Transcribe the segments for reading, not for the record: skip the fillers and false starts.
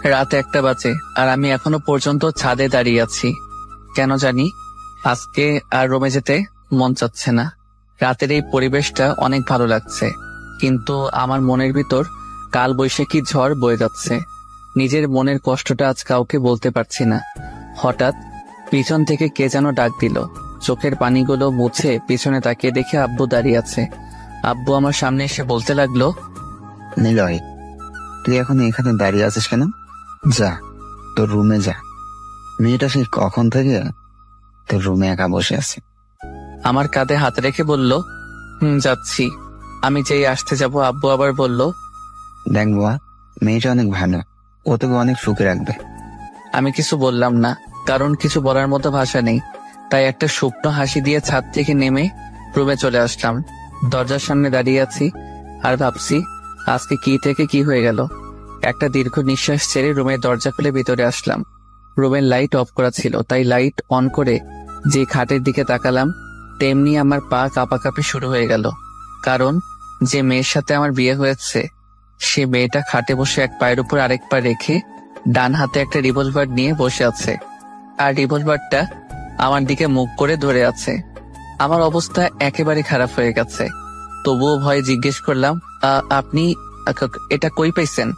রাত 1টা বাজে আর আমি এখনো পর্যন্ত ছাদে দাঁড়িয়ে আছি। কেন জানি আজকে আর রুমে যেতে মন চাচ্ছে না। রাতের এই পরিবেশটা অনেক ভালো লাগছে, কিন্তু আমার মনের ভিতর কাল বৈশাখী ঝড় বয়ে যাচ্ছে। নিজের মনের কষ্টটা আজ কাউকে বলতে পারছি না। হঠাৎ পিছন থেকে কে যেন ডাক দিল। চোখের পানিগুলো মুছে পিছনে তাকিয়ে দেখে আব্বু দাঁড়িয়ে আছে। আব্বু আমার সামনে এসে বলতে লাগলো, নিলয়, তুই এখন এখানে দাঁড়িয়ে আছিস কেন? যা, তোর রুমে যা। মেয়েটা সেই কখন থেকে তোর রুমে একা বসে আছে। আমার কাঁধে হাত রেখে বলল, যাচ্ছি। আমি যেই আসতে যাব আব্বু আবার বলল, দেখ বুয়া, মেয়েটা অনেক ভালো, ও তোকে অনেক সুখে রাখবে। আমি কিছু বললাম না, কারণ কিছু বলার মতো ভাষা নেই। তাই একটা শুকনো হাসি দিয়ে ছাদ থেকে নেমে রুমে চলে আসলাম। দরজার সামনে দাঁড়িয়ে আছি আর ভাবছি আজকে কি থেকে কি হয়ে গেল। একটা দীর্ঘ নিঃশ্বাস ছেড়ে রুমের দরজা খুলে ভিতরে আসলাম। রুমের লাইট অফ করা ছিল, তাই লাইট অন করে যে খাটের দিকে তাকালাম তেমনি আমার পা কাঁপাকাঁপি শুরু হয়ে গেল। কারণ যে মেয়ের সাথে আমার বিয়ে হয়েছে সে মেয়েটা খাটে বসে এক পায়ের উপর আরেক পা রেখে ডান হাতে একটা রিভলভার নিয়ে বসে আছে, আর রিভলভারটা আমার দিকে মুখ করে ধরে আছে। আমার অবস্থা একেবারে খারাপ হয়ে গেছে। তবুও ভয়ে জিজ্ঞেস করলাম, আপনি এটা কই পাইছেন?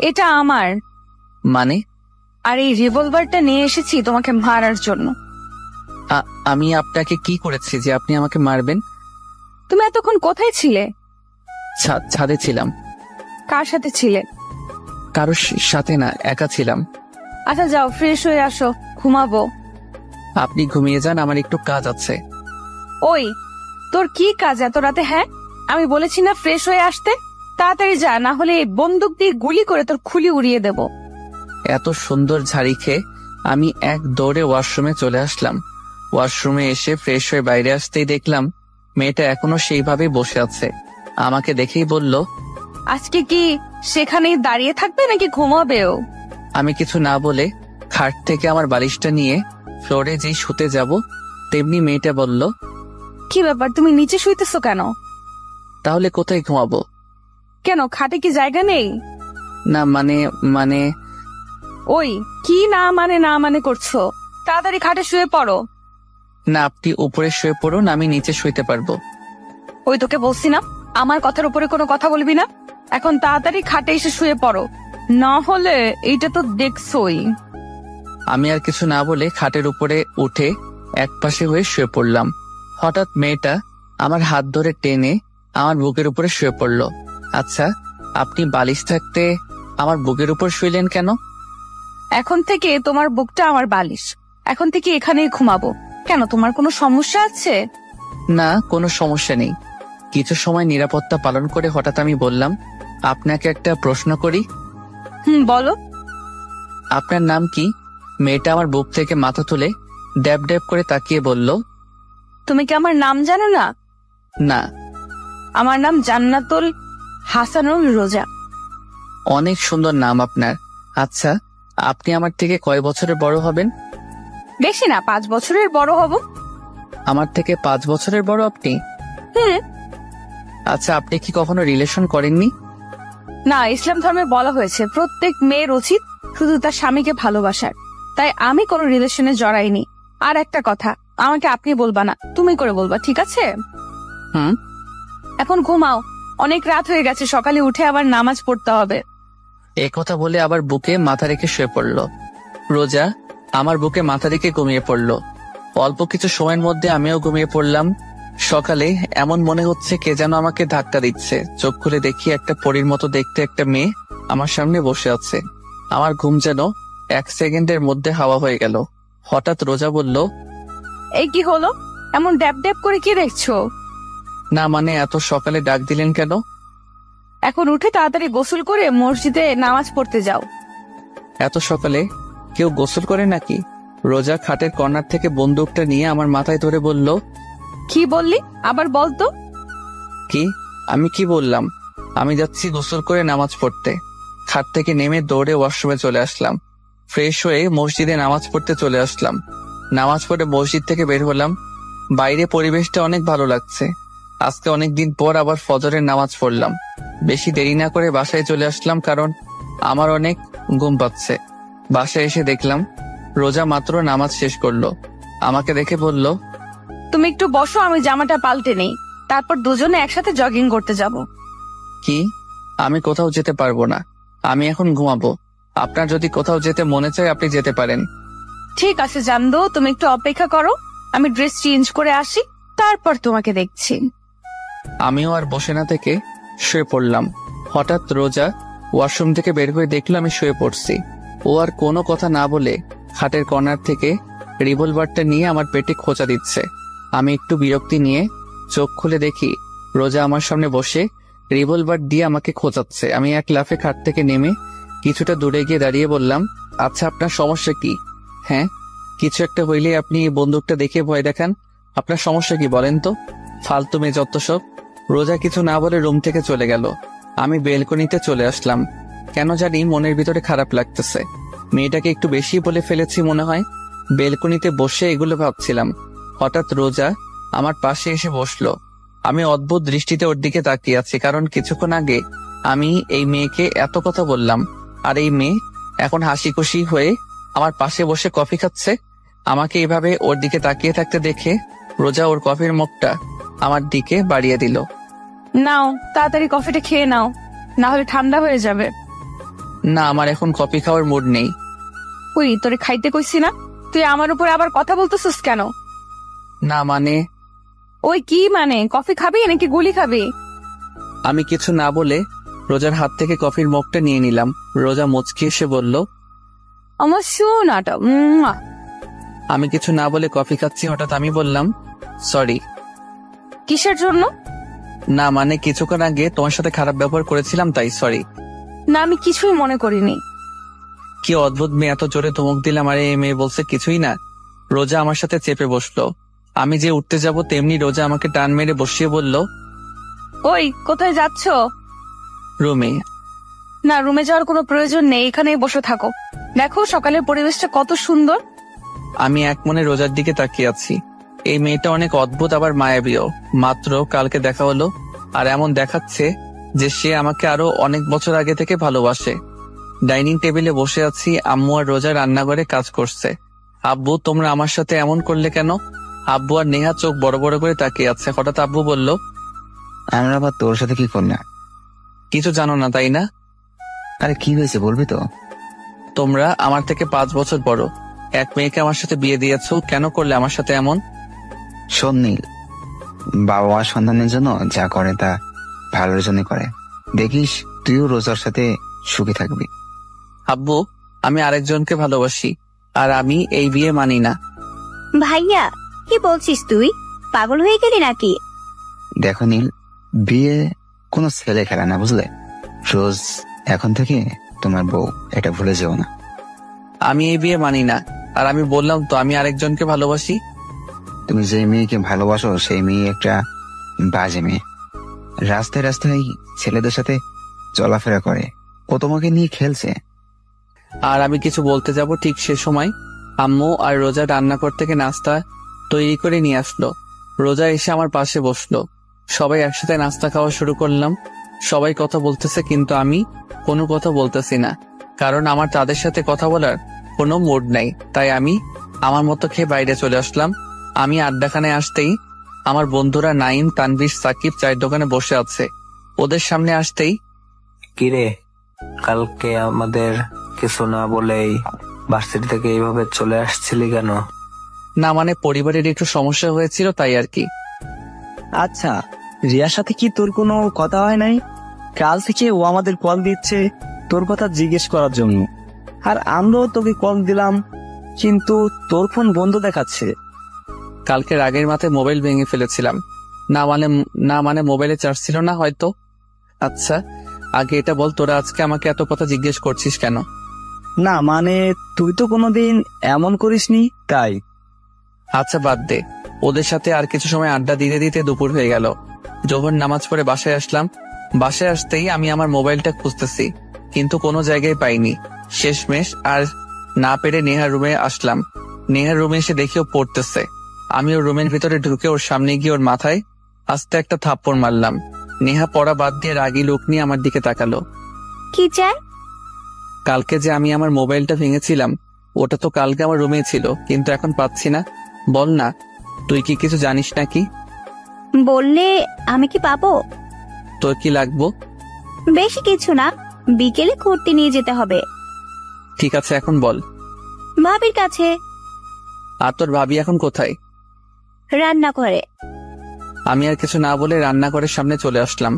এটা আমার। মানে? আর এই রিভলভারটা নিয়ে এসেছি তোমাকে মারার জন্য। আমি আপনাকে কি করেছি যে আপনি আমাকে মারবেন? তুমি এতক্ষণ কোথায় ছিলে? ছাদে ছিলাম। কার সাথে ছিলে? কারোর সাথে না, একা ছিলাম। আচ্ছা যাও, ফ্রেশ হয়ে আসো, ঘুমাবো। আপনি ঘুমিয়ে যান, আমার একটু কাজ আছে। ওই, তোর কি কাজ এত রাতে? হ্যাঁ, আমি বলেছি না ফ্রেশ হয়ে আসতে? তাড়াতাড়ি যা, না হলে বন্দুক দিয়ে গুলি করে তোর খুলি উড়িয়ে দেব। এত সুন্দর ঝাড়ি খেয়ে আমি এক দৌড়ে ওয়াশরুমে চলে আসলাম। ওয়াশরুমে এসে ফ্রেশ হয়ে বাইরে আসতেই দেখলাম মেয়েটা এখনো সেইভাবে বসে আছে। আমাকে দেখেই বলল, আজকে কি সেখানেই দাঁড়িয়ে থাকবে নাকি ঘুমাবেও? আমি কিছু না বলে খাট থেকে আমার বালিশটা নিয়ে ফ্লোরে যেই শুতে যাব তেমনি মেয়েটা বলল, কি ব্যাপার, তুমি নিচে শুইতেছো কেন? তাহলে কোথায় ঘুমাবো? কেন, খাটে কি জায়গা নেই? না মানে ওই, কি না মানে করছো? তাড়াতাড়ি খাটে শুয়ে পড়ো। না, আপনি উপরে শুয়ে পড়ুন, আমি নিচে শুইতে পারবো। ওই, তোকে বলছি না আমার কথার উপরে কোনো কথা বলবি না। এখন তাড়াতাড়ি খাটে এসে শুয়ে পড়ো, না হলে এইটা তো দেখছই। আমি আর কিছু না বলে খাটের উপরে উঠে একপাশে হয়ে শুয়ে পড়লাম। হঠাৎ মেয়েটা আমার হাত ধরে টেনে আমার বুকের উপরে শুয়ে পড়ল। আচ্ছা, আপনি বালিশ থাকতে আমার বুকের উপর শুইলেন কেন? এখন থেকে তোমার বুকটা আমার বালিশ, এখন থেকে এখানেই ঘুমাবো। কেন, তোমার কোনো সমস্যা আছে? না, কোনো সমস্যা নেই। কিছু সময় নিরাপত্তা পালন করে হঠাৎ আমি বললাম, আপনাকে একটা প্রশ্ন করি। বলো। আপনার নাম কি? মেয়েটা আমার বুক থেকে মাথা তুলে ড্যাব ড্যাব করে তাকিয়ে বলল, তুমি কি আমার নাম জানো না? না। আমার নাম জান্নাতুল হাসানুল রোজা। অনেক সুন্দর নাম আপনার। আচ্ছা, আপনি আমার থেকে কয় বছরের বড় হবেন? বেশি না, 5 বছরের বড় হব। আমার থেকে 5 বছরের বড় আপনি? আচ্ছা, আপনি কি কখনো রিলেশন করেননি? না, ইসলাম ধর্মে বলা হয়েছে প্রত্যেক মেয়ের উচিত শুধু তার স্বামীকে ভালোবাসার। তাই আমি কোনো রিলেশনে জড়াইনি। আর একটা কথা, আমাকে আপনি বলবা না, তুমি করে বলবা, ঠিক আছে? এখন ঘুমাও, অনেক রাত হয়ে গেছে, সকালে উঠে আবার নামাজ পড়তে হবে। এই কথা বলে আবার বুকে মাথা রেখে শুয়ে পড়ল। রোজা আমার বুকে মাথা রেখে ঘুমিয়ে পড়ল। অল্প কিছু সময়ের মধ্যে আমিও ঘুমিয়ে পড়লাম। সকালে এমন মনে হচ্ছে কে যেন আমাকে ধাক্কা দিচ্ছে। চোখ খুলে দেখি একটা পরীর মতো দেখতে একটা মেয়ে আমার সামনে বসে আছে। আমার ঘুম যেন 1 সেকেন্ডের মধ্যে হাওয়া হয়ে গেল। হঠাৎ রোজা বলল, এই কি হলো, এমন ড্যাব ড্যাব করে কি দেখছো? না মানে, এত সকালে ডাক দিলেন কেন? এখন উঠে তাড়াতাড়ি গোসল করে মসজিদে নামাজ পড়তে যাও। এত সকালে কেউ গোসল করে নাকি? রোজা খাটের কর্নার থেকে বন্দুকটা নিয়ে আমার মাথায় ধরে বলল, কি বললি, আবার বলতো? কি? আমি কি বললাম? আমি যাচ্ছি গোসল করে নামাজ পড়তে। খাট থেকে নেমে দৌড়ে ওয়াশরুমে চলে আসলাম। ফ্রেশ হয়ে মসজিদে নামাজ পড়তে চলে আসলাম। নামাজ পড়ে মসজিদ থেকে বের হলাম। বাইরে পরিবেশটা অনেক ভালো লাগছে। আজকে অনেকদিন পর আবার ফজরের নামাজ পড়লাম। বেশি দেরি না করে বাসায় চলে আসলাম, কারণ আমার অনেক ঘুম পাচ্ছে। বাসায় এসে দেখলাম রোজা মাত্র নামাজ শেষ করলো। আমাকে দেখে বলল, তুমি একটু বসো, আমি জামাটা পাল্টে নেই, তারপর দুজনে একসাথে জগিং করতে যাব। কি? আমি কোথাও যেতে পারবো না, আমি এখন ঘুমাবো। আপনার যদি কোথাও যেতে মনে চায় আপনি যেতে পারেন। ঠিক আছে জানদো, তুমি একটু অপেক্ষা করো, আমি ড্রেস চেঞ্জ করে আসি, তারপর তোমাকে দেখছি। আমিও আর বসে না থেকে শুয়ে পড়লাম। হঠাৎ রোজা ওয়াশরুম থেকে বের হয়ে দেখলো আমি শুয়ে পড়ছি। ও আর কোনো কথা না বলে খাটের কর্নার থেকে রিভলভারটা নিয়ে আমার পেটে খোঁচা দিচ্ছে। আমি একটু বিরক্তি নিয়ে চোখ খুলে দেখি রোজা আমার সামনে বসে রিভলভার দিয়ে আমাকে খোঁচাচ্ছে। আমি এক লাফে খাট থেকে নেমে কিছুটা দূরে গিয়ে দাঁড়িয়ে বললাম, আচ্ছা আপনার সমস্যা কি? হ্যাঁ, কিছু একটা হইলে আপনি এই বন্দুকটা দেখে ভয় দেখান, আপনার সমস্যা কি বলেন তো? ফালতু মেয়ে যত সব। রোজা কিছু না বলে রুম থেকে চলে গেল। আমি বেলকনিতে চলে আসলাম। কেন জানি মনের ভিতরে খারাপ লাগতেছে। মেয়েটাকে একটু বেশি বলে ফেলেছি মনে হয়। বেলকনিতে বসে এগুলো ভাবছিলাম। হঠাৎ রোজা আমার পাশে এসে বসলো। আমি অদ্ভুত দৃষ্টিতে ওর দিকে তাকিয়ে আছি, কারণ কিছুক্ষণ আগে আমি এই মেয়েকে এত কথা বললাম, আর এই মেয়ে এখন হাসি খুশি হয়ে আমার পাশে বসে কফি খাচ্ছে। আমাকে এভাবে ওর দিকে তাকিয়ে থাকতে দেখে রোজা ওর কফির মুখটা আমার দিকে বাড়িয়ে দিল। নাও, তাড়াতাড়ি কফিটা খেয়ে নাও, না হলে ঠান্ডা হয়ে যাবে। না, আমার এখন কফি খাওয়ার মুড নেই। ওই তোরে খাইতে কইছি না, তুই আমার উপরে আবার কথা বলতেছিস কেন? না মানে? ওই কি মানে, কফি খাবি নাকি গুলি খাবি? আমি কিছু না বলে রোজার হাত থেকে কফির মগটা নিয়ে নিলাম। রোজা মুচকি এসে বলল, আমার শোনাটা। আমি কিছু না বলে কফি খাচ্ছি। হঠাৎ আমি বললাম, সরি। কিসের জন্য? না মানে কিছুক্ষণ আগে তোমার সাথে খারাপ ব্যবহার করেছিলাম, তাই সরি। না, আমি কিছুই মনে করিনি। কি অদ্ভুত মেয়ে, এত জোরে ধমক দিলাম আর এই মেয়ে বলছে কিছুই না। রোজা আমার সাথে চেপে বসলো। আমি যে উঠতে যাব তেমনি রোজা আমাকে টান মেরে বসিয়ে বলল, ওই কোথায় যাচ্ছ? রুমে। না, রুমে যাওয়ার কোনো প্রয়োজন নেই, এখানেই বসে থাকো। দেখো সকালের পরিবেশটা কত সুন্দর। আমি এক মনে রোজার দিকে তাকিয়ে আছি। এই মেয়েটা অনেক অদ্ভুত, আবার মায়াবীও। মাত্র কালকে দেখা হলো, আর এমন দেখাচ্ছে যে সে আমাকে আরো অনেক বছর আগে থেকে ভালোবাসে। ডাইনিং টেবিলে বসে আছি, আম্মু আর রোজা রান্নাঘরে কাজ করছে। আব্বু, তোমরা আমার সাথে এমন করলে কেন? আব্বু আর নেহা চোখ বড় বড় করে তাকিয়ে আছে। হঠাৎ আব্বু বলল, আমরা আবার তোর সাথে কি করলাম? কিছু জানো না তাই না? আরে কি হয়েছে বলবি তো? তোমরা আমার থেকে 5 বছর বড়। এক মেয়েকে আমার সাথে বিয়ে দিয়েছো, কেন করলে আমার সাথে এমন? শোন নীল, বাবা মা সন্তানের জন্য যা করে তা ভালোর জন্য করে। দেখিস তুইও রোজার সাথে সুখী থাকবি। আব্বু, আমি আরেকজনকে ভালোবাসি, আর আমি এই বিয়ে মানি না। ভাইয়া, কি বলছিস তুই? পাগল হয়ে গেলি নাকি? দেখো নীল, বিয়ে কোনো ছেলে খেলা না, বুঝলে? রোজ এখন থেকে তোমার বউ, এটা ভুলে যেও না। আমি এই বিয়ে মানি না, আর আমি বললাম তো আমি আরেকজনকে ভালোবাসি। তুমি যে মেয়েকে ভালোবাসো সেই মেয়ে একটা বাজে মেয়ে। রাস্তায় রাস্তায় ছেলেদের সাথে চলাফেরা করে, ও তোমাকে নিয়ে খেলছে। আর আমি কিছু বলতে যাব ঠিক সে সময় আম্মু আর রোজা রান্নাঘর থেকে নাস্তা তৈরি করে নিয়ে আসলো। রোজা এসে আমার পাশে বসলো। সবাই একসাথে নাস্তা খাওয়া শুরু করলাম। সবাই কথা বলতেছে, কিন্তু আমি কোনো কথা বলতেছি না, কারণ আমার তাদের সাথে কথা বলার কোনো মুড নাই। তাই আমি আমার মতো খেয়ে বাইরে চলে আসলাম। আমি আড্ডাখানে আসতেই আমার বন্ধুরা নাইম, তানভীর, সাকিব চায়ের দোকানে বসে আছে। ওদের সামনে আসতেই, কিরে, কালকে আমাদের কিছু না বলেই ভার্সিটি থেকে এইভাবে চলে আসছিলি কেন? না মানে পরিবারের একটু সমস্যা হয়েছিল তাই আর কি। আচ্ছা, রিয়ার সাথে কি তোর কোনো কথা হয় নাই? কাল থেকে ও আমাদের কল দিচ্ছে তোর কথা জিজ্ঞেস করার জন্য, আর আমরাও তোকে কল দিলাম, কিন্তু তোর ফোন বন্ধ দেখাচ্ছে। কালকে রাগের মাথায় মোবাইল ভেঙে ফেলেছিলাম। না মানে মোবাইলে চার্জ ছিল না হয়তো। আচ্ছা আগে এটা বল, তোরা আজকে আমাকে এত কথা জিজ্ঞেস করছিস কেন? না মানে তুই তো কোনোদিন এমন করিসনি তাই। আচ্ছা বাদ দে, ওদের সাথে আর কিছু সময় আড্ডা দিতে দিতে দুপুর হয়ে গেল। জোহর নামাজ পড়ে বাসায় আসলাম। বাসায় আসতেই আমি আমার মোবাইলটা খুঁজতেছি, কিন্তু কোনো জায়গায় পাইনি। শেষমেশ আর না পেরে নেহার রুমে আসলাম। নেহার রুমে এসে দেখি ও পড়তেছে। আমি ওর রুমের ভিতরে ঢুকে ওর সামনে গিয়ে ওর মাথায় আস্তে একটা থাপ্পড় মারলাম। নেহা পড়া বাদ দিয়ে রাগী লোক নিয়ে আমার দিকে তাকালো। কি চাই? কালকে যে আমি আমার মোবাইলটা ভেঙেছিলাম ওটা তো কালকে আমার রুমে ছিল, কিন্তু এখন পাচ্ছি না। বল না, তুই কি কিছু জানিস নাকি? বললে আমি কি পাবো? তোর কি লাগবো? বেশি কিছু না, বিকেলে ঘুরতে নিয়ে যেতে হবে। ঠিক আছে, এখন বল। ভাবির কাছে। আর তোর ভাবি এখন কোথায়? রান্না করে। আমি আর কিছু না বলে রান্নাঘরের সামনে চলে আসলাম।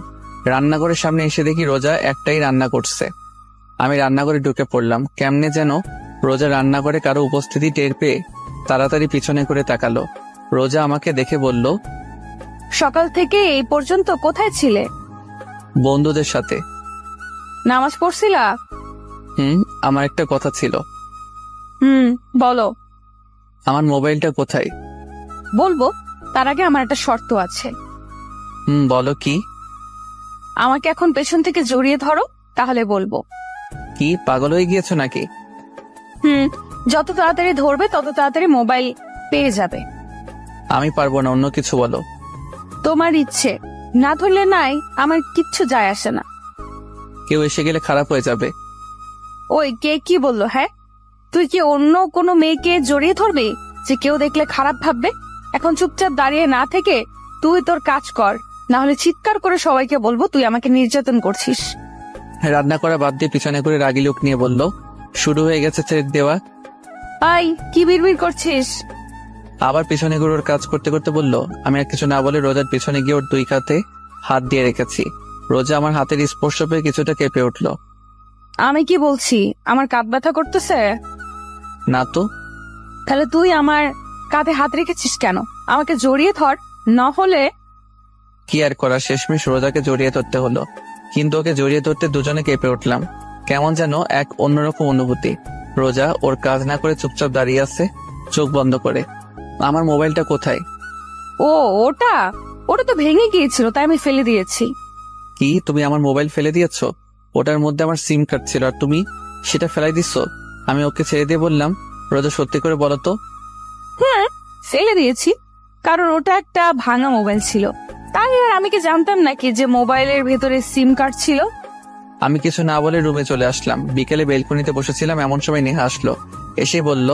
রান্নাঘরের সামনে এসে দেখি রোজা একটাই রান্না করছে। আমি রান্নাঘরে ঢুকে পড়লাম। কেমনে যেন রোজা রান্নাঘরে কারো উপস্থিতি টের পেয়ে তাড়াতাড়ি পিছনে করে তাকালো। রোজা আমাকে দেখে বলল, সকাল থেকে এই পর্যন্ত কোথায় ছিলে? বন্ধুদের সাথে। নামাজ পড়ছিলা? আমার একটা কথা ছিল। বলো। আমার মোবাইলটা কোথায়? বলবো, তার আগে আমার একটা শর্ত আছে। বলো। কি? আমাকে এখন পেছন থেকে জড়িয়ে ধরো, তাহলে বলবো। কি পাগল হয়ে গিয়েছো নাকি? যত তাড়াতাড়ি ধরবে তত তাড়াতাড়ি মোবাইল পেয়ে যাবে। আমি পারবো না, অন্য কিছু বলো। তোমার ইচ্ছে, না ধরলে নাই, আমার কিচ্ছু যায় আসে না। কেউ এসে গেলে খারাপ হয়ে যাবে। ওই কে কি বললো? হ্যাঁ, তুই কি অন্য কোনো মেয়েকে জড়িয়ে ধরবি যে কেউ দেখলে খারাপ ভাববে? এখন চুপচাপ দাঁড়িয়ে না থেকে তুই তোর কাজ কর, না হলে চিৎকার করে সবাইকে বলবো তুই আমাকে নির্যাতন করছিস। রান্না করা বাদ দিয়ে পিছনে করে রাগী লোক নিয়ে বলল, শুরু হয়ে গেছে ছেড়ে দেওয়া। আই, কি বিড়বিড় করছিস? আবার পিছনে করে ওর কাজ করতে করতে বলল। আমি আর কিছু না বলে রোজার পিছনে গিয়ে ওর দুই হাতে হাত দিয়ে রেখেছি। রোজা আমার হাতের স্পর্শ পেয়ে কিছুটা কেঁপে উঠল। আমি কি বলছি, আমার কাঁধ ব্যথা করতেছে? না তো। তাহলে তুই আমার কাঁধে হাত রেখেছিস কেন? আমাকে জড়িয়ে ধর, না হলে। কি আর করা, শেষমেশ রোজাকে জড়িয়ে ধরতে হলো। কিন্তু ওকে জড়িয়ে ধরতে দুজনে কেঁপে উঠলাম। কেমন যেন এক অন্যরকম অনুভূতি। রোজা ওর কাজ না করে চুপচাপ দাঁড়িয়ে আছে, চোখ বন্ধ করে। আমার মোবাইলটা কোথায়? ওটা তো ভেঙে গিয়েছিল, তাই আমি ফেলে দিয়েছি। কি, তুমি আমার মোবাইল ফেলে দিয়েছো? ওটার মধ্যে আমার সিম কার্ড ছিল, আর তুমি সেটা ফেলাই দিচ্ছ? আমি ওকে ছেড়ে দিয়ে বললাম, রোজা সত্যি করে বলো তো। হ্যাঁ, ফেলে দিয়েছি, কারণ ওটা একটা ভাঙা মোবাইল ছিল। তাই আর আমি কি জানতাম নাকি যে মোবাইলের ভেতরে সিম কার্ড ছিল? আমি কিছু না বলে রুমে চলে আসলাম। বিকেলে বেলকনিতে বসেছিলাম, এমন সময় নেহা আসলো। এসে বলল,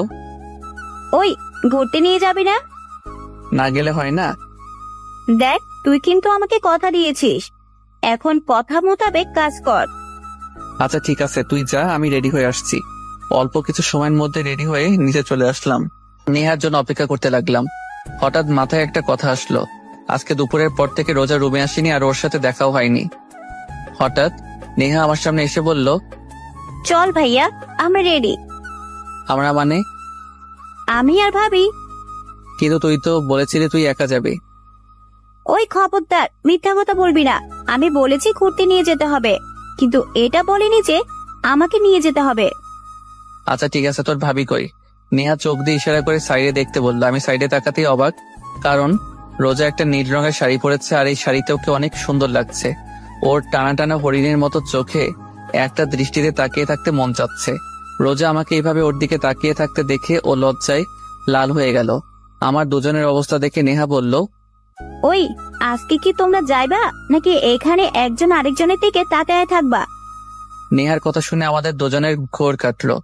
ওই ঘুরতে নিয়ে যাবি না? না গেলে হয় না? দেখ, তুই কিন্তু আমাকে কথা দিয়েছিস, এখন কথা মোতাবেক কাজ কর। আচ্ছা ঠিক আছে, তুই যা, আমি রেডি হয়ে আসছি। অল্প কিছু সময়ের মধ্যে রেডি হয়ে নিচে চলে আসলাম। নেহার জন্য অপেক্ষা করতে লাগলাম। হঠাৎ মাথায় একটা কথা আসলো। আজকে দুপুরের পর থেকে রোজা রুমে আসেনি, আর ওর সাথে দেখাও হয়নি। হঠাৎ নেহা আমার সামনে এসে বলল, চল ভাইয়া, আমরা রেডি। আমরা মানে? আমি আর ভাবি। কিন্তু তুই তো বলেছিলি তুই একা যাবি। ওই খবরদার, মিথ্যা কথা বলবি না। আমি বলেছি ঘুরতে নিয়ে যেতে হবে, কিন্তু এটা বলিনি যে আমাকে নিয়ে যেতে হবে। আচ্ছা ঠিক আছে, তোর ভাবি কই? নেহা চোখ দিয়ে ইশারা করে সাইডে দেখতে বললো। আমি সাইডে তাকাতেই অবাক, কারণ রোজা একটা নীল রঙের শাড়ি পরেছে, আর এই শাড়িতে ওকে অনেক সুন্দর লাগছে। ওর টানা টানা হরিণের মতো চোখে একটা দৃষ্টিতে তাকিয়ে থাকতে মন চাচ্ছে। রোজা আমাকে এইভাবে ওর দিকে তাকিয়ে থাকতে দেখে ও লজ্জায় লাল হয়ে গেল। আমার দুজনের অবস্থা দেখে নেহা বলল, ওই আজকে কি তোমরা যাইবা নাকি এখানে একজন আরেকজনের দিকে তাকায় থাকবা? নেহার কথা শুনে আমাদের দুজনের ঘোর কাটলো।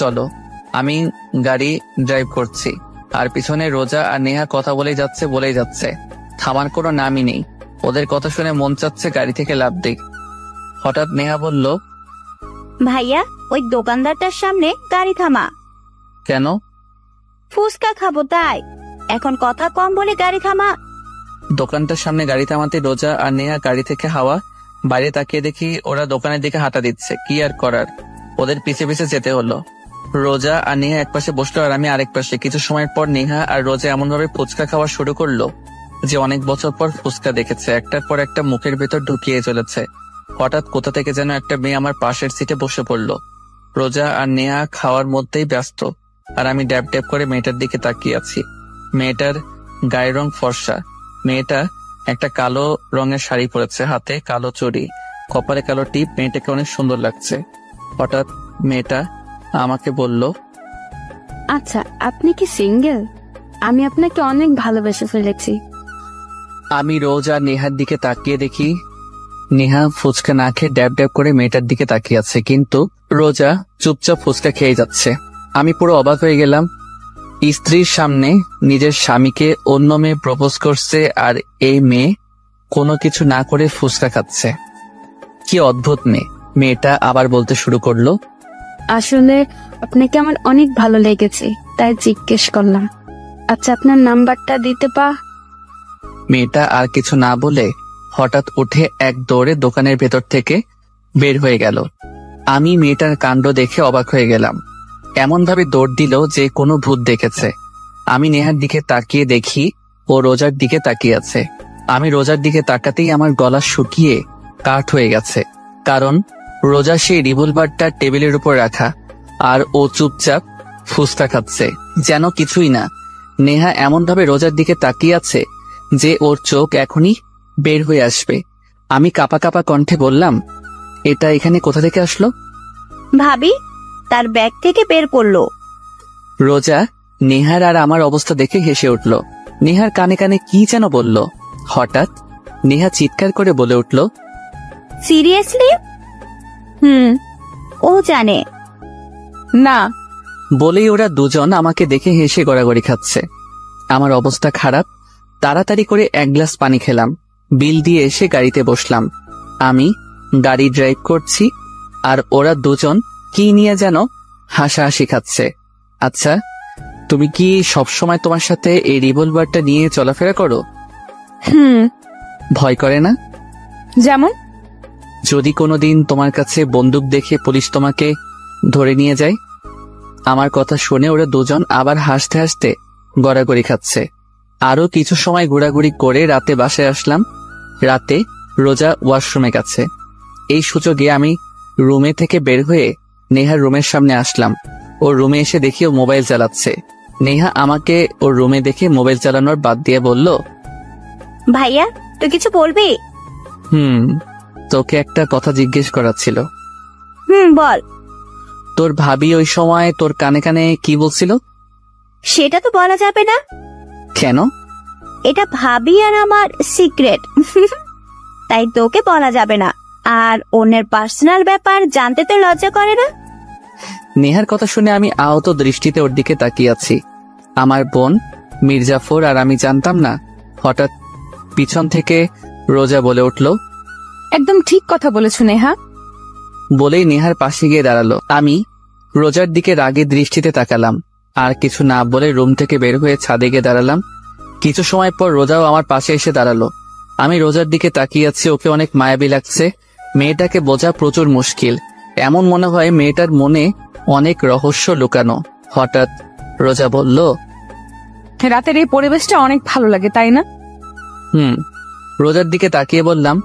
চলো। আমি গাড়ি ড্রাইভ করছি, আর পিছনে রোজা আর নেহা কথা বলেই যাচ্ছে। থামার কোনো নামই নেই। ওদের কথা শুনে মন চাচ্ছে গাড়ি থেকে লাফ দিই। হঠাৎ নেহা বলল, ভাইয়া, ওই দোকানদারটার সামনে গাড়ি থামা। কেন? ফুচকা খাবো তাই। এখন কথা কম বলে গাড়ি থামা। দোকানটার সামনে গাড়ি থামাতে রোজা আর নেহা গাড়ি থেকে হাওয়া বাইরে তাকিয়ে দেখি ওরা দোকানের দিকে হাঁটা দিচ্ছে। কি আর করার, ওদের পিছে পিছে যেতে হলো। রোজা আর নেহা এক পাশে বসলো আর আমি আরেক পাশে। কিছু সময়ের পর নেহা আর রোজা এমন ভাবে ফুচকা খাওয়া শুরু করলো যে অনেক বছর পর ফুচকা দেখেছে। একটার পর একটা মুখের ভেতর ঢুকিয়ে চলেছে। হঠাৎ কোথা থেকে যেন একটা মেয়ে আমার পাশের সিটে বসে পড়লো। রোজা আর নেহা খাওয়ার মধ্যেই ব্যস্ত, আর আমি ড্যাব ড্যাব করে মেয়েটার দিকে তাকিয়ে আছি। মেয়েটার গায়ের রং ফর্সা। মেয়েটা একটা কালো রঙের শাড়ি পরেছে, হাতে কালো চড়ি, কপালে কালো টিপ। মেয়েটাকে অনেক সুন্দর লাগছে। হঠাৎ মেয়েটা আমাকে বলল, আচ্ছা, আপনি কি সিঙ্গেল? আমি আপনাকে অনেক ভালোবেসে ফেলেছি। আমি রোজা নেহার দিকে তাকিয়ে দেখি নেহা ফুচকা না খেয়ে ড্যাব ড্যাব করে মেয়েটার দিকে তাকিয়ে আছে, কিন্তু রোজা চুপচাপ ফুচকা খেয়ে যাচ্ছে। আমি পুরো অবাক হয়ে গেলাম। স্ত্রীর সামনে নিজের স্বামীকে অন্য মেয়ে প্রপোজ করছে, আর এই মেয়ে কোনো কিছু না করে ফুচকা খাচ্ছে। কি অদ্ভুত মেয়ে। মেয়েটা আবার বলতে শুরু করলো, আসলে আপনাকে আমার অনেক ভালো লেগেছে, তাই জিজ্ঞেস করলাম। আচ্ছা, আপনার নাম্বারটা দিতে মেয়েটা আর কিছু না বলে হঠাৎ উঠে এক দৌড়ে দোকানের ভেতর থেকে বের হয়ে গেল। আমি মেয়েটার কাণ্ড দেখে অবাক হয়ে গেলাম। এমন ভাবে দৌড় দিল যে কোনো ভূত দেখেছে। আমি নেহার দিকে তাকিয়ে দেখি ও রোজার দিকে তাকিয়ে আছে। আমি রোজার দিকে তাকাতেই আমার গলা শুকিয়ে কাঠ হয়ে গেছে, কারণ রোজা সেই রিভলভারটা টেবিলের উপর রাখা, আর ও চুপচাপ ফুচকা খাচ্ছে যেন কিছুই না। নেহা এমন ভাবে রোজার দিকে তাকিয়ে আছে যে ওর চোখ এখনই বের হয়ে আসবে। আমি কাপা কাপা কণ্ঠে বললাম, এটা এখানে কোথা থেকে আসলো? ভাবি তার ব্যাগ থেকে বের করলো। রোজা নেহার আর আমার অবস্থা দেখে হেসে উঠল। নেহার কানে কানে কি যেন বলল। হঠাৎ নেহা চিৎকার করে বলে উঠল, সিরিয়াসলি? ও জানে না। বলেই ওরা দুজন আমাকে দেখে হেসে গড়াগড়ি খাচ্ছে। আমার অবস্থা খারাপ। তাড়াতাড়ি করে এক গ্লাস পানি খেলাম, বিল দিয়ে এসে গাড়িতে বসলাম। আমি গাড়ি ড্রাইভ করছি, আর ওরা দুজন কি নিয়ে যেন হাসাহাসি খাচ্ছে। আচ্ছা, তুমি কি সবসময় তোমার সাথে এই রিভলভারটা নিয়ে চলাফেরা করো? ভয় করে না? যেমন? যদি কোনোদিন তোমার কাছে বন্দুক দেখে পুলিশ তোমাকে ধরে নিয়ে যায়? আমার কথা শুনে ওরা দুজন আবার হাসতে হাসতে গড়াগড়ি খাচ্ছে। আরো কিছু সময় ঘোরাঘুরি করে রাতে বাসায় আসলাম। রাতে রোজা ওয়াশরুমে গেছে। এই সুযোগে আমি রুমে থেকে বের হয়ে নেহার রুমের সামনে আসলাম। ওর রুমে এসে দেখি ও মোবাইল চালাচ্ছে। নেহা আমাকে ওর রুমে দেখে মোবাইল চালানোর বাদ দিয়ে বলল, ভাইয়া তুই কিছু বলবি? তোকে একটা কথা জিজ্ঞেস করার ছিল। বল। তোর ভাবি ওই সময় তোর কানে কানে কি বলছিল? সেটা তো বলা যাবে না। কেন? এটা ভাবি আর আমার সিক্রেট, তাই তোকে বলা যাবে না। আর অন্যের পার্সোনাল ব্যাপার জানতে তো লজ্জা করে না? নেহার কথা শুনে আমি আহত দৃষ্টিতে ওর দিকে তাকিয়ে আছি। আমার বোন মির্জাফর আর আমি জানতাম না। হঠাৎ পিছন থেকে রোজা বলে উঠল, একদম ঠিক কথা বলেছ নেহা। বলেই নেহার পাশে গিয়ে দাঁড়ালো। আমি রোজার দিকে রাগে দৃষ্টিতে তাকালাম, আর কিছু না বলে রুম থেকে বের হয়ে ছাদে গিয়ে দাঁড়ালাম। কিছু সময় পর রোজাও আমার পাশে এসে দাঁড়ালো। আমি রোজার দিকে তাকিয়ে আছি। ওকে অনেক মায়াবী লাগছে। মেয়েটাকে বোঝা প্রচুর মুশকিল। এমন মনে হয় মেয়েটার মনে অনেক রহস্য লুকানো। হঠাৎ রোজা বলল, রাতের এই পরিবেশটা অনেক ভালো লাগে, তাই না? রোজার দিকে তাকিয়ে বললাম,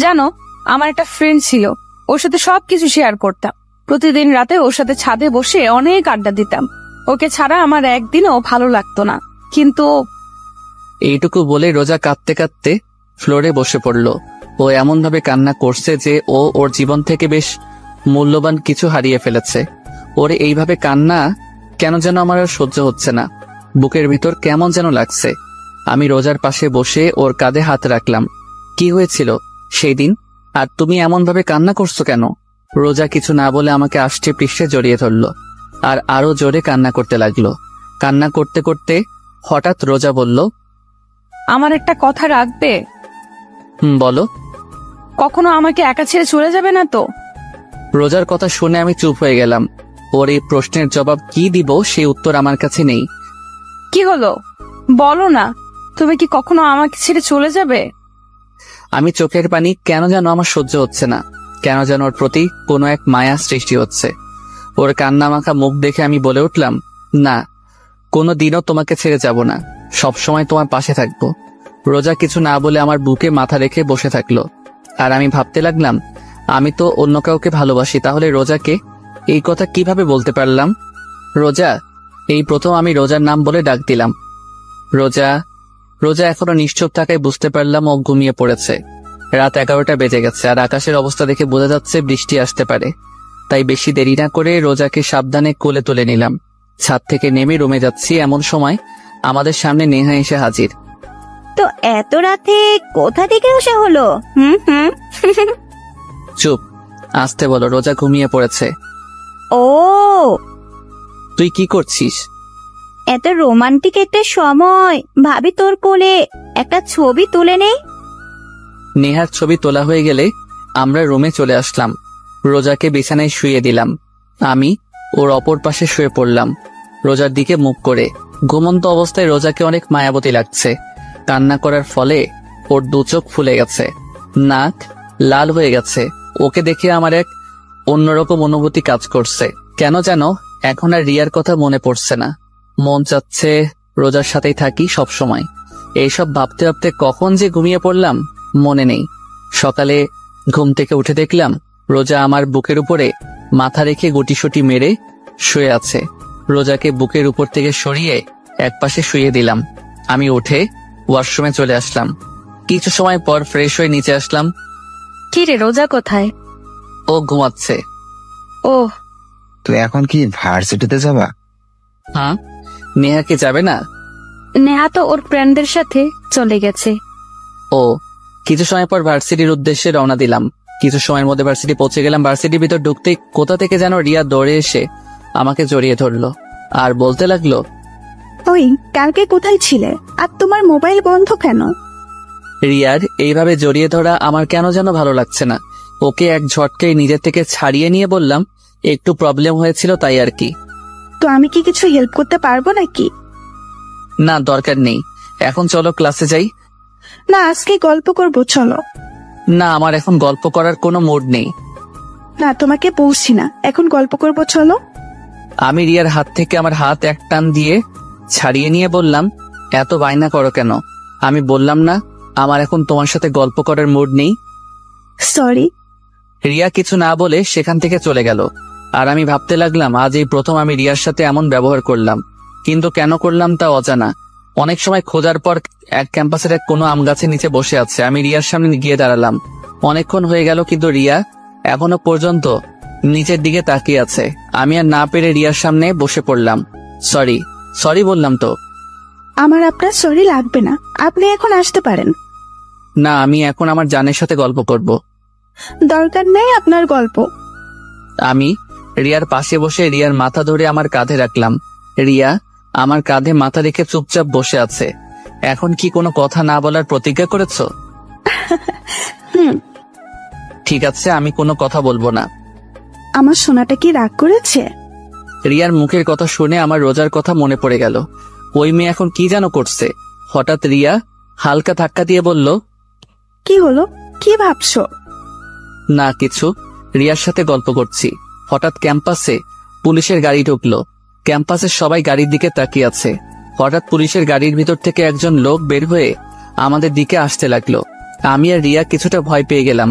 জানো, আমার একটা ফ্রেন্ড ছিল, ওর সাথে সবকিছু শেয়ার করতাম। প্রতিদিন রাতে ওর সাথে ছাদে বসে অনেক আড্ডা দিতাম। ওকে ছাড়া আমার একদিনও ভালো লাগতো না। কিন্তু এইটুকু বলে রোজা কাঁদতে কাঁদতে ফ্লোরে বসে পড়ল। ও এমন ভাবে কান্না করছে যে ও ওর জীবন থেকে বেশ মূল্যবান কিছু হারিয়ে ফেলেছে। ওর এইভাবে কান্না কেন যেন আমার আর সহ্য হচ্ছে না। বুকের ভিতর কেমন যেন লাগছে। আমি রোজার পাশে বসে ওর কাঁধে হাত রাখলাম। কি হয়েছিল সেই দিন? আর তুমি এমন ভাবে কান্না করছো কেন? রোজা কিছু না বলে আমাকে আষ্টে পৃষ্ঠে জড়িয়ে ধরল, আর আরো জোরে কান্না করতে লাগলো। কান্না করতে করতে হঠাৎ রোজা বলল, আমার একটা কথা রাখবে? বলো। কখনো আমাকে একা ছেড়ে চলে যাবে না তো? রোজার কথা শুনে আমি চুপ হয়ে গেলাম। ওর এই প্রশ্নের জবাব কি দিব সেই উত্তর আমার কাছে নেই। কি হলো বলো না, তুমি কি কখনো আমাকে ছেড়ে চলে যাবে? আমি চোখের পানি কেন যেন আমার সহ্য হচ্ছে না। কেন যেন ওর প্রতি কোনো এক মায়া সৃষ্টি হচ্ছে। ওর কান্না মাখা মুখ দেখে আমি বলে উঠলাম, না, কোনো দিনও তোমাকে ছেড়ে যাব না, সবসময় তোমার পাশে থাকবো। রোজা কিছু না বলে আমার বুকে মাথা রেখে বসে থাকলো। আর আমি ভাবতে লাগলাম, আমি তো অন্য কাউকে ভালোবাসি, তাহলে রোজাকে এই কথা কিভাবে বলতে পারলাম? রোজা, এই প্রথম আমি রোজার নাম বলে ডাক দিলাম। রোজা। রোজা এখনো নিশ্চুপ থাকায় বুঝতে পারলাম ও ঘুমিয়ে পড়েছে। রাত 11টা বেজে গেছে, আর আকাশের অবস্থা দেখে বোঝা যাচ্ছে বৃষ্টি আসতে পারে। তাই বেশি দেরি না করে রোজাকে সাবধানে কোলে তুলে নিলাম। ছাদ থেকে নেমে রুমে যাচ্ছি, এমন সময় আমাদের সামনে নেহা এসে হাজির। তো এত রাতে কোথা থেকে আসা হলো? হুম হুম চুপ, আসতে বলো, রোজা ঘুমিয়ে পড়েছে। ও, তুই কি করছিস? এত রোমান্টিক একটা সময়, ভাবি তোর কোলে একটা ছবি তুলে নেই। নেহার ছবি তোলা হয়ে গেলে আমরা রুমে চলে আসলাম। রোজাকে বিছানায় শুয়ে দিলাম। আমি ওর অপর পাশে শুয়ে পড়লাম, রোজার দিকে মুখ করে। ঘুমন্ত অবস্থায় রোজাকে অনেক মায়াবতী লাগছে। কান্না করার ফলে ওর দু চোখ ফুলে গেছে, নাক লাল হয়ে গেছে। ওকে দেখে আমার এক অন্যরকম অনুভূতি কাজ করছে। কেন যেন এখন আর রিয়ার কথা মনে পড়ছে না। মন চাচ্ছে রোজার সাথেই থাকি সব সময়। এইসব ভাবতে ভাবতে কখন যে ঘুমিয়ে পড়লাম মনে নেই। সকালে ঘুম থেকে উঠে দেখলাম রোজা আমার বুকের উপরে মাথা রেখে গুটিসুটি মেরে শুয়ে আছে। রোজাকে বুকের উপর থেকে সরিয়ে একপাশে শুয়ে দিলাম। আমি উঠে ওয়াশরুমে চলে আসলাম। কিছু সময় পর ফ্রেশ হয়ে নিচে আসলাম। কি রে, রোজা কোথায়? ও ঘুমাচ্ছে। ও, তুই এখন কি ভার্সিটিতে যাবা? হ্যাঁ, নেহা কি যাবে না? নেহা তো ওর ফ্রেন্ডদের সাথে চলে গেছে। ও, কিছু সময় পর ভার্সিটির উদ্দেশ্যে রওনা দিলাম। কিছু সময়ের মধ্যে ভার্সিটি পৌঁছে গেলাম। ভার্সিটির ভিতর ঢুকতেই কোথা থেকে যেন রিয়া দৌড়ে এসে আমাকে জড়িয়ে ধরলো আর বলতে লাগলো, ওই কালকে কোথায় ছিলে আর তোমার মোবাইল বন্ধ কেন? রিয়ার এইভাবে জড়িয়ে ধরা আমার কেন যেন ভালো লাগছে না। ওকে এক ঝটকায় নিজের থেকে ছাড়িয়ে নিয়ে বললাম, একটু প্রবলেম হয়েছিল তাই আর কি। তো আমি কি কিছু হেল্প করতে পারবো নাকি? না, দরকার নেই, এখন চলো ক্লাসে যাই। না, আজকে গল্প করবো, চলো। না, আমার এখন গল্প করার কোনো মুড নেই। না, তোমাকে বলছি না, এখন গল্প করবো, চলো। আমি রিয়ার হাত থেকে আমার হাত এক টান দিয়ে ছাড়িয়ে নিয়ে বললাম, এত বায়না করো কেন? আমি বললাম না আমার এখন তোমার সাথে গল্প করার মুড নেই? সরি। রিয়া কিছু না বলে সেখান থেকে চলে গেল। আর আমি ভাবতে লাগলাম আজ এই প্রথম আমি রিয়ার সাথে এমন ব্যবহার করলাম, কিন্তু কেন করলাম তা অজানা। অনেক সময় খোঁজার পর এক ক্যাম্পাসের এক কোনো আম গাছের নিচে বসে আছে। আমি রিয়ার সামনে গিয়ে দাঁড়ালাম। অনেকক্ষণ হয়ে গেল কিন্তু রিয়া এখনো পর্যন্ত নিচের দিকে তাকিয়ে আছে। আমি আর না পেরে রিয়ার সামনে বসে পড়লাম। সরি বললাম তো। আমার আপনার সরি লাগবে না, আপনি এখন আসতে পারেন। না, আমি এখন আমার জানের সাথে গল্প করব। দরকার নেই আপনার গল্প। আমি রিয়ার পাশে বসে রিয়ার মাথা ধরে আমার কাঁধে রাখলাম। রিয়া আমার কাঁধে মাথা রেখে চুপচাপ বসে আছে। এখন কি কোনো কথা না বলার প্রতিজ্ঞা করেছো? হুম। ঠিক আছে, আমি কোনো কথা বলবো না। আমার সোনাটা কি রাগ করেছে? রিয়ার মুখের কথা শুনে আমার রোজার কথা মনে পড়ে গেল। ওই মেয়ে এখন কি যেন করছে। হঠাৎ রিয়া হালকা ধাক্কা দিয়ে বলল, কি হলো, কি ভাবছো? না কিছু, রিয়ার সাথে গল্প করছি। হঠাৎ ক্যাম্পাসে পুলিশের গাড়ি ঢুকলো। ক্যাম্পাসের সবাই গাড়ির দিকে তাকিয়ে আছে। হঠাৎ পুলিশের গাড়ির ভিতর থেকে একজন লোক বের হয়ে আমাদের দিকে আসতে লাগলো। আমি আর রিয়া কিছুটা ভয় পেয়ে গেলাম।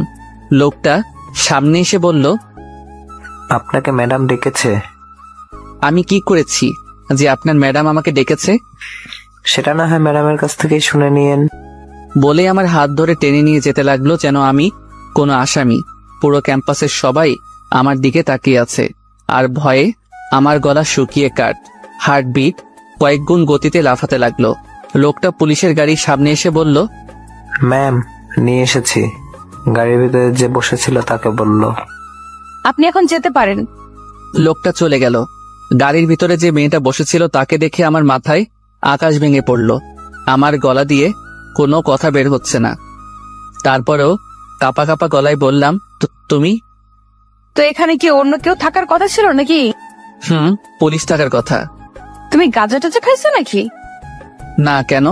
লোকটা সামনে এসে বলল, আপনাকে ম্যাডাম ডেকেছে। আমি কি করেছি যে আপনার ম্যাডাম আমাকে ডেকেছে? সেটা না হয় ম্যাডামের কাছ থেকেই শুনে নিয়েন। বলে আমার হাত ধরে টেনে নিয়ে যেতে লাগলো যেন আমি কোনো আসামি। পুরো ক্যাম্পাসের সবাই আমার দিকে তাকিয়ে আছে আর ভয়ে আমার গলা শুকিয়ে কাট, হার্টবিট কয়েক গুণ গতিতে লাফাতে লাগলো। লোকটা পুলিশের গাড়ির সামনে এসে বলল, ম্যাম, নিয়ে এসেছি। গাড়ির ভিতরে যে বসেছিল তাকে বলল। আপনি এখন যেতে পারেন। লোকটা চলে গেল। গাড়ির ভিতরে যে মেয়েটা বসেছিল তাকে দেখে আমার মাথায় আকাশ ভেঙে পড়ল। আমার গলা দিয়ে কোনো কথা বের হচ্ছে না। তারপরেও কাপা কাপা গলায় বললাম, তুমি? তো এখানে কি অন্য কেউ থাকার কথা ছিল নাকি? পুলিশ থাকার কথা। তুমি গাঁজা টাজা খাইছো নাকি? না, কেন?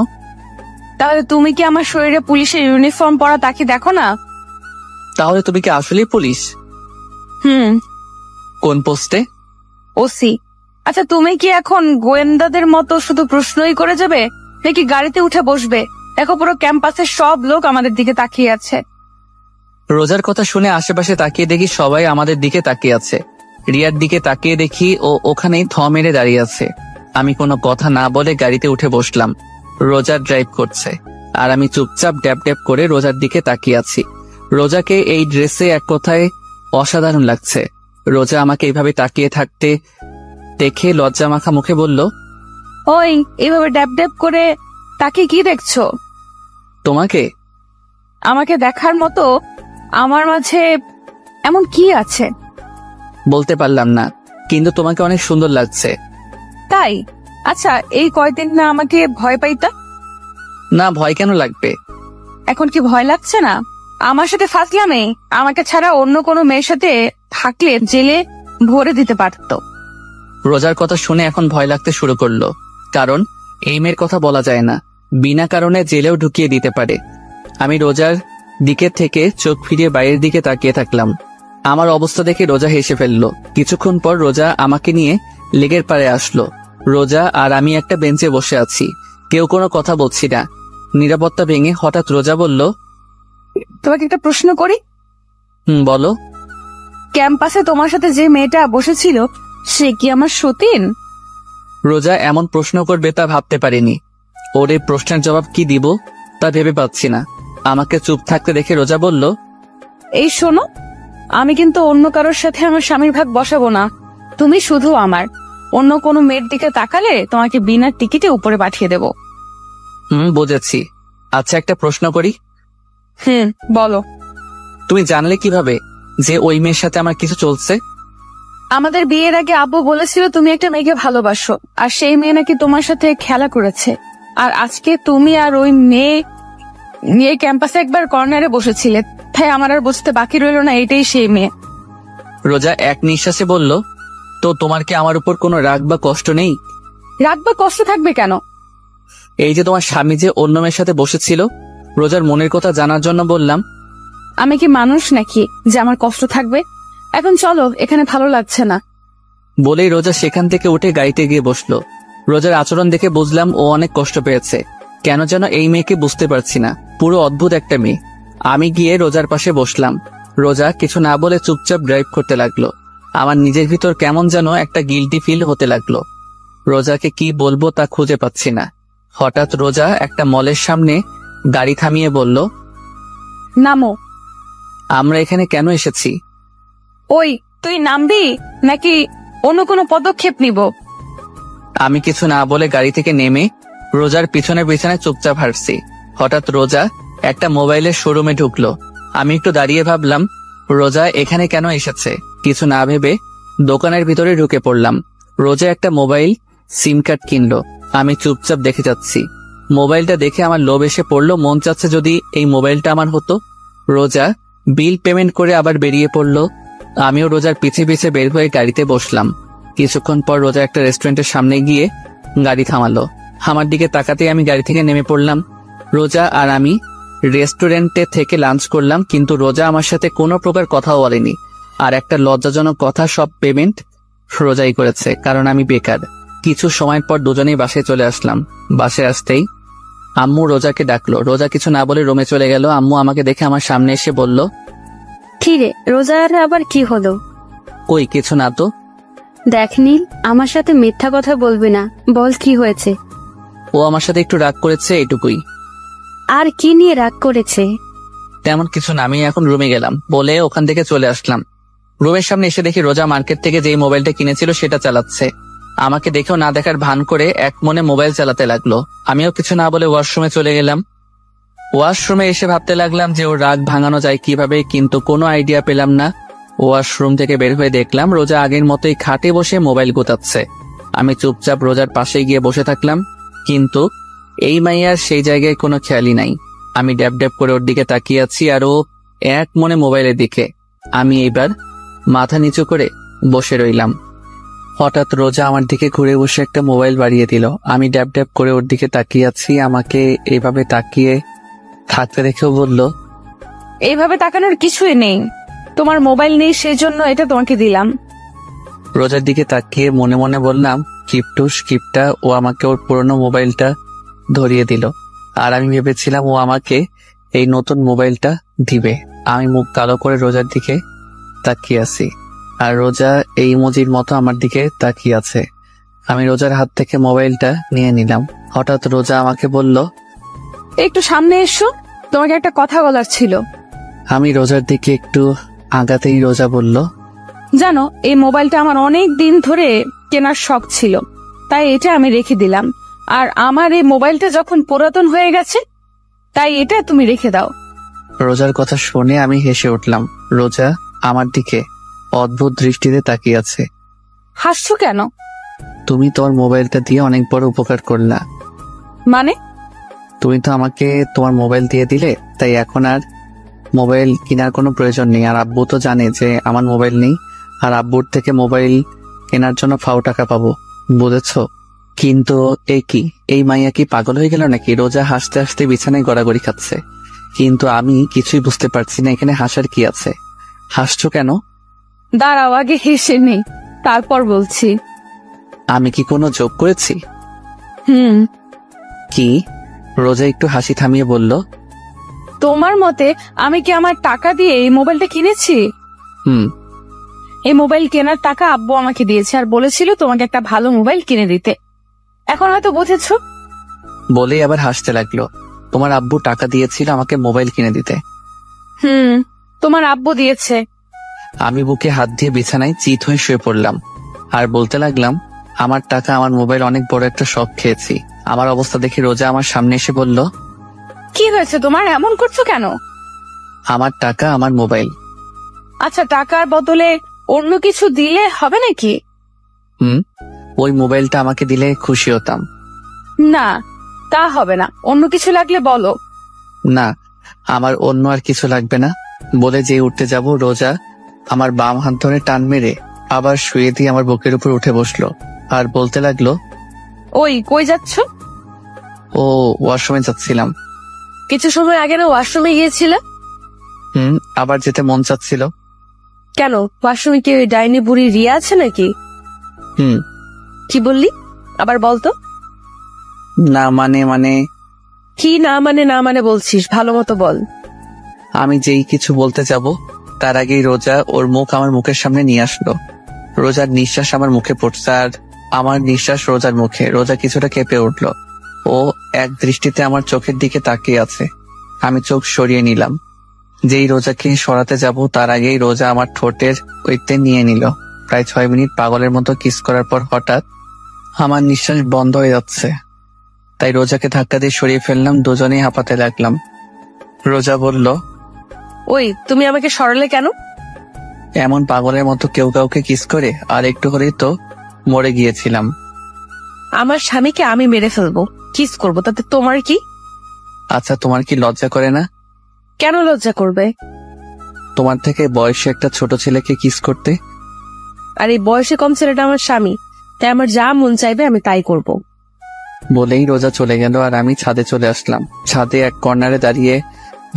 তাহলে তুমি কি আমার শরীরে পুলিশের ইউনিফর্ম পরা তাকে দেখো না? তাহলে তুমি কি আসলেই পুলিশ? কোন পোস্টে? ওসি। আচ্ছা, তুমি কি এখন গোয়েন্দাদের মতো শুধু প্রশ্নই করে যাবে নাকি গাড়িতে উঠে বসবে? দেখো, পুরো ক্যাম্পাসের সব লোক আমাদের দিকে তাকিয়ে আছে। রোজার কথা শুনে আশেপাশে তাকিয়ে দেখি সবাই আমাদের দিকে তাকিয়ে আছে। রিয়ার দিকে তাকিয়ে দেখি ও ওখানেই থ মেরে দাঁড়িয়ে আছে। আমি কোনো কথা না বলে গাড়িতে উঠে বসলাম। রোজা ড্রাইভ করছে আর আমি চুপচাপ ড্যাব ড্যাব করে রোজার দিকে তাকিয়ে আছি। রোজাকে এই ড্রেসে এক কথায় অসাধারণ লাগছে। রোজা আমাকে এইভাবে তাকিয়ে থাকতে দেখে লজ্জা মাখা মুখে বলল, ওই এইভাবে ড্যাব ড্যাব করে তাকে কি দেখছো? তোমাকে? আমাকে দেখার মতো আমার মাঝে এমন কি আছে? বলতে পারলাম না, কিন্তু তোমাকে অনেক সুন্দর লাগছে। তাই? আচ্ছা, এই কয়দিন না আমাকে ভয় পাইতা? না, ভয় কেন লাগবে? এখন কি ভয় লাগছে না? আমার সাথে ফাঁসলামে আমাকে ছাড়া অন্য কোনো মেয়ের সাথে থাকলে জেলে ভরে দিতে পারতো। রোজার কথা শুনে এখন ভয় লাগতে শুরু করলো, কারণ এই মেয়ের কথা বলা যায় না, বিনা কারণে জেলেও ঢুকিয়ে দিতে পারে। আমি রোজার দিকে থেকে চোখ ফিরিয়ে বাইরের দিকে তাকিয়ে থাকলাম। আমার অবস্থা দেখে রোজা হেসে ফেললো। কিছুক্ষণ পর রোজা আমাকে নিয়ে লেগের পাড়ে আসলো। রোজা আর আমি একটা বেঞ্চে বসে আছি, কেউ কোনো কথা বলছি না। নিরাপত্তা ভেঙে হঠাৎ রোজা বলল, তোমাকে একটা প্রশ্ন করি। বলো। ক্যাম্পাসে তোমার সাথে যে মেয়েটা বসেছিল সে কি আমার সতীন? রোজা এমন প্রশ্ন করবে তা ভাবতে পারিনি। ওর এই প্রশ্নের জবাব কি দিব তা ভেবে পাচ্ছি না। আমাকে চুপ থাকতে দেখে রোজা বলল, এই শোনো, আমি কিন্তু অন্য কারোর সাথে আমার স্বামীর ভাগ বসাবো না। তুমি শুধু আমার। অন্য কোনো মেয়ের দিকে তাকালে তোমাকে বিনা টিকিটে উপরে পাঠিয়ে দেব। বুঝেছি। আচ্ছা, একটা প্রশ্ন করি। বলো। তুমি জানলে কিভাবে যে ওই মেয়ের সাথে আমার কিছু চলছে? আমাদের বিয়ের আগে আব্বু বলেছিল তুমি একটা মেয়েকে ভালোবাসো, আর সেই মেয়ে নাকি তোমার সাথে খেলা করেছে। আর আজকে তুমি আর ওই মেয়ে ক্যাম্পাসে একবার কর্নারে বসেছিলে, তাই আমার আর বুঝতে বাকি রইল না এটাই সেই মেয়ে। রোজা এক নিঃশ্বাসে বলল, তো তোমার কি আমার উপর কোনো রাগ বা কষ্ট নেই? রাগ বা কষ্ট থাকবে কেন? এই যে তোমার স্বামী যে অন্য মেয়ের সাথে বসেছিল, রোজার মনের কথা জানার জন্য বললাম। আমি কি মানুষ নাকি যে আমার কষ্ট থাকবে? এখন চলো, এখানে ভালো লাগছে না। বলেই রোজা সেখান থেকে উঠে গাড়িতে গিয়ে বসলো। রোজার আচরণ দেখে বুঝলাম ও অনেক কষ্ট পেয়েছে। কেন যেন এই মেয়েকে বুঝতে পারছি না, পুরো অদ্ভুত একটা মেয়ে। আমি গিয়ে রোজার পাশে বসলাম। রোজা কিছু না বলে চুপচাপ ড্রাইভ করতে লাগলো। আমার নিজের ভিতর কেমন যেন একটা গিল্টি ফিল হতে লাগলো। রোজাকে কি বলবো তা খুঁজে পাচ্ছি না। হঠাৎ রোজা একটা মলের সামনে গাড়ি থামিয়ে বলল, নামো। আমরা এখানে কেন এসেছি? ওই, তুই নামবি নাকি অন্য কোনো পদক্ষেপ নিব? আমি কিছু না বলে গাড়ি থেকে নেমে রোজার পিছনে পিছনে চুপচাপ হাঁটছি। হঠাৎ রোজা একটা মোবাইলের শোরুমে ঢুকলো। আমি একটু দাঁড়িয়ে ভাবলাম রোজা এখানে কেন এসেছে। কিছু না ভেবে দোকানের ভিতরে ঢুকে পড়লাম। রোজা একটা মোবাইল সিম কার্ড কিনলো। আমি চুপচাপ দেখে যাচ্ছি। মোবাইলটা দেখে আমার লোভ এসে পড়লো, মন চাচ্ছে যদি এই মোবাইলটা আমার হতো। রোজা বিল পেমেন্ট করে আবার বেরিয়ে পড়লো। আমিও রোজার পিছে পিছে বের হয়ে গাড়িতে বসলাম। কিছুক্ষণ পর রোজা একটা রেস্টুরেন্টের সামনে গিয়ে গাড়ি থামালো। আমার দিকে তাকাতেই আমি গাড়ি থেকে নেমে পড়লাম। রোজা আর আমি রেস্টুরেন্টে থেকে লাঞ্চ করলাম, কিন্তু রোজা আমার সাথে কোনো প্রকার কথাও বলেনি। আর একটা লজ্জাজনক কথা, সব পেমেন্ট রোজাই করেছে, কারণ আমি বেকার। কিছু সময় পর দুজনেই বাসায় চলে আসলাম। বাসায় আসতেই আম্মু রোজাকে ডাকলো। রোজা কিছু না বলে রুমে চলে গেল। আম্মু আমাকে দেখে আমার সামনে এসে বলল, কি রে, রোজার আবার কি হলো? কই কিছু না তো। দেখ নীল, আমার সাথে মিথ্যা কথা বলবি না, বল কি হয়েছে? ও আমার সাথে একটু রাগ করেছে, এটুকুই। আর কি নিয়ে রাগ করেছে? তেমন কিছু না, আমি এখন রুমে গেলাম বলে ওখান থেকে চলে আসলাম। রুমের সামনে এসে দেখি রোজা মার্কেট থেকে যেই মোবাইলটা কিনেছিল সেটা চালাচ্ছে। আমাকে দেখেও না দেখার ভান করে এক মনে মোবাইল চালাতে লাগলো। আমিও কিছু না বলে ওয়াশরুমে চলে গেলাম। ওয়াশরুমে এসে ভাবতে লাগলাম যে ওর রাগ ভাঙানো যায় কিভাবে, কিন্তু কোনো আইডিয়া পেলাম না। ওয়াশরুম থেকে বের হয়ে দেখলাম রোজা আগের মতোই খাটে বসে মোবাইল গোতাচ্ছে। আমি চুপচাপ রোজার পাশে গিয়ে বসে থাকলাম, কিন্তু এই মাইয়ার সেই জায়গায় কোনো খেয়ালই নাই। আমি ড্যাব ড্যাব করে ওর দিকে তাকিয়ে আছি আর ও এক মনে মোবাইলের দিকে। আমি এইবার মাথা নিচু করে বসে রইলাম। হঠাৎ রোজা আমার দিকে ঘুরে বসে একটা মোবাইল বাড়িয়ে দিল। আমি ড্যাব ড্যাব করে ওর দিকে তাকিয়ে আছি। আমাকে এইভাবে তাকিয়ে থাকতে দেখেও বলল, এইভাবে তাকানোর কিছুই নেই, তোমার মোবাইল নেই সেজন্য এটা তোমাকে দিলাম। রোজার দিকে তাকিয়ে মনে মনে বললাম, কিপটুস কিপটা, ও আমাকে ওর পুরনো মোবাইলটা ধরিয়ে দিল। আর আমি ভেবেছিলাম ও আমাকে এই নতুন মোবাইলটা দিবে। আমি মুখ কালো করে রোজার দিকে তাকিয়ে আছি, আর রোজা এই ইমোজির মতো আমার দিকে তাকিয়ে আছে। আমি রোজার হাত থেকে মোবাইলটা নিয়ে নিলাম। হঠাৎ রোজা আমাকে বলল, একটু সামনে এসো, তোমাকে একটা কথা বলার ছিল। আমি রোজার দিকে একটু আগাতেই রোজা বলল, জানো, এই মোবাইলটা আমার অনেক দিন ধরে কেনার শখ ছিল, তাই এটা আমি রেখে দিলাম। আর আমার এই মোবাইলটা যখন পুরাতন হয়ে গেছে তাই এটা তুমি রেখে দাও। রোজার কথা শুনে আমি হেসে উঠলাম। রোজা আমার দিকে অদ্ভুত দৃষ্টিতে তাকিয়ে আছে। হাসছো কেন? তুমি তোমার মোবাইলটা দিয়ে অনেক বড় উপকার করলা। মানে? তুমি তো আমাকে তোমার মোবাইল দিয়ে দিলে, তাই এখন আর মোবাইল কেনার কোনো প্রয়োজন নেই। আর আব্বু তো জানে যে আমার মোবাইল নেই, আর আব্বুর থেকে মোবাইল কেনার জন্য ফাও টাকা পাবো, বুঝেছো? কিন্তু এই মাইয়া কি পাগল হয়ে গেল নাকি? রোজা হাসতে হাসতে বিছানায় গড়াগড়ি খাচ্ছে, কিন্তু আমি কিছুই বুঝতে পারছি না এখানে হাসার কি আছে। হাসছো কেন? দাঁড়াও, আগে হেসে নেই, তারপর বলছি। আমি কি কোনো জোক করেছি? কি? রোজা একটু হাসি থামিয়ে বলল, তোমার মতে আমি কি আমার টাকা দিয়ে এই মোবাইলটা কিনেছি? এই মোবাইল কেনার টাকা আব্বু আমাকে দিয়েছে, আর বলেছিল তোমাকে একটা ভালো মোবাইল কিনে দিতে। এখন হয়তো বুঝেছো। বলেই আবার হাসতে লাগলো। তোমার আব্বু টাকা দিয়েছিল আমাকে মোবাইল কিনে দিতে? তোমার আব্বু দিয়েছে। আমি বুকে হাত দিয়ে বিছানায় চিত হয়ে শুয়ে পড়লাম আর বলতে লাগলাম, আমার টাকা আমার মোবাইল অনেক বড় একটা শক খেয়েছি। আমার অবস্থা দেখে রোজা আমার সামনে এসে বলল, কি হয়েছে তোমার, এমন করছো কেন? আমার টাকা আমার মোবাইল। আচ্ছা, টাকার বদলে অন্য কিছু দিলে হবে নাকি? ওই মোবাইলটা আমাকে দিলে খুশি হতাম। না, তা হবে না, অন্য কিছু লাগলে বলো। না, আমার অন্য আর কিছু লাগবে না বলে যে উঠতে যাব, রোজা আমার বাম হাত ধরে টান মেরে আবার শুয়ে দিয়ে আমার বুকের উপর উঠে বসলো আর বলতে লাগলো, ওই কই যাচ্ছ? ও ওয়াশরুমে যাচ্ছিলাম। কিছু সময় আগে না ওয়াশরুমে গিয়েছিলে? আবার যেতে মন চাচ্ছিল। কেন, ওয়াশরুমে কি ওই ডাইনি বুড়ি রিয়া আছে নাকি? কি বললি, আবার বলতো। না মানে কি না মানে বলছিস, ভালো মতো বল। আমি যেই কিছু বলতে যাব তার আগেই রোজা ওর মুখ আমার মুখের সামনে নিয়ে আসলো। রোজার নিঃশ্বাস আমার মুখে পড়ছে আর আমার নিঃশ্বাস রোজার মুখে। রোজা কিছুটা কেঁপে উঠল। ও এক দৃষ্টিতে আমার চোখের দিকে তাকিয়ে আছে। আমি চোখ সরিয়ে নিলাম। যেই রোজাকে সরাতে যাব তার আগেই রোজা আমার ঠোঁটের ওইতে নিয়ে নিল। প্রায় 6 মিনিট পাগলের মতো কিস করার পর হঠাৎ আমার নিঃশ্বাস বন্ধ হয়ে যাচ্ছে, তাই রোজাকে ধাক্কা দিয়ে সরিয়ে ফেললাম। দুজনেই হাঁপাতে লাগলাম। রোজা বলল, ওই তুমি আমাকে সরালে কেন? এমন পাগলের মতো কেউ কাউকে কিস করে? আর একটু হলেই তো মরে গিয়েছিলাম। আমার স্বামীকে আমি মেরে ফেলবো, কিস করবো, তাতে তোমার কি? আচ্ছা, তোমার কি লজ্জা করে না? কেন লজ্জা করবে? তোমার থেকে বয়সে একটা ছোট ছেলেকে কিস করতে। আর এই বয়সে কম ছেলেটা আমার স্বামী, তাই আমার যা মন চাইবে আমি তাই করব। বলেই রোজা চলে গেল আর আমি ছাদে চলে আসলাম। ছাদে এক কর্নারে দাঁড়িয়ে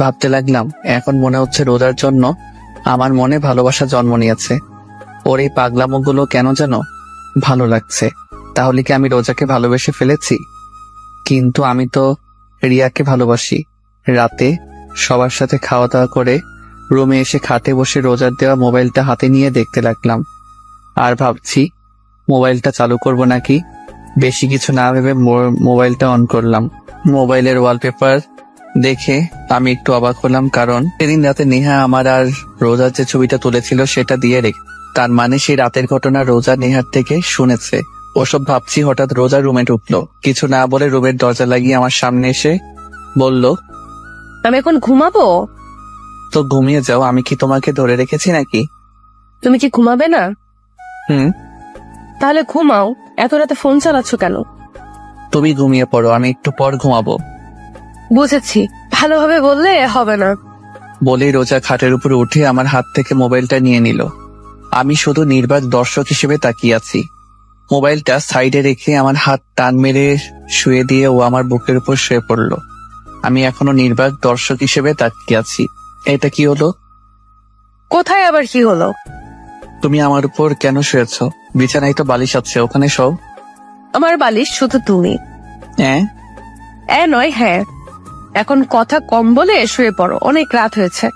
ভাবতে লাগলাম, এখন মনে হচ্ছে রোজার জন্য আমার মনে ভালোবাসা জন্ম নিয়েছে। ওর এই পাগলামোগুলো কেন যেন ভালো লাগছে। তাহলে কি আমি রোজাকে ভালোবেসে ফেলেছি? কিন্তু আমি তো রিয়াকে ভালোবাসি। রাতে সবার সাথে খাওয়া দাওয়া করে রুমে এসে খাটে বসে রোজার দেওয়া মোবাইলটা হাতে নিয়ে দেখতে লাগলাম আর ভাবছি মোবাইলটা চালু করব নাকি। বেশি কিছু না ভেবে মোবাইলটা অন করলাম। মোবাইলের ওয়ালপেপার দেখে আমি একটু অবাক হলাম, কারণ সেদিন রাতে নেহা আমার আর রোজার যে ছবিটা তুলেছিল সেটা দিয়ে রেখে, তার মানে সেই রাতের ঘটনা রোজা নেহার থেকে শুনেছে। ওসব ভাবছি, হঠাৎ রোজা রুমে ঢুকলো। কিছু না বলে রুমের দরজা লাগিয়ে আমার সামনে এসে বলল, আমি এখন ঘুমাবো। তো ঘুমিয়ে যাও, আমি কি তোমাকে ধরে রেখেছি নাকি? তুমি কি ঘুমাবে না? তাহলে ঘুমাও, এত রাতে ফোন চালাচ্ছ কেন? তুমি ঘুমিয়ে পড়ো, আমি একটু পর ঘুমাবো। বুঝেছি, ভালোভাবে বললে হবে না। বলেই রোজা খাটের উপর উঠে আমার হাত থেকে মোবাইলটা নিয়ে নিল। আমি শুধু নির্বাক দর্শক হিসেবে তাকিয়ে আছি। মোবাইলটা সাইডে রেখে আমার হাত টান মেরে শুয়ে দিয়ে ও আমার বুকের উপর শুয়ে পড়ল। আমি এখনো নির্বাক দর্শক হিসেবে তাকিয়ে আছি। এটা কি হলো? কোথায় আবার কি হলো? তুমি আমার উপর কেন শুয়েছ? বিছানায় তো বালিশ আছে, ওখানে শোও। আমার বালিশ শুধু তুমি। নয় হ্যাঁ, এখন কথা কম বলে শুয়ে পড়ো, অনেক রাত হয়েছে।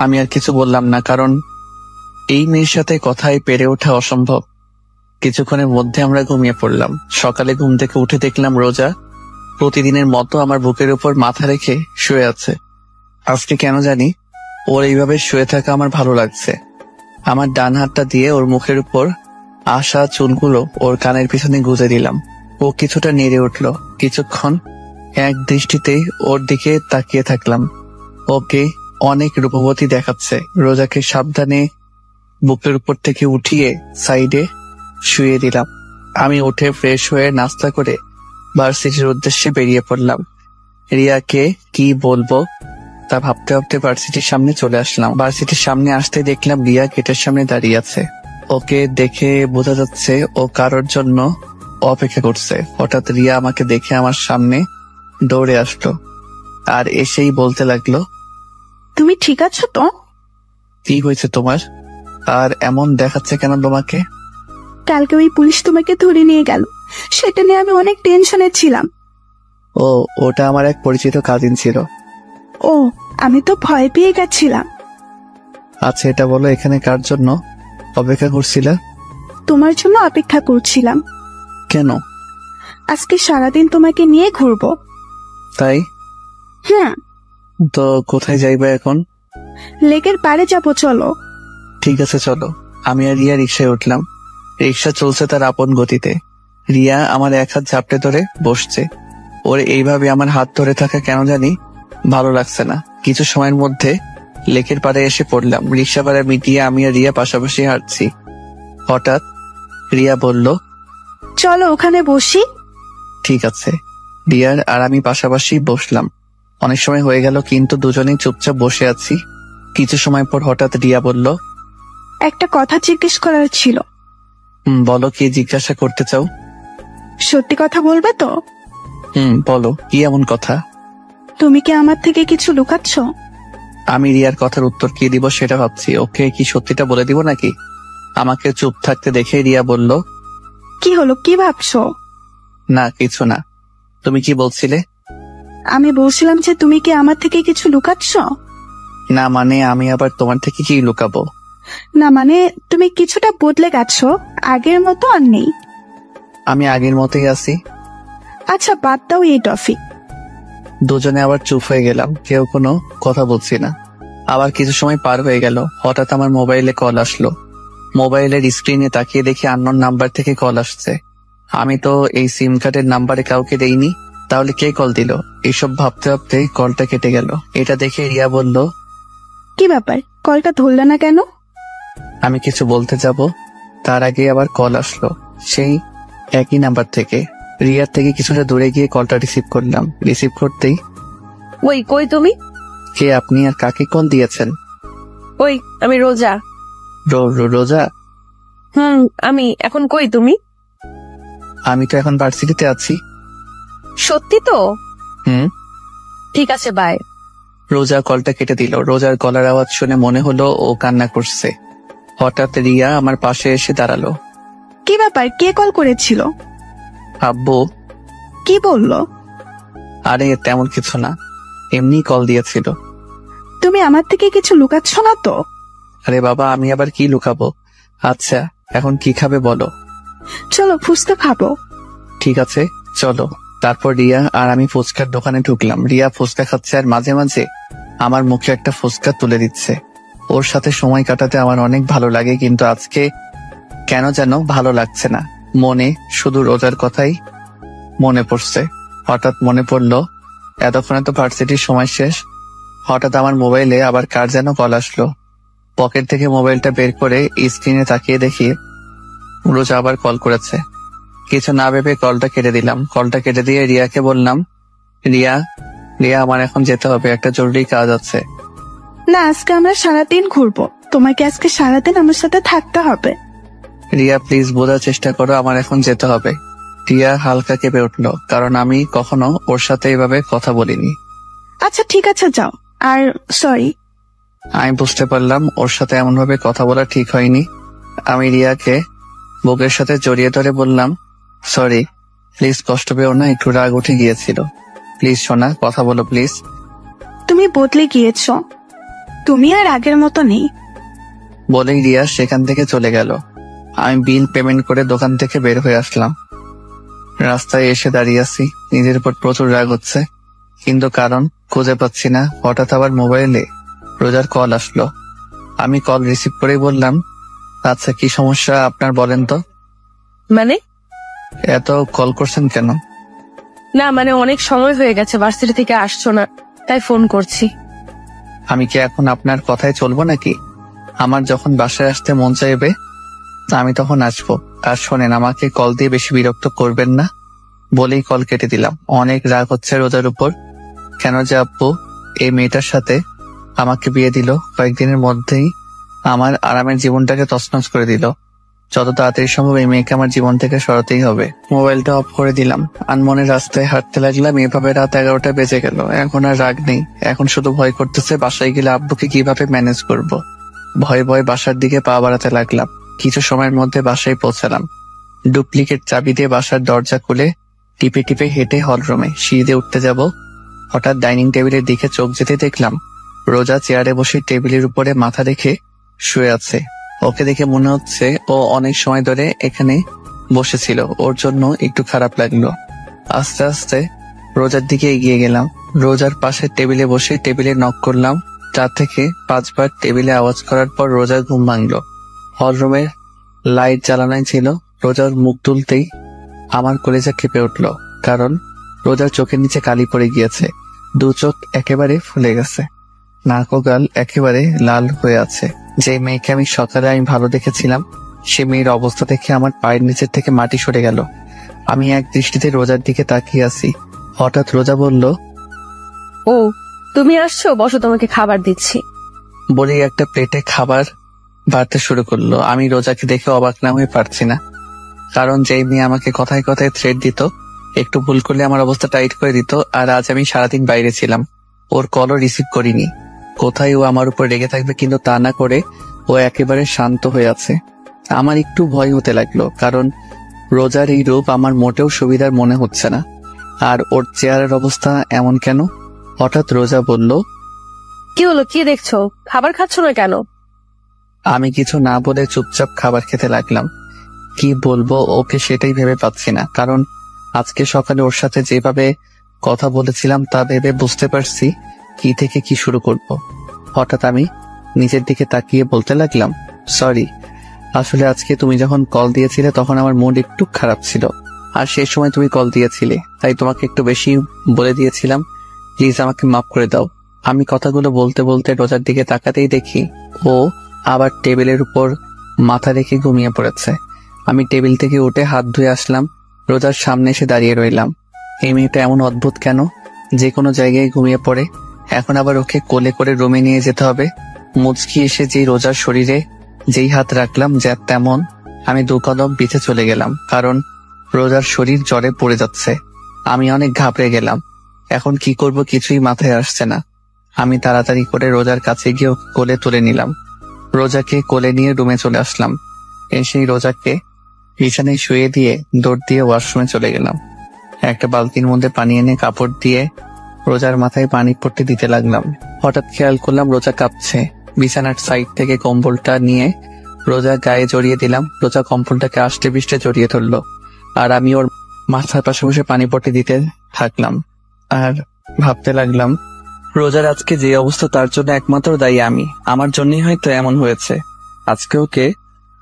আমি আর কিছু বললাম না, কারণ এই মেয়ের সাথে কথায় পেরে ওঠা অসম্ভব। কিছুক্ষণের মধ্যে আমরা ঘুমিয়ে পড়লাম। সকালে ঘুম থেকে উঠে দেখলাম রোজা প্রতিদিনের মতো আমার বুকের উপর মাথা রেখে শুয়ে আছে। আজকে কেন জানি ওর এইভাবে শুয়ে থাকা আমার ভালো লাগছে। আমার ডান হাতটা দিয়ে ওর মুখের উপর আসা চুলগুলো ওর কানের পিছনে গুজে দিলাম। ও কিছুটা নেড়ে উঠল। কিছুক্ষণ এক দৃষ্টিতে ওর দিকে তাকিয়ে থাকলাম। ওকে অনেক রূপবতী দেখাচ্ছে। রোজাকে সাবধানে বুকের উপর থেকে উঠিয়ে সাইডে শুয়ে দিলাম। আমি উঠে ফ্রেশ হয়ে নাস্তা করে ভার্সিটির উদ্দেশ্যে বেরিয়ে পড়লাম। রিয়াকে কি বলবো তা ভাবতে ভাবতে ভার্সিটির সামনে চলে আসলাম। ভার্সিটির সামনে আসতে দেখলাম রিয়া গেটের সামনে দাঁড়িয়ে আছে। ওকে দেখে বোঝা যাচ্ছে ও কারোর জন্য অপেক্ষা করছে। হঠাৎ রিয়া আমাকে দেখে আমার সামনে দৌড়ে আসলো আর এসেই বলতে লাগলো, তুমি ঠিক আছো তো? কি হয়েছে তোমার? আর এমন দেখাচ্ছে কেন তোমাকে? কালকে ওই পুলিশ তোমাকে ধরে নিয়ে গেল, সেটা নিয়ে আমি অনেক টেনশনে ছিলাম। ও, ওটা আমার এক পরিচিত কাজিন ছিল। ও, আমি তো ভয় পেয়ে গেছিলাম। আচ্ছা এটা বলো, এখানে কার জন্য অপেক্ষা করছিলে? তোমার জন্য অপেক্ষা করছিলাম। কেন? আজকে সারাদিন তোমাকে নিয়ে ঘুরবো। তাই? হ্যাঁ। তো কোথায় যাইবা এখন? লেকের পাড়ে যাবো, চলো। ঠিক আছে চলো। আমি আর রিয়া রিক্সায় উঠলাম। রিক্সা চলছে তার আপন গতিতে। রিয়া আমার এক হাত ঝাপটে ধরে বসছে। ওর এইভাবে আমার হাত ধরে থাকা কেন জানি ভালো লাগছে না। কিছু সময়ের মধ্যে লেকের পাড়ে এসে পড়লাম। রিক্সা ভাড়া মিটিয়ে আমি আর রিয়া পাশাপাশি হাঁটছি। হঠাৎ রিয়া বলল, চলো ওখানে বসি। ঠিক আছে। রিয়ার আর আমি পাশাপাশি বসলাম। অনেক সময় হয়ে গেল কিন্তু দুজনেই চুপচাপ বসে আছি। কিছু সময় পর হঠাৎ রিয়া বলল, একটা কথা জিজ্ঞেস করার ছিল। বলো, কি জিজ্ঞাসা করতে চাও? সত্যি কথা বলবে তো? বলো, কি এমন কথা? তুমি কি আমার থেকে কিছু লুকাচ্ছ? আমি রিয়ার কথার উত্তর কি দিব সেটা ভাবছি। ওকে কি সত্যিটা বলে দিব নাকি? আমাকে চুপ থাকতে দেখে রিয়া বলল, কি হলো, কি ভাবছো? না কিছু না। তুমি কি বলছিলে? আমি বলছিলাম যে তুমি কি আমার থেকে কিছু লুকাচ্ছ? না মানে আমি আবার তোমার থেকে কি লুকাবো? না মানে তুমি কিছুটা বদলে গেছো, আগের মতো আর নেই। আমি আগের মতোই আছি। আচ্ছা বাদ দাও এই টফি। দুজনে আবার চুপ হয়ে গেলাম, কেউ কোনো কথা বলছি না। আবার কিছু সময় পার হয়ে গেল। হঠাৎ আমার মোবাইলে কল আসলো। মোবাইলের স্ক্রিনে তাকিয়ে দেখি আননোন নাম্বার থেকে কল আসছে। আমি তো এই সিম কার্ডের নাম্বারে কাউকে দেইনি, তাহলে কে কল দিল? এইসব ভাবতে ভাবতে কলটা কেটে গেল। এটা দেখে রিয়া বলল, কি ব্যাপার, কলটা ধরলে না কেন? আমি কিছু বলতে যাব তার আগে আবার কল আসলো সেই একই নাম্বার থেকে। রিয়ার থেকে কিছুটা দূরে গিয়ে কলটা রিসিভ করলাম। রিসিভ করতেই, ওই কই তুমি? কে আপনি আর কাকে কল দিয়েছেন? ওই আমি রোজা। রোজা? আমি এখন কই তুমি? আমি তো এখন ভার্সিটিতে আছি। সত্যি তো? হুম। ঠিক আছে বাই। রোজা কলটা কেটে দিল। রোজার গলার আওয়াজ শুনে মনে হলো ও কান্না করছে। হঠাৎ রিয়া আমার পাশে এসে দাঁড়ালো। কি ব্যাপার, কে কল করেছিল? আব্বু। কি বললো? আরে তেমন কিছু না, এমনি কল দিয়েছিল। তুমি আমার থেকে কিছু লুকাচ্ছ না তো? আরে বাবা, আমি আবার কি লুকাবো। আচ্ছা এখন কি খাবে বলো? চলো ফুচকা খাবো। ঠিক আছে চলো। তারপর রিয়া আর আমি ফুচকার দোকানে ঢুকলাম। রিয়া ফুচকা খাচ্ছে আর মাঝে মাঝে আমার মুখে একটা ফুচকা তুলে দিচ্ছে। ওর সাথে সময় কাটাতে আমার অনেক ভালো লাগে, কিন্তু আজকে কেন যেন ভালো লাগছে না। মনে শুধু রোজার কথাই মনে পড়ছে। হঠাৎ মনে পড়লো এতক্ষণে তো ভার্সিটির সময় শেষ। হঠাৎ আমার মোবাইলে আবার কার যেন কল আসলো। পকেট থেকে মোবাইলটা বের করে স্ক্রিনে তাকিয়ে দেখি রোজা আবার কল করেছে। কিছু না ভেবে কলটা কেটে দিলাম। কলটা কেটে দিয়ে রিয়াকে বললাম, রিয়া আমার এখন যেতে হবে, একটা জরুরি কাজ আছে। না, আজকে আমরা সারাদিন ঘুরবো, তোমাকে আজকে সারাদিন আমার সাথে থাকতে হবে। রিয়া প্লিজ বোঝার চেষ্টা করো, আমার এখন যেতে হবে। রিয়া হালকা কেঁপে উঠলো, কারণ আমি কখনো ওর সাথে এভাবে কথা বলিনি। আচ্ছা ঠিক আছে যাও। আর সরি। আমি বুঝতে পারলাম ওর সাথে এমন ভাবে কথা বলা ঠিক হয়নি। আমি রিয়াকে বুকের সাথে জড়িয়ে ধরে বললাম, সরি প্লিজ, কষ্ট পেও না, একটু রাগ উঠে গিয়েছিল। প্লিজ সোনা, কথা বলো প্লিজ। তুমি বদলে গিয়েছ, তুমি আর আগের মতো নেই। বলেই রিয়া সেখান থেকে চলে গেল। আমি বিল পেমেন্ট করে দোকান থেকে বের হয়ে আসলাম। রাস্তায় এসে দাঁড়িয়ে আছি, নিজের উপর প্রচুর রাগ হচ্ছে, কিন্তু কারণ খুঁজে পাচ্ছি না। হঠাৎ আবার মোবাইলে রোজার কল আসলো। আমি কল রিসিভ করেই বললাম, আচ্ছা কি সমস্যা আপনার বলেন তো। মানে? এত কল করছেন কেন? না মানে অনেক সময় হয়ে গেছে, ভার্সিটি থেকে আসছো না, তাই ফোন করছি। আমি কি এখন আপনার কথায় চলবো নাকি? আমার যখন বাসায় আসতে মন চাইবে তা আমি তখন আসবো। আর শোনেন, আমাকে কল দিয়ে বেশি বিরক্ত করবেন না বলেই কল কেটে দিলাম। অনেক রাগ হচ্ছে রোজার উপর। কেন যে আব্বু এই মেয়েটার সাথে আমাকে বিয়ে দিল, কয়েকদিনের মধ্যেই আমার আরামের জীবনটাকে তছনছ করে দিল। যত তাড়াতাড়ি সম্ভব এই মেয়েকে আমার জীবন থেকে সরাতেই হবে। মোবাইলটা অফ করে দিলাম, আনমনে রাস্তায় হাঁটতে লাগলাম। এভাবে রাত 11টা বেজে গেল। এখন আর রাগ নেই, এখন শুধু ভয় করতেছে বাসায় গেলে আব্বুকে কিভাবে ম্যানেজ করব। ভয়ে ভয়ে বাসার দিকে পা বাড়াতে লাগলাম। কিছু সময়ের মধ্যে বাসায় পৌঁছালাম। ডুপ্লিকেট চাবি দিয়ে বাসার দরজা খুলে টিপে টিপে হেঁটে হলরুমে সিঁড়িতে উঠতে যাব। হঠাৎ ডাইনিং টেবিলের দিকে চোখ যেতে দেখলাম রোজা চেয়ারে বসে টেবিলের উপরে মাথা রেখে শুয়ে আছে। ওকে দেখে মনে হচ্ছে ও অনেক সময় ধরে এখানে বসেছিল। ওর জন্য একটু খারাপ লাগলো। আস্তে আস্তে রোজার দিকে এগিয়ে গেলাম। রোজার পাশে টেবিলে বসে টেবিলে নক করলাম। 4 থেকে 5 বার টেবিলে আওয়াজ করার পর রোজার ঘুম ভাঙলো। হলরুমের লাইট জ্বালানোই ছিল। রোজার মুখ তুলতেই আমার কলেজা কেঁপে উঠল, কারণ রোজার চোখের নিচে কালি পড়ে গিয়েছে। 2 চোখ একেবারে ফুলে গেছে, নাক ও গাল একেবারে লাল হয়ে আছে। যে মেয়েকে আমি সকালে ভালো দেখেছিলাম, সে মেয়ের অবস্থা দেখে আমার পায়ের নিচের থেকে মাটি সরে গেল। আমি এক দৃষ্টিতে রোজার দিকে তাকিয়ে আছি। হঠাৎ রোজা বলল, ও তুমি আসছো, বসো, তোমাকে খাবার দিচ্ছি। বলেই একটা প্লেটে খাবার বাড়তে শুরু করলো। আমি রোজাকে দেখে অবাক না হয়ে পারছি না, কারণ যেই মেয়ে আমাকে কথায় কথায় থ্রেট দিত, একটু ভুল করলে আমার অবস্থা টাইট করে দিত, আর আজ আমি সারাদিন বাইরে ছিলাম, ওর কলও রিসিভ করিনি। কোথায় ও আমার উপর রেগে থাকবে, কিন্তু তা না করে ও একেবারে শান্ত হয়ে আছে। আমার একটু ভয় হতে লাগলো, কারণ রোজার এই রূপ আমার মোটেও সুবিধার মনে হচ্ছে না। আর ওর চেহারার অবস্থা এমন কেন? হঠাৎ রোজা বলল, কি হলো, কি দেখছো, খাবার খাচ্ছ না কেন? আমি কিছু না বলে চুপচাপ খাবার খেতে লাগলাম। কি বলবো ওকে সেটাই ভেবে পাচ্ছি না, কারণ আজকে সকালে ওর সাথে যেভাবে কথা বলেছিলাম তা ভেবে বুঝতে পারছি কি থেকে কি শুরু করব। হঠাৎ আমি নিজের দিকে তাকিয়ে বলতে লাগলাম, সরি, আসলে আজকে তুমি যখন কল দিয়েছিলে তখন আমার মুড একটু খারাপ ছিল, আর সেই সময় তুমি কল দিয়েছিলে, তাই তোমাকে একটু বেশি বলে দিয়েছিলাম। প্লিজ আমাকে মাফ করে দাও। আমি কথাগুলো বলতে বলতে রোজার দিকে তাকাতেই দেখি ও আবার টেবিলের উপর মাথা রেখে ঘুমিয়ে পড়েছে। আমি টেবিল থেকে উঠে হাত ধুয়ে আসলাম, রোজার সামনে এসে দাঁড়িয়ে রইলাম। এই মেয়েটা এমন অদ্ভুত কেন, যে কোনো জায়গায় ঘুমিয়ে পড়ে, এখন আবার ওকে কোলে করে রুমে নিয়ে যেতে হবে। মুচকি এসে যেই রোজার শরীরে যেই হাত রাখলাম যা তেমন আমি 2 কদম পিছে চলে গেলাম, কারণ রোজার শরীর জ্বরে পড়ে যাচ্ছে। আমি অনেক ঘাবড়ে গেলাম। এখন কি করব কিছুই মাথায় আসছে না। আমি তাড়াতাড়ি করে রোজার কাছে গিয়ে ওকে কোলে তুলে নিলাম। রোজাকে কোলে নিয়ে রুমে চলে আসলাম। এসেই রোজাকে বিছানায় শুয়ে দিয়ে দৌড় দিয়ে ওয়াশরুমে চলে গেলাম। একটা বালতির মধ্যে পানি এনে কাপড় দিয়ে রোজার মাথায় পানি পড়তে দিতে লাগলাম। হঠাৎ খেয়াল করলাম রোজা কাঁপছে। বিছানার সাইড থেকে কম্বলটা নিয়ে রোজা গায়ে জড়িয়ে দিলাম। রোজা কম্বলটাকে আষ্টে পৃষ্ঠে জড়িয়ে ধরলো, আর আমি ওর মাথার পাশে বসে পানি পড়তে দিতে থাকলাম। আর ভাবতে লাগলাম, রোজার আজকে যে অবস্থা তার জন্য একমাত্র দায়ী আমি। আমার জন্যই হয়তো এমন হয়েছে। আজকে ওকে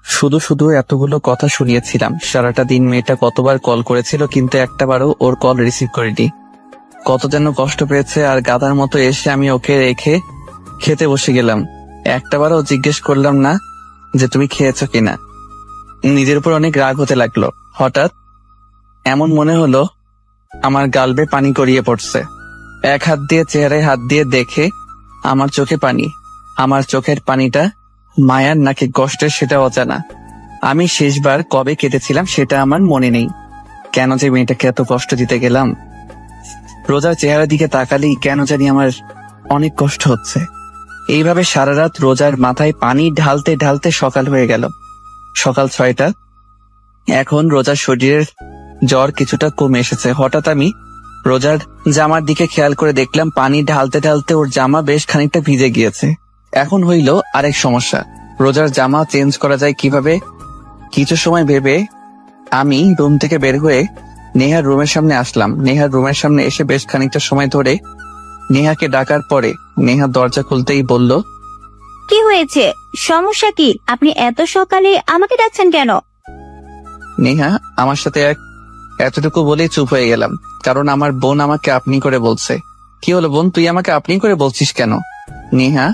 শুধু শুধু এতগুলো কথা শুনিয়েছিলাম। সারাটা দিন মেয়েটা কতবার কল করেছিল, কিন্তু একটাবারও ওর কল রিসিভ করিনি। কত যেন কষ্ট পেয়েছে, আর গাধার মতো এসে আমি ওকে রেখে খেতে বসে গেলাম। একটাবারও জিজ্ঞেস করলাম না যে তুমি খেয়েছো কিনা। নিজের উপর অনেক রাগ হতে লাগলো। হঠাৎ এমন মনে হলো আমার গাল বেয়ে পানি গড়িয়ে পড়ছে। এক হাত দিয়ে চেহারায় হাত দিয়ে দেখে আমার চোখে পানি। আমার চোখের পানিটা মায়ার নাকি কষ্টের সেটা অজানা। আমি শেষবার কবে কেঁদেছিলাম সেটা আমার মনে নেই। কেন যে মেয়েটাকে এত কষ্ট দিতে গেলাম। রোজার চেহারার দিকে তাকালেই কেন জানি আমার অনেক কষ্ট হচ্ছে। এইভাবে সারা রাত রোজার মাথায় পানি ঢালতে ঢালতে সকাল হয়ে গেল। সকাল 6টা। এখন রোজার শরীরের জ্বর কিছুটা কমে এসেছে। হঠাৎ আমি রোজার জামার দিকে খেয়াল করে দেখলাম পানি ঢালতে ঢালতে ওর জামা বেশ খানিকটা ভিজে গিয়েছে। এখন হইল আরেক সমস্যা, রোজার জামা চেঞ্জ করা যায় কিভাবে। কিছু সময় ভেবে আমি রুম থেকে বের হয়ে নেহার রুমের সামনে আসলাম। নেহার রুমের সামনে এসে বেশ খানিকটা সময় ধরে নেহাকে ডাকার পরে নেহা দরজা খুলতেই বলল, কি হয়েছে, সমস্যা কি? আপনি এত সকালে আমাকে ডাকছেন কেন? নেহা আমার সাথে এতটুকু বলেই চুপ হয়ে গেলাম। কারণ আমার বোন আমাকে আপনি করে বলছে। কি হলো বোন, তুই আমাকে আপনি করে বলছিস কেন? নেহা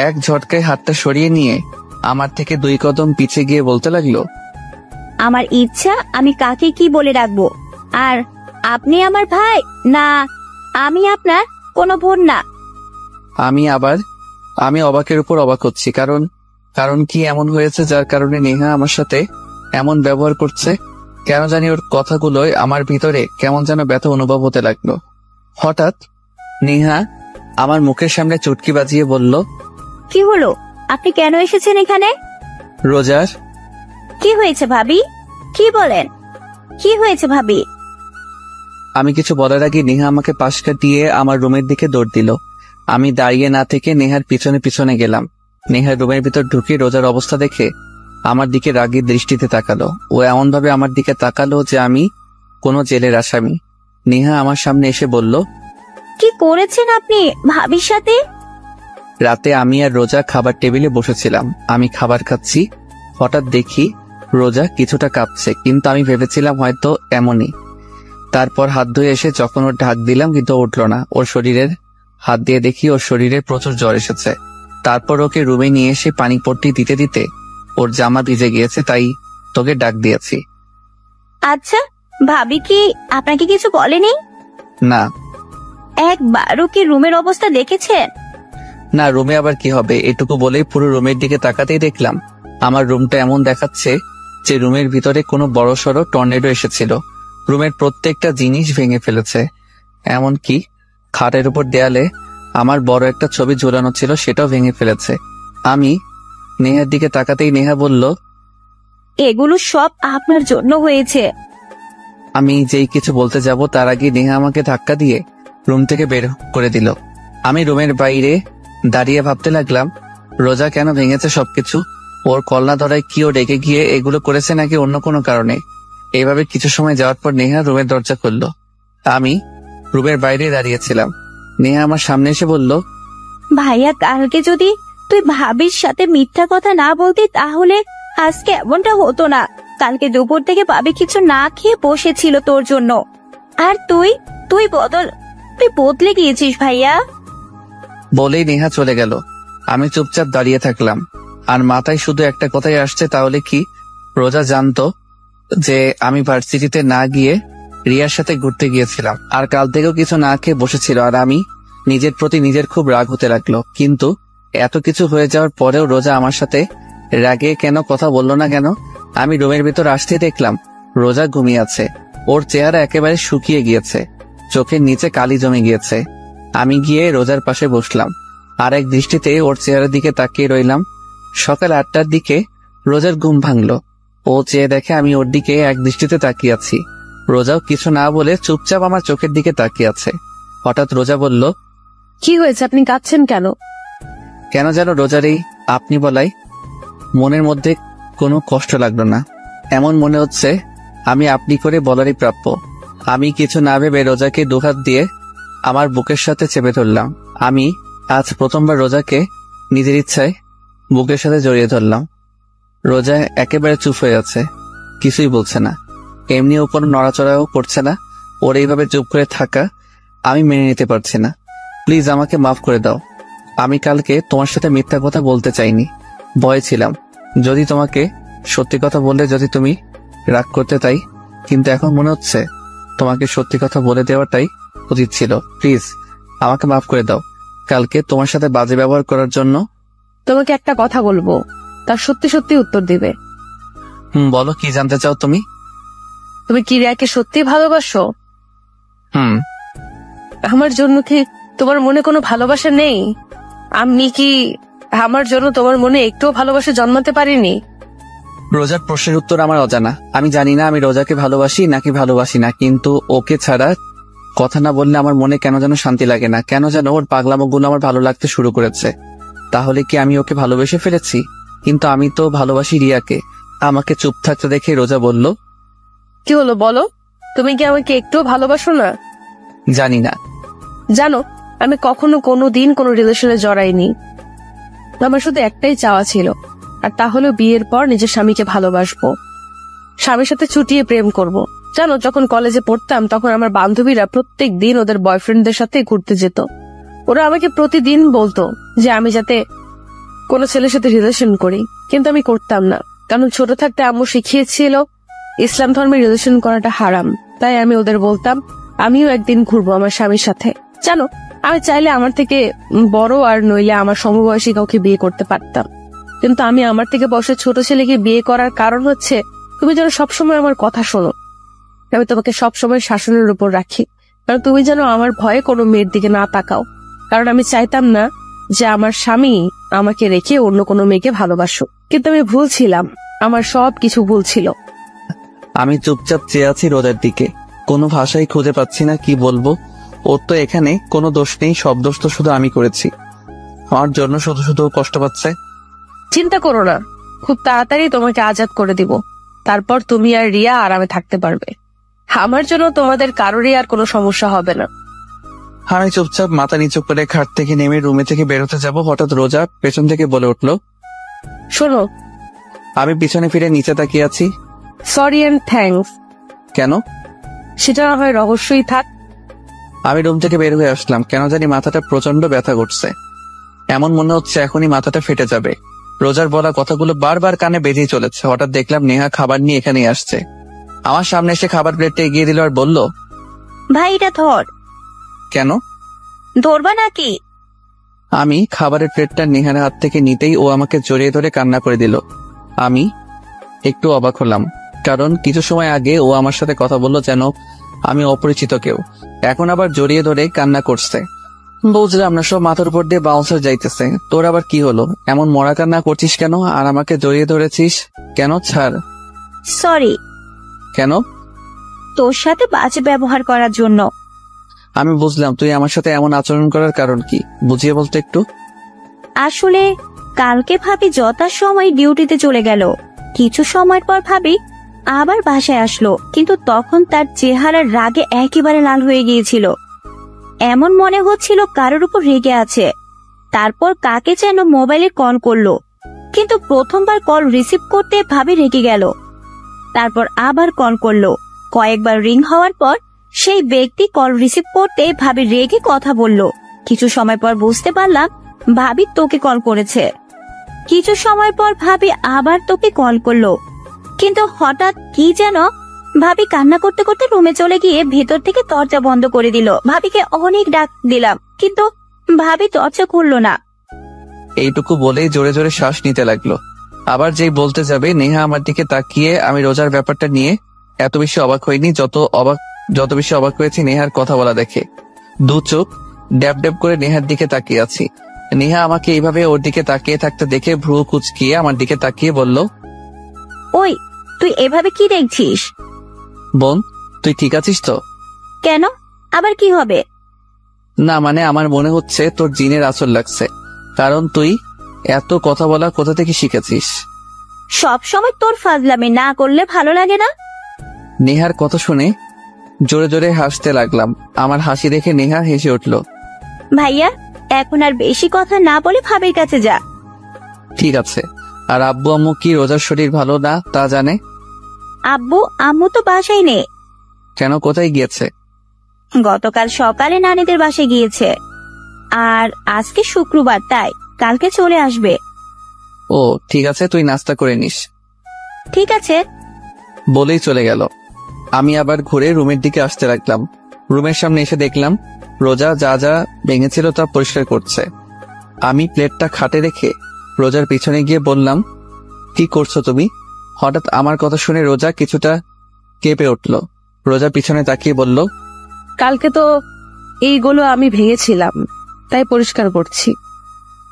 এক ঝটকায় হাতটা সরিয়ে নিয়ে আমার থেকে 2 কদম পিছে গিয়ে বলতে লাগলো, আমার ইচ্ছা আমি কাকে কি বলে রাখবো। আর আপনি আমার ভাই না, আমি আপনার কোনো বোন না। আমি অবাকের উপর অবাক হচ্ছি। কারণ কি এমন হয়েছে যার কারণে নেহা আমার সাথে এমন ব্যবহার করছে? কেন জানি ওর কথাগুলোয় আমার ভিতরে কেমন যেন ব্যথা অনুভব হতে লাগলো। হঠাৎ নেহা আমার মুখের সামনে চুটকি বাজিয়ে বলল, কি হলো, আপনি কেন এসেছেন এখানে? রোজার। কি হয়েছে ভাবি, কি বলেন, কি হয়েছে ভাবি? আমি কিছু বলার আগে নেহা আমাকে পাশ কাটিয়ে আমার রুমের দিকে দৌড় দিল। আমি দাঁড়িয়ে না থেকে নেহার পিছনে পিছনে গেলাম। নেহার রুমের ভিতর ঢুকে রোজার অবস্থা দেখে আমার দিকে রাগী দৃষ্টিতে তাকালো। ও এমন ভাবে আমার দিকে তাকালো যে আমি কোনো জেলের আসামি। নেহা আমার সামনে এসে বলল, কি করেছেন আপনি ভাবির সাথে? রাতে আমি আর রোজা খাবার টেবিলে বসেছিলাম। আমি খাবার খাচ্ছি, হঠাৎ দেখি রোজা কিছুটা কাঁপছে, কিন্তু আমি ভেবেছিলাম হয়তো এমনই। তারপর হাত ধুয়ে এসে যখন ওর ঢাক দিলাম কিন্তু উঠল না। ওর শরীরের হাত দিয়ে দেখি ওর শরীরে প্রচুর জ্বর এসেছে। তারপর ওকে রুমে নিয়ে এসে পানি পট্টি দিতে দিতে ওর জামা ভিজে গিয়েছে, তাই তোকে ডাক দিয়েছি। আচ্ছা, ভাবি কি আপনাকে কিছু বলেনি? না। একবারও কি রুমের অবস্থা দেখেছেন? না, রুমে আবার কি হবে? এটুকু বলেই পুরো রুমের দিকে তাকাতেই দেখলাম আমার রুমটা এমন দেখাচ্ছে যে রুমের ভিতরে কোনো বড়সড় টর্নেডো এসেছিল। রুমের প্রত্যেকটা জিনিস ভেঙে ফেলেছে, এমনকি খাটের উপর দেয়ালে আমার বড় একটা ছবি ঝুলানো ছিল সেটাও ভেঙে ফেলেছে। আমি নেহার দিকে তাকাতেই নেহা বলল, এগুলো সব আপনার জন্য হয়েছে। আমি যেই কিছু বলতে যাব তার আগে নেহা আমাকে ধাক্কা দিয়ে রুম থেকে বের করে দিল। আমি রুমের বাইরে দাঁড়িয়ে ভাবতে লাগলাম, রোজা কেন ভেঙেছে সবকিছু? ওর কলনা ধরায় কি ও ডেকে গিয়ে এগুলো করেছে নাকি অন্য কোনো কারণে? এইভাবে কিছু সময় যাওয়ার পর নেহা রুমের দরজা খুলল। আমি রুমের বাইরে দাঁড়িয়েছিলাম। নেহা আমার সামনে এসে বলল, ভাইয়া, কালকে যদি তুই ভাবির সাথে মিথ্যা কথা না বলতি তাহলে আজকে এমনটা হতো না। কালকে দুপুর থেকে ভাবি কিছু না খেয়ে বসেছিল তোর জন্য, আর তুই বদলে গিয়েছিস ভাইয়া। বলেই নেহা চলে গেল। আমি চুপচাপ দাঁড়িয়ে থাকলাম, আর মাথায় শুধু একটা কথাই আসছে, তাহলে কি রোজা জানতো যে আমি ভার্সিটিতে না গিয়ে রিয়ার সাথে ঘুরতে গিয়েছিলাম, আর কাল থেকেও কিছু না খেয়ে বসেছিল, আর আমি নিজের প্রতি নিজের খুব রাগ হতে লাগলো। কিন্তু এত কিছু হয়ে যাওয়ার পরেও রোজা আমার সাথে রাগে কেন কথা বলল না কেন? আমি রুমের ভিতর আসতে দেখলাম রোজা ঘুমিয়ে আছে। ওর চেহারা একেবারে শুকিয়ে গিয়েছে, চোখের নিচে কালি জমে গিয়েছে। আমি গিয়ে রোজার পাশে বসলাম, আর এক দৃষ্টিতে ওর চেহারার দিকে তাকিয়ে রইলাম। সকাল 8টার দিকে রোজার ঘুম ভাঙলো। ও চেয়ে দেখে আমি ওর দিকে এক দৃষ্টিতে তাকিয়ে আছি। রোজাও কিছু না বলে চুপচাপ আমার চোখের দিকে তাকিয়ে আছে। হঠাৎ রোজা বলল, কি হয়েছে, আপনি কাঁদছেন কেন? কেন যেন রোজার এই আপনি বলাই মনের মধ্যে কোনো কষ্ট লাগলো না। এমন মনে হচ্ছে আমি আপনি করে বলারই প্রাপ্য। আমি কিছু না ভেবে রোজাকে দুহাত দিয়ে আমার বুকের সাথে চেপে ধরলাম। আমি আজ প্রথমবার রোজাকে নিজের ইচ্ছায় বুকের সাথে জড়িয়ে ধরলাম। রোজা একেবারে চুপ হয়ে আছে, কিছুই বলছে না, এমনিও কোনো নড়াচড়াও করছে না। ওর এইভাবে চুপ করে থাকা আমি মেনে নিতে পারছি না। প্লিজ আমাকে মাফ করে দাও। আমি কালকে তোমার সাথে মিথ্যা কথা বলতে চাইনি, ভয় ছিলাম যদি তোমাকে সত্যি কথা বললে যদি তুমি রাগ করতে, তাই। কিন্তু এখন মনে হচ্ছে তোমাকে সত্যি কথা বলে দেওয়াটাই উচিত ছিল। প্লিজ আমাকে মাফ করে দাও কালকে তোমার সাথে বাজে ব্যবহার করার জন্য। তোমাকে একটা কথা বলবো, তার সত্যি সত্যি উত্তর দিবে। বলো, কি জানতে চাও তুমি? তুমি কি রিয়াকে সত্যি ভালোবাসো? আমার জন্য কি তোমার মনে কোনো ভালোবাসা নেই? আমি কি আমার জন্য তোমার মনে একটুও ভালোবাসা জন্মাতে পারিনি? রোজার প্রশ্নের উত্তর আমার অজানা। আমি জানি না আমি রোজাকে ভালোবাসি নাকি ভালোবাসি না, কিন্তু ওকে ছাড়া কথা না বললে আমার মনে কেন যেন শান্তি লাগে না। কেন যেন ওর পাগলামোগুলো আমার ভালো লাগতে শুরু করেছে। তাহলে কি আমি ওকে ভালোবেসে ফেলেছি? কিন্তু আমি তো ভালোবাসি রিয়াকে। আমাকে চুপ থাকতে দেখে রোজা বলল, কি হলো বলো, তুমি কি আমাকে একটুও ভালোবাসো না? জানি না। জানো, আমি কখনো কোনো দিন কোনো রিলেশনে জড়াইনি। আমার শুধু একটাই চাওয়া ছিল, আর তা হলো বিয়ের পর নিজের স্বামীকে ভালোবাসবো, স্বামীর সাথে ছুটিয়ে প্রেম করব, জানো, যখন কলেজে পড়তাম তখন আমার বান্ধবীরা প্রত্যেক দিন ওদের বয়ফ্রেন্ডদের সাথে ঘুরতে যেত। ওরা আমাকে প্রতিদিন বলতো যে আমি যাতে কোনো ছেলের সাথে রিলেশন করি, কিন্তু আমি করতাম না, কারণ ছোট থাকতে আম্মু শিখিয়েছিল ইসলাম ধর্মে রিলেশন করাটা হারাম। তাই আমি ওদের বলতাম আমিও একদিন ঘুরবো আমার স্বামীর সাথে। জানো, আমি চাইলে আমার থেকে বড় আর নইলে আমার সমবয়সী কাউকে বিয়ে করতে পারতাম, কিন্তু আমি আমার থেকে বয়সে ছোট ছেলেকে বিয়ে করার কারণ হচ্ছে তুমি যেন সবসময় আমার কথা শোনো। আমি তোমাকে সবসময় শাসনের উপর রাখি, কারণ তুমি যেন আমার ভয়ে কোনো মেয়ের দিকে না তাকাও, কারণ আমি চাইতাম না যে আমার স্বামী আমাকে রেখে অন্য কোনো মেয়েকে ভালোবাসুক। কিন্তু আমি ভুল ছিলাম, আমার সব কিছু ভুল ছিল। আমি চুপচাপ চেয়ে আছি রোজার দিকে, কোনো ভাষাই খুঁজে পাচ্ছি না কি বলবো। ওর তো এখানে কোনো দোষ নেই, সব দোষ তো শুধু আমি করেছি। আমার জন্য শুধু শুধু কষ্ট পাচ্ছে। চিন্তা করো না, খুব তাড়াতাড়ি তোমাকে আজাদ করে দিব, তারপর তুমি আর রিয়া আরামে থাকতে পারবে। আমার জন্য তোমাদের কারোরই আর কোনো সমস্যা হবে না। আমি চুপচাপ মাথা নিচু করে খাট থেকে নেমে রুমে থেকে বেরোতে যাব, হঠাৎ রোজা পেছন থেকে বলে উঠলো, শোনো। আমি পিছনে ফিরে নিচে তাকিয়ে আছি। Sorry and thanks. কেন? সেটা না হয় রহস্যই থাক। আমি রুম থেকে বের হয়ে আসলাম, কেন জানি মাথাটা প্রচন্ড ব্যথা করছে। এমন মনে হচ্ছে এখনই মাথাটা ফেটে যাবে। রোজার বলা কথাগুলো বারবার কানে বেজেই চলেছে। হঠাৎ দেখলাম নেহা খাবার নিয়ে এখানেই আসছে। আমার সামনে এসে খাবার প্লেটটা এগিয়ে দিল আর বলল, ভাই এটা ধর। কেন? ধরবা নাকি? আমি খাবারের প্লেটটা নেহার হাত থেকে নিতেই ও আমাকে জড়িয়ে ধরে কান্না করে দিল। আমি একটু অবাক হলাম, কারণ কিছু সময় আগে ও আমার সাথে কথা বললো যেন আমি অপরিচিত কেউ, এখন আবার জড়িয়ে ধরে কান্না করছে। বুঝলাম না, সব মাথার উপর দিয়ে বাউন্সার যাইতেছে। তোর আবার কি হলো? এমন মরা কান্না করছিস কেন আর আমাকে জড়িয়ে ধরেছিস কেন? ছাড়। সরি। কেন? তোর সাথে বাজে ব্যবহার করার জন্য। আমি বুঝলাম, তুই আমার সাথে এমন আচরণ করার কারণ কি, বুঝিয়ে বলতে একটু। আসলে কালকে ভাবি যথাসময় ডিউটিতে চলে গেল। কিছু সময় পর ভাবি আবার বাসায় আসলো, কিন্তু তখন তার চেহারার রাগে একেবারে লাল হয়ে গিয়েছিল। এমন মনে হচ্ছিল কারোর উপর রেগে আছে। তারপর কাকে যেন মোবাইলে কল করলো, কিন্তু প্রথমবার কল রিসিভ করতে ভাবি রেগে গেল। তারপর আবার কল করলো। কয়েকবার রিং হওয়ার পর সেই ব্যক্তি কল রিসিভ করতে ভাবি রেগে কথা বলল। কিছু সময় পর বুঝতে পারলাম ভাবি তোকে কল করেছে। কিছু সময় পর ভাবি আবার তোকে কল করলো, কিন্তু হঠাৎ কি যেন ভাবি কান্না করতে করতে রুমে চলে গিয়ে ভেতর থেকে দরজা বন্ধ করে দিল। ভাবিকে অনেক ডাক দিলাম, কিন্তু ভাবি দরজা খুললো না। এইটুকু বলেই জোরে জোরে শ্বাস নিতে লাগলো। আবার যেই বলতে যাবে, নেহা আমার দিকে তাকিয়ে। আমি রোজার ব্যাপারটা নিয়ে এত বেশি অবাক হইনি, যত বেশি অবাক হয়েছি নেহার কথা বলা দেখে। দু চোখ ড্যাব ড্যাব করে নেহার দিকে তাকিয়ে আছি। নেহা আমাকে এইভাবে ওর দিকে তাকিয়ে থাকতে দেখে ভ্রু কুচকিয়ে আমার দিকে তাকিয়ে বলল, ওই তুই এভাবে কি দেখছিস? বোন, তুই ঠিক আছিস তো? কেন, আবার কি হবে? না মানে আমার মনে হচ্ছে তোর জিনের আঁচল লাগছে, কারণ তুই এত কথা বলা কোথা থেকে শিখেছিস? সব সময় তোর ফাজলামি না করলে ভালো লাগে না। নেহার কথা শুনে জোরে জোরে হাসতে লাগলাম। আমার হাসি দেখে নেহা হেসে উঠল। ভাইয়া, এখন আর বেশি কথা না বলে ভাবির কাছে যা। ঠিক আছে। আর আব্বু আম্মু কি রোজার শরীর ভালো না তা জানে? আব্বু আম্মু তো বাসায় নেই। কেন, কোথায় গিয়েছে? গতকাল সকালে নানিদের বাসায় গিয়েছে, আর আজকে শুক্রবার তাই কালকে চলে আসবে। ও ঠিক আছে, তুই নাস্তা করে নিস। ঠিক আছে বলেই চলে গেল। আমি আবার ঘুরে রুমের দিকে আসতে লাগলাম। রুমের সামনে এসে দেখলাম রোজা যা যা ভেঙেছিল তা পরিষ্কার করছে। আমি প্লেটটা খাটে রেখে রোজার পিছনে গিয়ে বললাম, কি করছো তুমি? হঠাৎ আমার কথা শুনে রোজা কিছুটা কেঁপে উঠল। রোজা পিছনে তাকিয়ে বলল, কালকে তো এইগুলো আমি ভেঙেছিলাম, তাই পরিষ্কার করছি।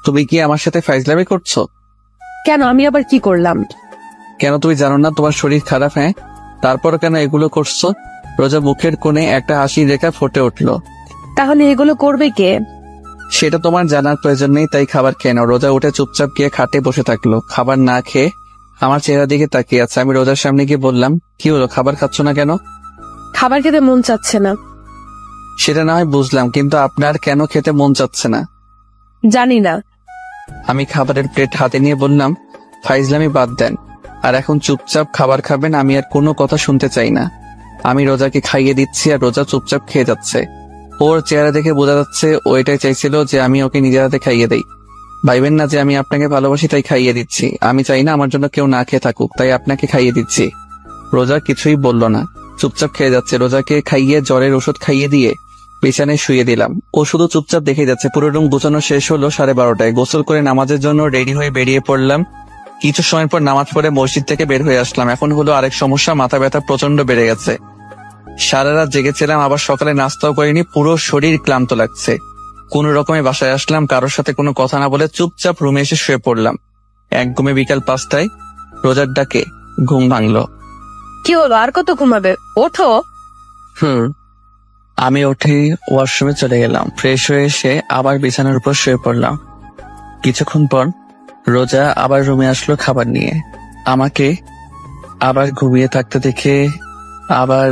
তুমি কি আমার সাথে ফাইজলামি করছো? কেন, আমি আবার কি করলাম? কেন, তুমি জানো না তোমার শরীর খারাপ? হ্যাঁ, তারপর কেন এগুলো করছো? রোজা মুখের কোণে একটা হাসির রেখা ফুটে উঠল। তাহলে এগুলো করবে কে? সেটা তোমার জানার প্রয়োজন নেই, তাই খাবার খেয়ে নাও। রোজা উঠে চুপচাপ গিয়ে খাটে বসে থাকলো, খাবার না খেয়ে আমার চেহারা দিকে তাকিয়ে আছে। আমি রোজার সামনে গিয়ে বললাম, কি হলো, খাবার খাচ্ছ না কেন? খাবার খেতে মন চাচ্ছে না। সেটা না হয় বুঝলাম, কিন্তু আপনার কেন খেতে মন চাচ্ছে না? জানি না। আমি খাবারের প্লেট হাতে নিয়ে বললাম, ফাইজলামি বাদ দেন, আর এখন চুপচাপ খাবার খাবেন। আমি আর কোনো কথা শুনতে চাই না। আমি রোজাকে খাইয়ে দিচ্ছি আর রোজা চুপচাপ খেয়ে যাচ্ছে। ওর চেহারা দেখে বোঝা যাচ্ছে ও এটাই চাইছিল যে আমি ওকে নিজের হাতে খাইয়ে দেই। ভাইবেন না যে আমি আপনাকে ভালোবাসি তাই খাইয়ে দিচ্ছি। আমি চাই না আমার জন্য কেউ না খেয়ে থাকুক, তাই আপনাকে খাইয়ে দিচ্ছি। রোজা কিছুই বলল না, চুপচাপ খেয়ে যাচ্ছে। রোজাকে খাইয়ে জ্বরের ওষুধ খাইয়ে দিয়ে বিছানায় শুয়ে দিলাম। ও শুধু চুপচাপ দেখে যাচ্ছে। পুরো রুম গোছানো শেষ হলো 12:30টায়। গোসল করে নামাজের জন্য রেডি হয়ে বেরিয়ে পড়লাম। কিছু সময় পর নামাজ পড়ে মসজিদ থেকে বের হয়ে আসলাম। এখন হলো আরেক সমস্যা, মাথা ব্যথা প্রচন্ড বেড়ে গেছে। সারা রাত জেগেছিলাম, আবার সকালে নাস্তাও করিনি, পুরো শরীর ক্লান্ত লাগছে। কোন রকমে বাসায় আসলাম, কারোর সাথে কোনো কথা না বলে চুপচাপ রুমে এসে শুয়ে পড়লাম। এক ঘুমে বিকাল 5টায় রোজার ডাকে ঘুম ভাঙলো। কি হলো, আর কত ঘুমাবে? ওঠো। আমি উঠে ওয়াশরুমে চলে গেলাম। ফ্রেশ হয়ে এসে আবার বিছানার উপর শুয়ে পড়লাম। কিছুক্ষণ পর রোজা আবার রুমে আসলো খাবার নিয়ে। আমাকে আবার ঘুমিয়ে থাকতে দেখে আবার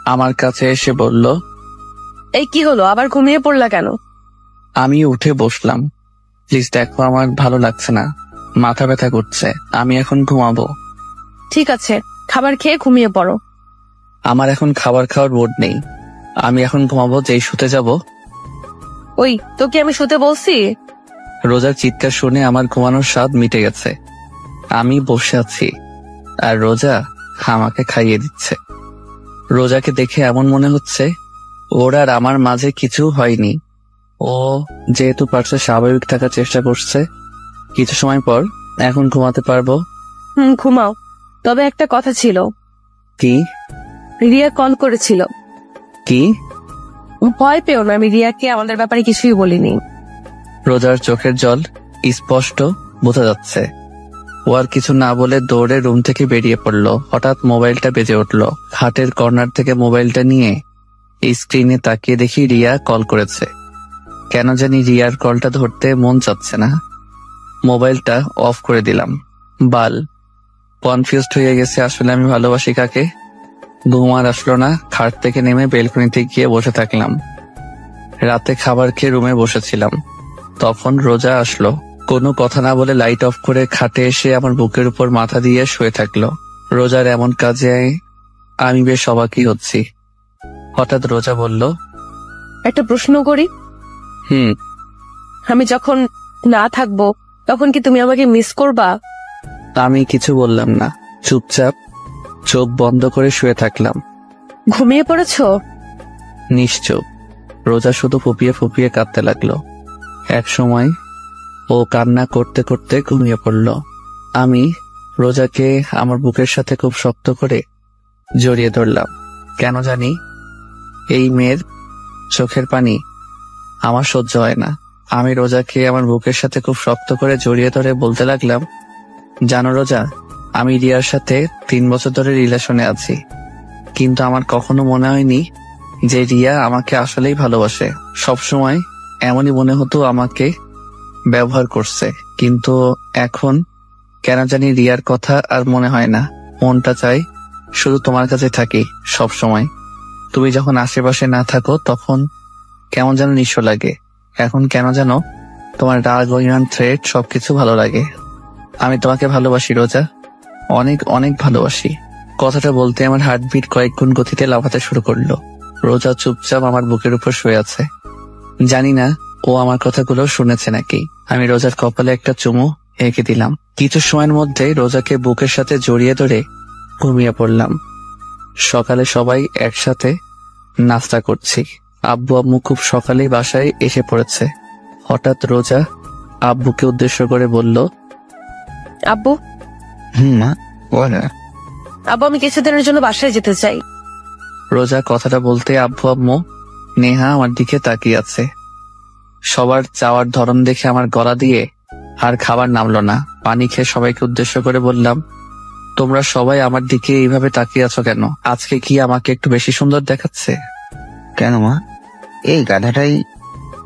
আমার কাছে এসে বলল, এই কি হলো, আবার ঘুমিয়ে পড়লা কেন? আমি উঠে বসলাম। প্লিজ দেখো, আমার ভালো লাগছে না, মাথা ব্যথা করছে, আমি এখন ঘুমাবো। ঠিক আছে, খাবার খেয়ে ঘুমিয়ে পড়ো। আমার এখন খাবার খাওয়ার মুড নেই, আমি এখন ঘুমাবো। যেই শুতে যাব। ওই তোকে আমি শুতে বলছি? রোজার চিৎকার শুনে আমার ঘুমানোর স্বাদ মিটে গেছে। আমি বসে আছি আর রোজা আমাকে খাইয়ে দিচ্ছে। রোজাকে দেখে এমন মনে হচ্ছে ওর আর আমার মাঝে কিছু হয়নি। ও যেহেতু পারছে স্বাভাবিক থাকার চেষ্টা করছে। কিছু সময় পর এখন ঘুমাতে পারবো। ঘুমাও। তবে একটা কথা ছিল। কি? রিয়া কল করেছিল। কি? ভয় পেও না, আমি রিয়াকে আমাদের ব্যাপারে কিছুই বলিনি। রোজার চোখের জল স্পষ্ট বোঝা যাচ্ছে। ও আর কিছু না বলে দৌড়ে রুম থেকে বেরিয়ে পড়লো। হঠাৎ মোবাইলটা বেজে উঠলো। খাটের কর্নার থেকে মোবাইলটা নিয়ে স্ক্রিনে তাকিয়ে দেখি রিয়া কল করেছে। কেন জানি রিয়ার কলটা ধরতে মন চাচ্ছে না। মোবাইলটা অফ করে দিলাম। বাল কনফিউজড হয়ে গেছে, আসলে আমি ভালোবাসি কাকে। ঘুম আর আসলো না। খাট থেকে নেমে বেলকনিতে গিয়ে বসে থাকলাম। রাতে খাবার খেয়ে রুমে বসেছিলাম, তখন রোজা আসলো। কোনো কথা না বলে লাইট অফ করে খাটে এসে আমার বুকের উপর মাথা দিয়ে শুয়ে থাকলো। রোজার এমন কাজে আমি বেশ অবাকই হচ্ছি। হঠাৎ রোজা বলল, একটা প্রশ্ন করি? আমি যখন না থাকবো তখন কি তুমি আমাকে মিস করবা? আমি কিছু বললাম না, চুপচাপ চোখ বন্ধ করে শুয়ে থাকলাম। ঘুমিয়ে পড়েছো? নিশ্চুপ। রোজা শুধু ফুপিয়ে ফুপিয়ে কাঁদতে লাগলো। এক সময় ও কান্না করতে করতে ঘুমিয়ে পড়ল। আমি রোজাকে আমার বুকের সাথে খুব শক্ত করে জড়িয়ে ধরলাম। কেন জানি এই মেয়ের চোখের পানি আমার সহ্য হয় না। আমি রোজাকে আমার বুকের সাথে খুব শক্ত করে জড়িয়ে ধরে বলতে লাগলাম, জানো রোজা, আমি রিয়ার সাথে 3 বছর ধরে রিলেশনে আছি, কিন্তু আমার কখনো মনে হয়নি যে রিয়া আমাকে আসলেই ভালোবাসে। সবসময় এমনই মনে হতো আমাকে ব্যবহার করছে, কিন্তু এখন কেন জানি রিয়ার কথা আর মনে হয় না। মনটা চাই শুধু তোমার কাছে থাকি সব সময়। তুমি যখন আশেপাশে না থাকো তখন কেমন যেন নিঃস্ব লাগে। এখন কেন যেন তোমার রাগ, অভিমান, থ্রেট সবকিছু ভালো লাগে। আমি তোমাকে ভালোবাসি রোজা, অনেক অনেক ভালোবাসি। কথাটা বলতে আমার হার্টবিট কয়েক গুণ গতিতে লাফাতে শুরু করলো। রোজা চুপচাপ আমার বুকের উপর শুয়ে আছে। জানি না ও আমার কথাগুলো শুনেছে নাকি। আমি রোজার কপালে একটা চুমু এঁকে দিলাম। কিছু সময়ের মধ্যে রোজাকে বুকের সাথে জড়িয়ে ধরে ঘুমিয়ে পড়লাম। সকালে সবাই একসাথে নাস্তা করছি। আব্বু আম্মু খুব সকালেই বাসায় এসে পড়েছে। হঠাৎ রোজা আব্বুকে উদ্দেশ্য করে বলল, আব্বু। মা বলো। আব্বু, আমি কিছুদিনের জন্য বাসায় যেতে চাই। রোজা কথাটা বলতে আব্বু আম্মু নেহা আমার দিকে তাকিয়ে আছে। সবার চাওয়ার ধরন দেখে আমার গলা দিয়ে আর খাবার নামলো না। পানি খেয়ে সবাইকে উদ্দেশ্য করে বললাম, তোমরা সবাই আমার দিকে এইভাবে তাকিয়ে আছো কেন? আজকে কি আমাকে একটু বেশি সুন্দর দেখাচ্ছে? কেন মা, এই গাধাটাই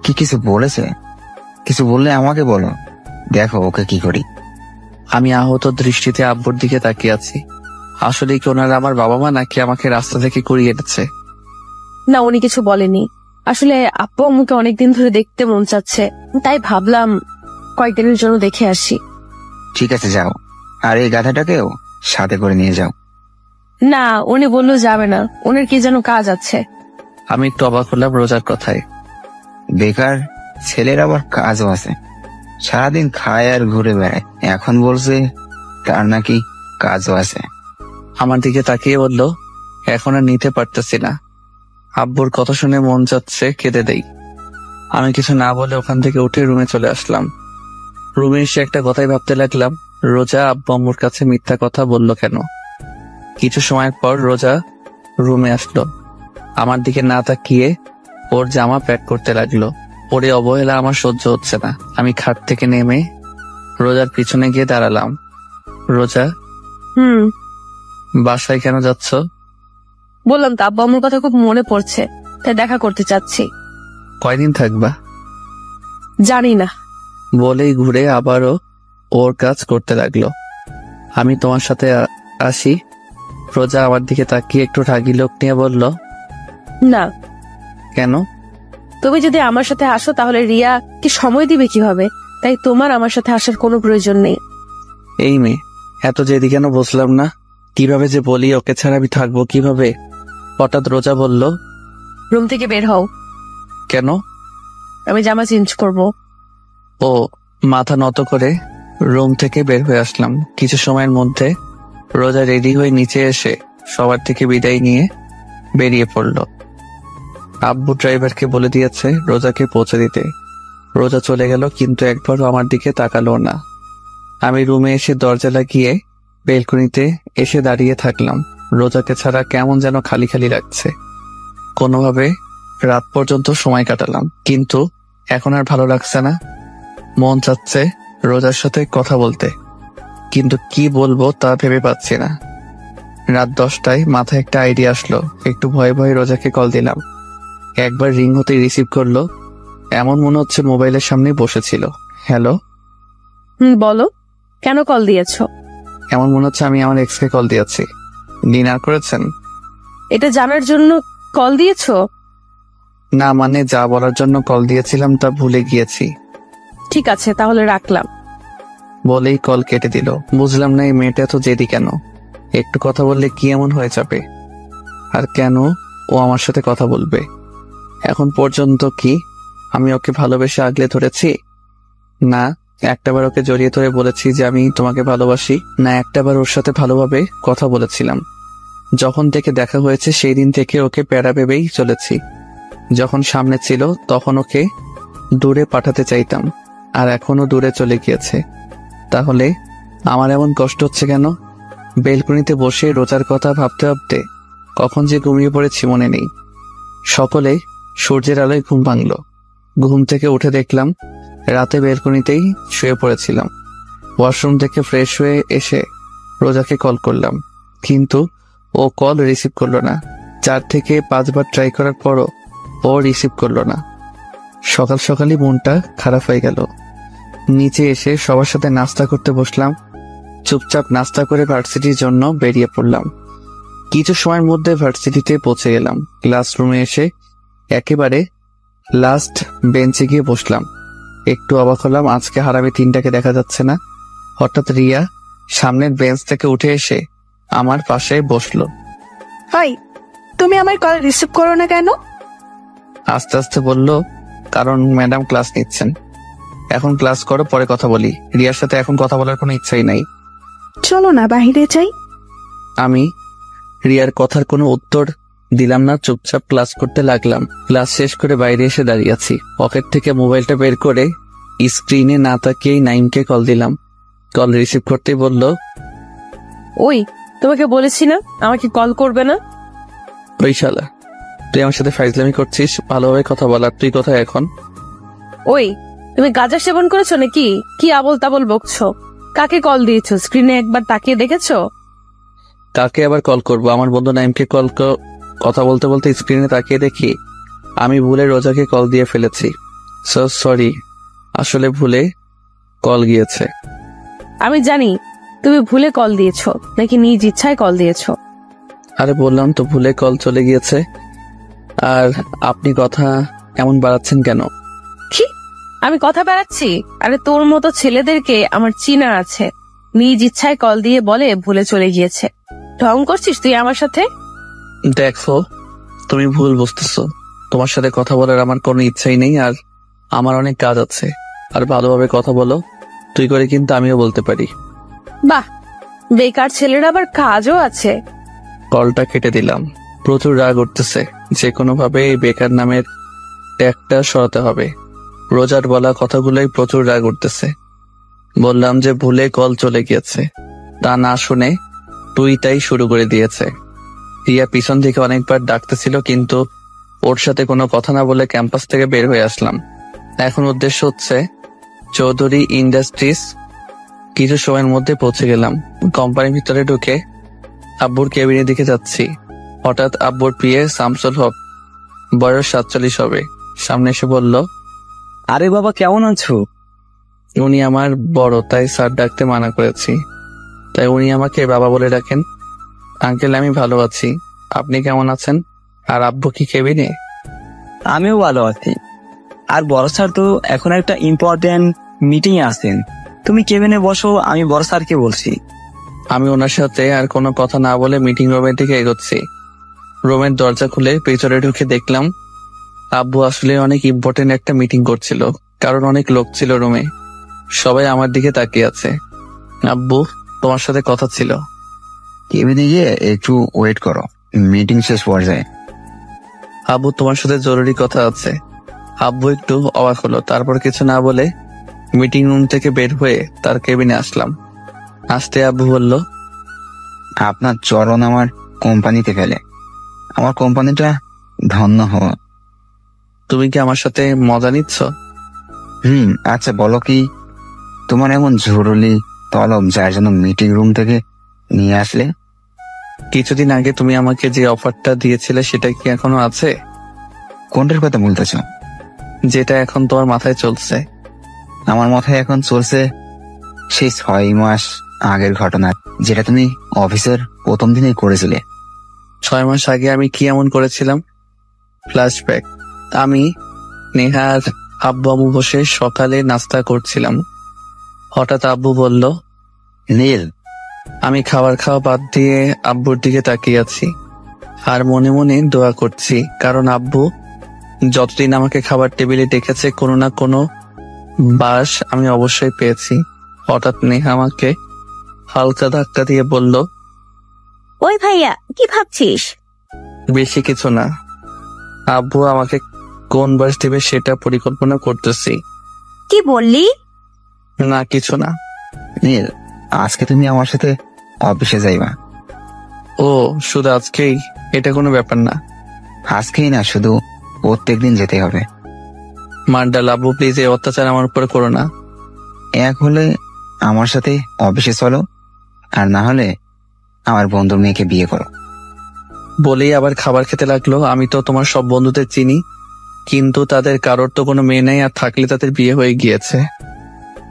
কি কিছু বলেছে? কিছু বললে আমাকে বলো, দেখো ওকে কি করি। আমি আহত দৃষ্টিতে আব্বুর দিকে তাকিয়ে আছি। আসলে কি ওনারা আমার বাবা মা, নাকি আমাকে রাস্তা থেকে কুড়িয়ে এনেছে? না, উনি কিছু বলেনি। আসলে আব্বু আম্মুকে অনেকদিন ধরে দেখতে মন চাচ্ছে, তাই ভাবলাম কয়েকদিনের জন্য দেখে আসি। ঠিক আছে যাও, আর এই গাধাটাকেও সাথে করে নিয়ে যাও। না, উনি বললো যাবে না, ওনার কি যেন কাজ আছে। আমি একটু অবাক হলাম রোজার কথায়। বেকার ছেলের আবার কাজও আছে, সারাদিন খায় আর ঘুরে বেড়ায়, এখন বলছে তার নাকি কাজও আছে। আমার দিকে তাকিয়ে বলল, এখন আর নিতে পারতেছি না, আব্বুর কথা শুনে মন যাচ্ছে কেঁদে দেই। আমি কিছু না বলে ওখান থেকে উঠে রুমে চলে আসলাম। রুমে এসে একটা কথাই ভাবতে লাগলাম, রোজা আব্বু আম্মুর কাছে মিথ্যা কথা বলল কেন। কিছু সময় পর রোজা রুমে আসলো, আমার দিকে না তাকিয়ে ওর জামা প্যাক করতে লাগলো। ওরে অবহেলা আমার সহ্য হচ্ছে না। আমি খাট থেকে নেমে রোজার পিছনে গিয়ে দাঁড়ালাম। রোজা, বাসায় কেন যাচ্ছ? বললাম তো আব্বু আম্মুর কথা খুব মনে পড়ছে, তাই দেখা করতে চাচ্ছি। কয়দিন থাকবা? জানি না। বলেই ঘুরে আবারও ওর কাজ করতে লাগলো। আমি তোমার সাথে আসি। রোজা আমার দিকে তাকিয়ে একটু রাগী লোক নিয়ে বলল, না। কেন? তুমি যদি আমার সাথে আসো তাহলে রিয়া কি সময় দিবে কিভাবে? তাই তোমার আমার সাথে আসার কোনো প্রয়োজন নেই। এই মেয়ে, এত জেদি কেন বুঝলাম না। কিভাবে যে বলি ওকে ছাড়া আমি থাকবো কিভাবে? হঠাৎ রোজা বলল, রুম থেকে বের হও। কেন? আমি জামা চেঞ্জ করব। ও মাথা নত করে রুম থেকে বের হয়ে আসলাম। কিছু সময়ের মধ্যে রোজা রেডি হয়ে নিচে এসে সবার থেকে বিদায় নিয়ে বেরিয়ে পড়ল। আব্বু ড্রাইভারকে বলে দিয়েছে রোজাকে পৌঁছে দিতে। রোজা চলে গেল, কিন্তু একবারও আমার দিকে তাকালো না। আমি রুমে এসে দরজা লাগিয়ে বেলকনিতে এসে দাঁড়িয়ে থাকলাম। রোজাকে ছাড়া কেমন যেন খালি খালি লাগছে। কোনোভাবে রাত পর্যন্ত সময় কাটালাম, কিন্তু এখন আর ভালো লাগছে না। মন চাচ্ছে রোজার সাথে কথা বলতে, কিন্তু কি বলবো তা ভেবে পাচ্ছি না। রাত 10টায় মাথায় একটা আইডিয়া আসলো। একটু ভয়ে ভয়ে রোজাকে কল দিলাম। একবার রিং হতে রিসিভ করলো, এমন মনে হচ্ছে মোবাইলের সামনে বসেছিল। হ্যালো। বলো, কেন কল দিয়েছো? এমন মনে হচ্ছে আমি আমার এক্সকে কল দিয়েছি। ডিনার করেছেন? এটা জানার জন্য কল দিয়েছো? না, মানে যা বলার জন্য কল দিয়েছিলাম তা ভুলে গিয়েছি। ঠিক আছে, তাহলে রাখলাম। বলেই কল কেটে দিল। বুঝলাম না এই মেয়েটা এত জেদি কেন। একটু কথা বললে কি এমন হয়ে যাবে? আর কেন ও আমার সাথে কথা বলবে? এখন পর্যন্ত কি আমি ওকে ভালোবেসে আগলে ধরেছি? না, একটাবার ওকে জড়িয়ে ধরে বলেছি যে আমি তোমাকে ভালোবাসি। না, একটাবার ওর সাথে ভালোভাবে কথা বলেছিলাম। যখন থেকে দেখা হয়েছে সেই দিন থেকে ওকে প্যারা ভেবেই চলেছি। যখন সামনে ছিল তখন ওকে দূরে পাঠাতে চাইতাম, আর এখনো দূরে চলে গিয়েছে। তাহলে আমার এমন কষ্ট হচ্ছে কেন? বেলকনিতে বসে রোজার কথা ভাবতে ভাবতে কখন যে ঘুমিয়ে পড়েছি মনে নেই। সকলে সূর্যের আলোয় ঘুম ভাঙল। ঘুম থেকে উঠে দেখলাম রাতে বেলকনিতেই শুয়ে পড়েছিলাম। ওয়াশরুম থেকে ফ্রেশ হয়ে এসে রোজাকে কল করলাম, কিন্তু ও কল রিসিভ করলো না। 4 থেকে 5 বার ট্রাই করার পরও ও রিসিভ করলো না। সকাল সকালই মনটা খারাপ হয়ে গেল। নিচে এসে সবার সাথে নাস্তা করতে বসলাম। চুপচাপ নাস্তা করে ভার্সিটির জন্য বেরিয়ে পড়লাম। কিছু সময়ের মধ্যে ভার্সিটিতে পৌঁছে গেলাম। ক্লাসরুমে এসে একেবারে লাস্ট বেঞ্চে গিয়ে বসলাম। একটু অবাক হলাম, আজকে হারামি 3টাকে দেখা যাচ্ছে না। হঠাৎ রিয়া সামনের বেঞ্চ থেকে উঠে এসে আমার পাশে বসলো। হাই, তুমি আমার কল রিসিভ করো না কেন? আস্তে আস্তে বলল, কারণ ম্যাডাম ক্লাস নিচ্ছেন। এখন ক্লাস করো, পরে কথা বলি। রিয়ার সাথে এখন কথা বলার কোনো ইচ্ছাই নাই। চলো না বাইরে যাই। আমি রিয়ার কথার কোনো উত্তর দিলাম না, চুপচাপ ক্লাস করতে লাগলাম। ক্লাস শেষ করে বাইরে এসে দাঁড়িয়ে আছি। পকেট থেকে মোবাইলটা বের করে স্ক্রিনে না তাকিয়েই নাইমকে কল দিলাম। কল রিসিভ করতেই বলল, ওই তোমাকে বলেছি না আমাকে কল করবে না? ওই শালা, তুই আমার সাথে ফাইজলামি করছিস? ভালোভাবে কথা বলার তুই কোথায় এখন? ওই তুমি গাঁজা সেবন করেছো নাকি? কি আবল তাবল বকছো? কাকে কল দিয়েছো? স্ক্রিনে একবার তাকিয়ে দেখেছো? কাকে আবার কল করব? আমার বন্ধু নাইমকে কল। কথা বলতে বলতে স্ক্রিনে তাকিয়ে দেখি আমি ভুলে রোজাকে কল দিয়ে ফেলেছি। সো সরি, আসলে ভুলে কল গিয়েছে। আমি জানি তুমি ভুলে কল দিয়েছো নাকি নিজ ইচ্ছায় কল দিয়েছো। আরে বললাম তো ভুলে কল চলে গিয়েছে। আর আপনি কথা এমন বাড়াচ্ছেন কেন? কি আমি কথা বেড়াচ্ছি? আরে তোর মতো ছেলেদেরকে আমার চিনা আছে, নিজ ইচ্ছায় কল দিয়ে বলে ভুলে চলে গিয়েছে। ঢং করছিস তুই আমার সাথে? দেখো, তুমি ভুল বুঝতেছো। তোমার সাথে কথা বলার আমার কোনো ইচ্ছাই নেই, আর আমার অনেক কাজ আছে। আর ভালোভাবে কথা বলো, তুই করে কিন্তু আমিও বলতে পারি। বাহ, বেকার ছেলের আবার কাজও আছে। কলটা কেটে দিলাম। প্রচুর রাগ উঠতেছে। যে কোনো ভাবে এই বেকার নামের ট্যাগটা সরাতে হবে। রোজার বলা কথাগুলোই প্রচুর রাগ উঠতেছে। বললাম যে ভুলে কল চলে গিয়েছে, তা না শুনে তুইটাই শুরু করে দিয়েছে। রিয়া পিছন থেকে অনেকবার ডাকতেছিল, কিন্তু ওর সাথে কোনো কথা না বলে ক্যাম্পাস থেকে বের হয়ে আসলাম। এখন উদ্দেশ্য হচ্ছে চৌধুরী ইন্ডাস্ট্রিজ। কিছু সময়ের মধ্যে পৌঁছে গেলাম। কোম্পানির ভিতরে ঢুকে আব্বুর কেবিনের দিকে যাচ্ছি। হঠাৎ আব্বুর পিএ শামসুল হক, বয়স 47 হবে, সামনে এসে বলল, আরে বাবা, কেমন আছো? উনি আমার বড়, তাই স্যার ডাকতে মানা করেছি। তাই উনি আমাকে বাবা বলে ডাকেন। আঙ্কেল, আমি ভালো আছি, আপনি কেমন আছেন? আর আব্বু কি কেবিনে? আমিও ভালো আছি। আর বড় স্যার তো এখন একটা ইম্পর্টেন্ট মিটিং এ আছেন। তুমি কেবিনে বসো, আমি বড় স্যারকে বলছি। আমি ওনার সাথে আর কোনো কথা না বলে মিটিং রুমের দিকে এগোচ্ছি। রুমের দরজা খুলে পেছনে ঢুকে দেখলাম আব্বু আসলে অনেক ইম্পর্টেন্ট একটা মিটিং করছিল, কারণ অনেক লোক ছিল রুমে। সবাই আমার দিকে তাকিয়ে আছে। আব্বু, তোমার সাথে কথা ছিল। কেবিনে গিয়ে একটু ওয়েট করো, মিটিং শেষ পর্যায়ে। আব্বু, তোমার সাথে জরুরি কথা আছে। আব্বু একটু অবাক হলো, তারপর কিছু না বলে মিটিং রুম থেকে বের হয়ে তার কেবিনে আসলাম। আসতে আব্বু বলল, আপনার চরণ আমার কোম্পানিতে ফেলে। আমার কোম্পানিটা ধন্য হওয়া। তুমি কি আমার সাথে মজা নিচ্ছ? আচ্ছা বলো, কি তোমার এমন জরুরি তলব যার জন্য মিটিং রুম থেকে নিয়ে আসলে? কিছুদিন আগে তুমি আমাকে যে অফারটা দিয়েছিলে সেটা কি এখনো আছে? কোনটার কথা বলতেছ? যেটা এখন তোমার মাথায় চলছে। আমার মাথায় এখন চলছে সেই 6 মাস আগের ঘটনা, যেটা তুমি অফিসের প্রথম দিনেই করেছিলে। 6 মাস আগে আমি কি এমন করেছিলাম? ফ্ল্যাশব্যাক। আমি, নেহার আব্বু আম্মু বসে সকালে নাস্তা করছিলাম। হঠাৎ আব্বু বলল, নীল। আমি খাবার খাওয়া বাদ দিয়ে আব্বুর দিকে তাকিয়ে আছি আর মনে মনে দোয়া করছি, কারণ আব্বু যতদিন আমাকে খাবার টেবিলে ডেকেছে কোনো না কোনো বাস আমি অবশ্যই পেয়েছি। হঠাৎ নেহা আমাকে হালকা ধাক্কা দিয়ে বলল, ওই ভাইয়া, কি ভাবছিস? বেশি কিছু না, আব্বু আমাকে কোন বাস দেবে সেটা পরিকল্পনা করতেছি। কি বললি? না, কিছু না। নীল, আজকে তুমি আমার সাথে অফিসে যাইবা। ও, শুধু আজকেই? এটা কোনো ব্যাপার না। আজকেই না, শুধু প্রত্যেকদিন যেতে হবে। মান্ডাল, আব্বু প্লিজ এই অত্যাচার আমার উপরে করো না। এক হলে আমার সাথে অফিসে চলো, আর না হলে আমার বন্ধুর মেয়েকে বিয়ে করো। বলেই আবার খাবার খেতে লাগলো। আমি তো তোমার সব বন্ধুদের চিনি, কিন্তু তাদের কারোর তো কোনো মেয়ে নেই, আর থাকলে তাদের বিয়ে হয়ে গিয়েছে।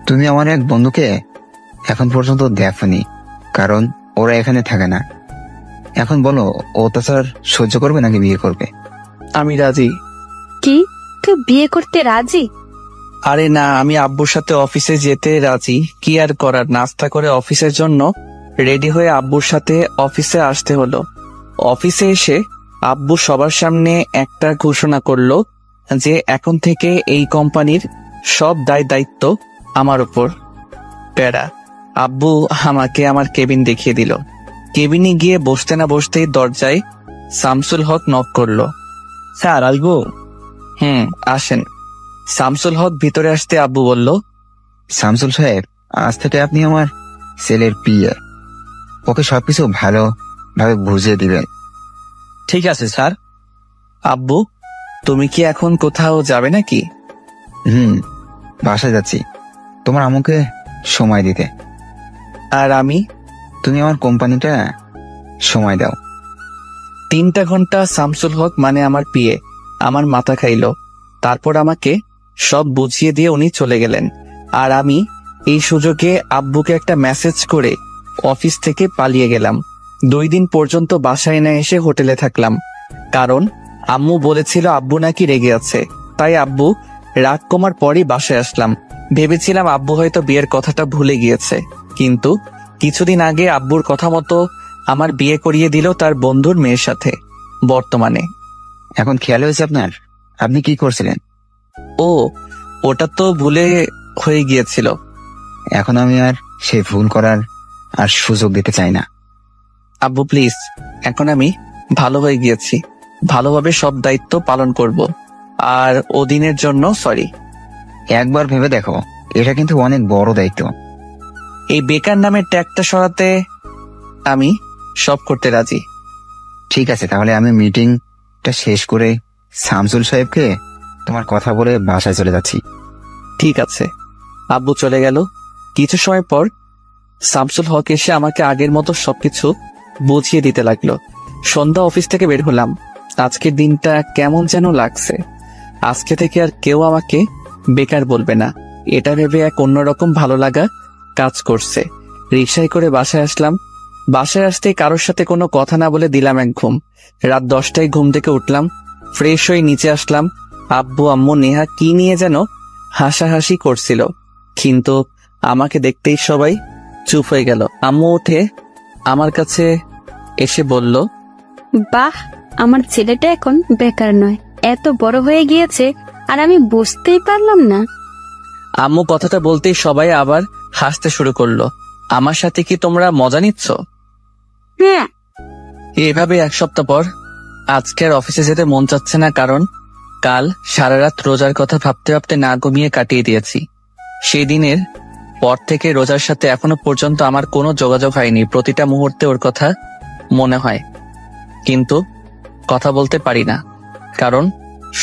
তুমি আমার এক বন্ধুকে এখন পর্যন্ত দেখোনি, কারণ ওরা এখানে থাকে না। এখন বলো, অত্যাচার সহ্য করবে নাকি বিয়ে করবে? আমি রাজি। কি, তুই বিয়ে করতে রাজি? আরে না, আমি আব্বুর সাথে অফিসে যেতে রাজি। কি আর করার, নাস্তা করে অফিসের জন্য রেডি হয়ে আব্বুর সাথে অফিসে আসতে হলো। অফিসে এসে আব্বু সবার সামনে একটা ঘোষণা করলো যে এখন থেকে এই কোম্পানির সব দায়িত্ব আমার উপর। প্যারা। আব্বু আমাকে আমার কেবিন দেখিয়ে দিল। কেবিনে গিয়ে বসতে না বসতেই দরজায় শামসুল হক নক করলো। স্যার, আসবো? আসেন। শামসুল হক ভিতরে আসতে আব্বু বলল, শামসুল সাহেব, আজ থেকে আপনি আমার ছেলের পিএ। ওকে সবকিছু ভালোভাবে বুঝিয়ে দিবেন। ঠিক আছে স্যার। আব্বু, তুমি কি এখন কোথাও যাবে নাকি? বাসায় যাচ্ছি তোমার আম্মুকে সময় দিতে। আর আমি? তুমি আমার কোম্পানিটা সময় দাও। 3টা ঘন্টা শামসুল হক মানে আমার পিএ আমার মাথা খাইলো। তারপর আমাকে সব বুঝিয়ে দিয়ে উনি চলে গেলেন। আর আমি এই সুযোগে আব্বুকে একটা মেসেজ করে অফিস থেকে পালিয়ে গেলাম। 2 দিন পর্যন্ত বাসায় না এসে হোটেলে থাকলাম, কারণ আম্মু বলেছিল আব্বু নাকি রেগে আছে। তাই আব্বু রাগ কমার পরই বাসায় আসলাম। ভেবেছিলাম আব্বু হয়তো বিয়ের কথাটা ভুলে গিয়েছে, কিন্তু কিছুদিন আগে আব্বুর কথা মতো আমার বিয়ে করিয়ে দিল তার বন্ধুর মেয়ের সাথে। বর্তমানে এখন খেয়াল হয়েছে আপনার? আপনি কি করছিলেন? ও, ওটা তো ভুলে হয়ে গিয়েছিল। এখন আমি আর সেই ভুল করার আর সুযোগ দিতে চাই না। আব্বু প্লিজ, এখন আমি ভালো হয়ে গিয়েছি, ভালোভাবে সব দায়িত্ব পালন করব। আর ওদিনের জন্য সরি। একবার ভেবে দেখো, এটা কিন্তু অনেক বড় দায়িত্ব। এই বেকার নামের ট্যাগটা সরাতে আমি সব করতে রাজি। ঠিক আছে, তাহলে আমি মিটিংটা শেষ করে শামসুল সাহেবকে তোমার কথা বলে বাসায় চলে যাচ্ছি। ঠিক আছে। আব্বু চলে গেল। কিছু সময় পর শামসুল হক এসে আমাকে আগের মতো সবকিছু বুঝিয়ে দিতে লাগলো। সন্ধ্যা অফিস থেকে বের হলাম। আজকের দিনটা কেমন যেন লাগছে। আজকে থেকে আর কেউ আমাকে বেকার বলবে না, এটা ভেবে এক অন্যরকম ভালো লাগা কাজ করছে। রিকশায় করে বাসায় আসলাম। বাসায় আসতে কারোর সাথে কোনো কথা না বলে দিলাম এক ঘুম। রাত 10টায় ঘুম থেকে উঠলাম, ফ্রেশ হয়ে নিচে আসলাম। আব্বু আম্মু নেহা কি নিয়ে যেন হাসাহাসি করছিল, কিন্তু আমাকে দেখতেই সবাই চুপ হয়ে গেল। আম্মু উঠে আমার কাছে এসে বলল, বাহ, আমার ছেলেটা এখন বেকার নয়, এত বড় হয়ে গিয়েছে আর আমি বুঝতেই পারলাম না। আম্মু কথাটা বলতেই সবাই আবার হাসতে শুরু করলো। আমার সাথে কি তোমরা মজা নিচ্ছ? হ্যাঁ। এভাবে এক সপ্তাহ পর আজকে আর অফিসে যেতে মন চাচ্ছে না, কারণ কাল সারা রাত রোজার কথা ভাবতে ভাবতে না ঘুমিয়ে কাটিয়ে দিয়েছি। সেই দিনের পর থেকে রোজার সাথে এখনো পর্যন্ত আমার কোনো যোগাযোগ হয়নি। প্রতিটা মুহূর্তে ওর কথা মনে হয়, কিন্তু কথা বলতে পারি না, কারণ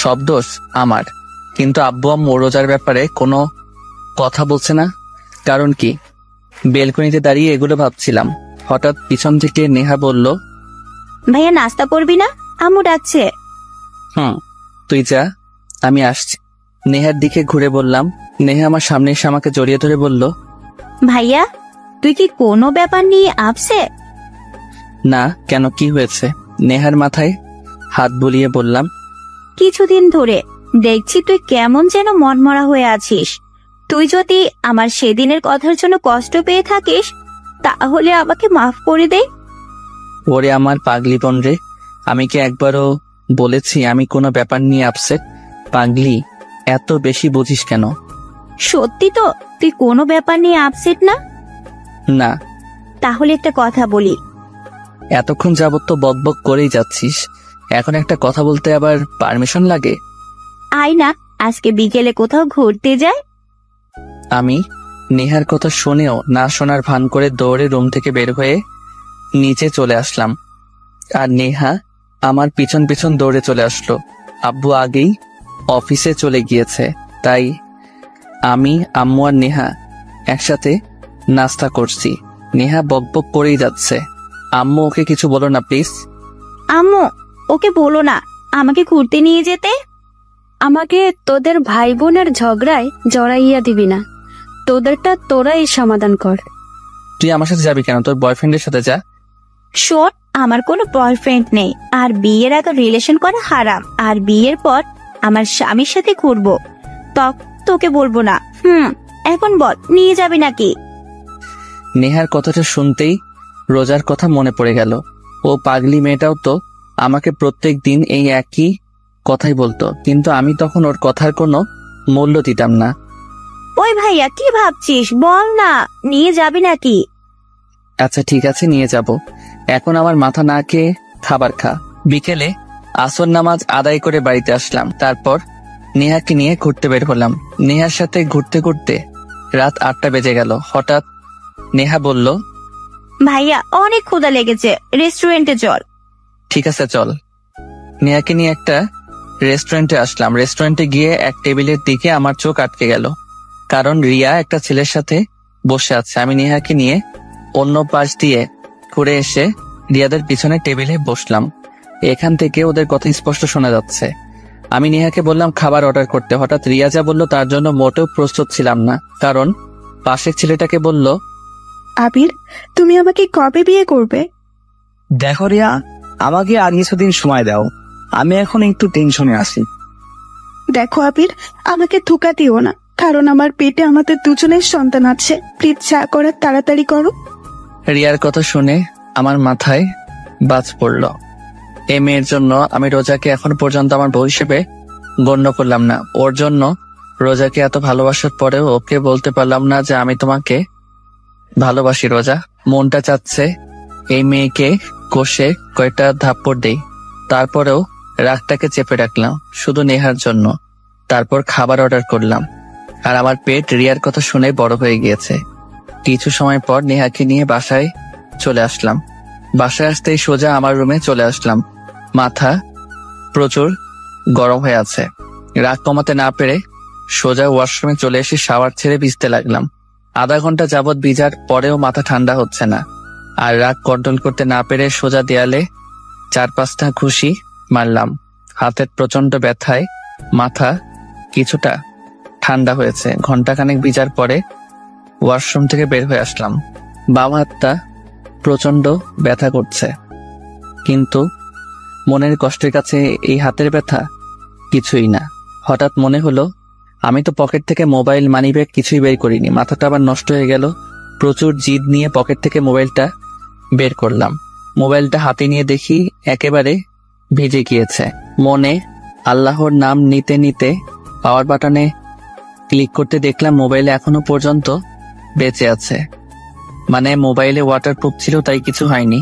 সব দোষ আমার। কিন্তু আব্বু আম্মু রোজার ব্যাপারে কোনো কথা বলছে না, কারণ কি? বেলকনিতে দাঁড়িয়ে এগুলো ভাবছিলাম। হঠাৎ পিছন থেকে নেহা বলল, ভাইয়া নাস্তা করবি না? আম্মু ডাকছে। তুই যা, আমি আসছি। নেহার দিকে ঘুরে বললাম। নেহা আমার সামনে এসে আমাকে জড়িয়ে ধরে বলল, ভাইয়া, তুই কি কোনো ব্যাপার নিয়ে আপসেট? না, কেন, কি হয়েছে? নেহার মাথায় হাত বুলিয়ে বললাম, কিছুদিন ধরে দেখছি তুই কেমন যেন মনমরা হয়ে আছিস। তুই যদি আমার সেদিনের কথার জন্য কষ্ট পেয়ে থাকিস, তাহলে আমাকে মাফ করে দে। ওরে আমার পাগলি বোন রে, আমি কি একবারও বলেছি আমি কোনো ব্যাপার নিয়ে আপসেট? পাগলি, এত বেশি বুঝিস কেন? সত্যি তো তুই কোনো ব্যাপার নিয়ে আপসেট না? না। তাহলে একটা কথা বলি। এতক্ষণ যাবত তো বকবক করেই যাচ্ছিস, এখন একটা কথা বলতে আবার পারমিশন লাগে? আয় না, আজকে বিকেলে কোথাও ঘুরতে যায়। আমি নেহার কথা শুনেও না শোনার ভান করে দৌড়ে রুম থেকে বের হয়ে নিচে চলে আসলাম, আর নেহা আমার পিছন পিছন দৌড়ে চলে আসলো। আব্বু আগেই অফিসে চলে গিয়েছে, তাই আমি, আম্মু আর নেহা একসাথে নাস্তা করছি। নেহা বকবক করেই যাচ্ছে। আম্মু, ওকে কিছু বলো না প্লিজ। আম্মু, ওকে বলো না আমাকে ঘুরতে নিয়ে যেতে। আমাকে তোদের ভাই বোনের ঝগড়ায় জড়াইয়া দিবি না, তোদেরটা তোরাই সমাধান কর। তুই আমার সাথে যাবি কেন? তোর বয়ফ্রেন্ডের সাথে যা। শোন, আমার কোনো বয়ফ্রেন্ড নেই, আর বিয়ের আগে রিলেশন করা হারাম। আর বিয়ের পর আমার স্বামীর সাথে ঘুরবো, তোকে বলবো না। এখন বল, নিয়ে যাবি নাকি? নেহার কথাটা শুনতেই রোজার কথা মনে পড়ে গেল। ও পাগলি মেয়েটাও তো আমাকে প্রত্যেক দিন এই একই কথাই বলতো, কিন্তু আমি তখন ওর কথার কোনো মূল্য দিতাম না। ওই ভাইয়া, কি ভাবছিস? বল না, নিয়ে যাবি নাকি? আচ্ছা ঠিক আছে, নিয়ে যাব। এখন আমার মাথা না খেয়ে খাবার খা। বিকেলে আসর নামাজ আদায় করে বাড়িতে আসলাম। তারপর নেহাকে নিয়ে ঘুরতে বের হলাম। নেহার সাথে ঘুরতে ঘুরতে রাত 8টা বেজে গেল। হঠাৎ নেহা বলল, ভাইয়া, অনেক ক্ষুধা লেগেছে, রেস্টুরেন্টে চল। ঠিক আছে চল। নেহাকে নিয়ে একটা রেস্টুরেন্টে আসলাম। রেস্টুরেন্টে গিয়ে এক টেবিলের দিকে আমার চোখ আটকে গেল, কারণ রিয়া একটা ছেলের সাথে বসে আছে। আমি নেহাকে নিয়ে অন্য পাশ দিয়ে ঘুরে এসে রিয়াদের পিছনে টেবিলে বসলাম। এখান থেকে ওদের কথা স্পষ্ট শোনা যাচ্ছে। আমি নেহাকে বললাম খাবার অর্ডার করতে। হঠাৎ রিয়া যা বলল তার জন্য মোটেও প্রস্তুত ছিলাম না, কারণ পাশের ছেলেটাকে বলল, আবির, তুমি আমাকে কবে বিয়ে করবে? দেখো রিয়া, আমাকে আর কিছুদিন সময় দাও, আমি এখন একটু টেনশনে আছি। দেখো আবির, আমাকে ধোঁকা দিও না, কারণ আমার পেটে আমাদের দুজনের সন্তান আছে। প্লিজ যা করার তাড়াতাড়ি করো। রিয়ার কথা শুনে আমার মাথায় বাজ পড়ল। এই মেয়ের জন্য আমি রোজাকে এখন পর্যন্ত আমার বউ হিসেবে গণ্য করলাম না। ওর জন্য রোজাকে এত ভালোবাসার পরেও ওকে বলতে পারলাম না যে আমি তোমাকে ভালোবাসি। রোজা, মনটা চাচ্ছে এই মেয়েকে কষে কয়েকটা থাপ্পড় দেই। তারপরেও রাগটাকে চেপে রাখলাম শুধু নেহার জন্য। তারপর খাবার অর্ডার করলাম, আর আমার পেট রিয়ার কথা শুনে বড় হয়ে গিয়েছে। কিছু সময় পর নেহাকে নিয়ে বাসায় চলে আসলাম। বাসায় আসতেই সোজা আমার রুমে চলে আসলাম। মাথা প্রচুর গরম হয়ে আছে। রাগ কমাতে না পেরে সোজা ওয়াশরুমে চলে এসে শাওয়ার ছেড়ে ভিজতে লাগলাম। আধা ঘন্টা যাবৎ ভিজার পরেও মাথা ঠান্ডা হচ্ছে না। আর রাগ কন্ট্রোল করতে না পেরে সোজা দেয়ালে 4-5টা ঘুষি মারলাম। হাতের প্রচন্ড ব্যথায় মাথা কিছুটা ঠান্ডা হয়েছে। ঘন্টাখানেক ভিজার পরে ওয়াশরুম থেকে বের হয়ে আসলাম। বাম হাতটা প্রচন্ড ব্যথা করছে, কিন্তু মনের কষ্টের কাছে এই হাতের ব্যথা কিছুই না। হঠাৎ মনে হলো আমি তো পকেট থেকে মোবাইল, মানিব্যাগ কিছুই বের করিনি। মাথাটা আবার নষ্ট হয়ে গেল। প্রচুর জিদ নিয়ে পকেট থেকে মোবাইলটা বের করলাম। মোবাইলটা হাতে নিয়ে দেখি একেবারে ভিজে গিয়েছে। মনে আল্লাহর নাম নিতে নিতে পাওয়ার বাটনে ক্লিক করতে দেখলাম মোবাইলে এখনো পর্যন্ত বেঁচে আছে। মানে মোবাইলে ওয়াটারপ্রুফ ছিল, তাই কিছু হয়নি।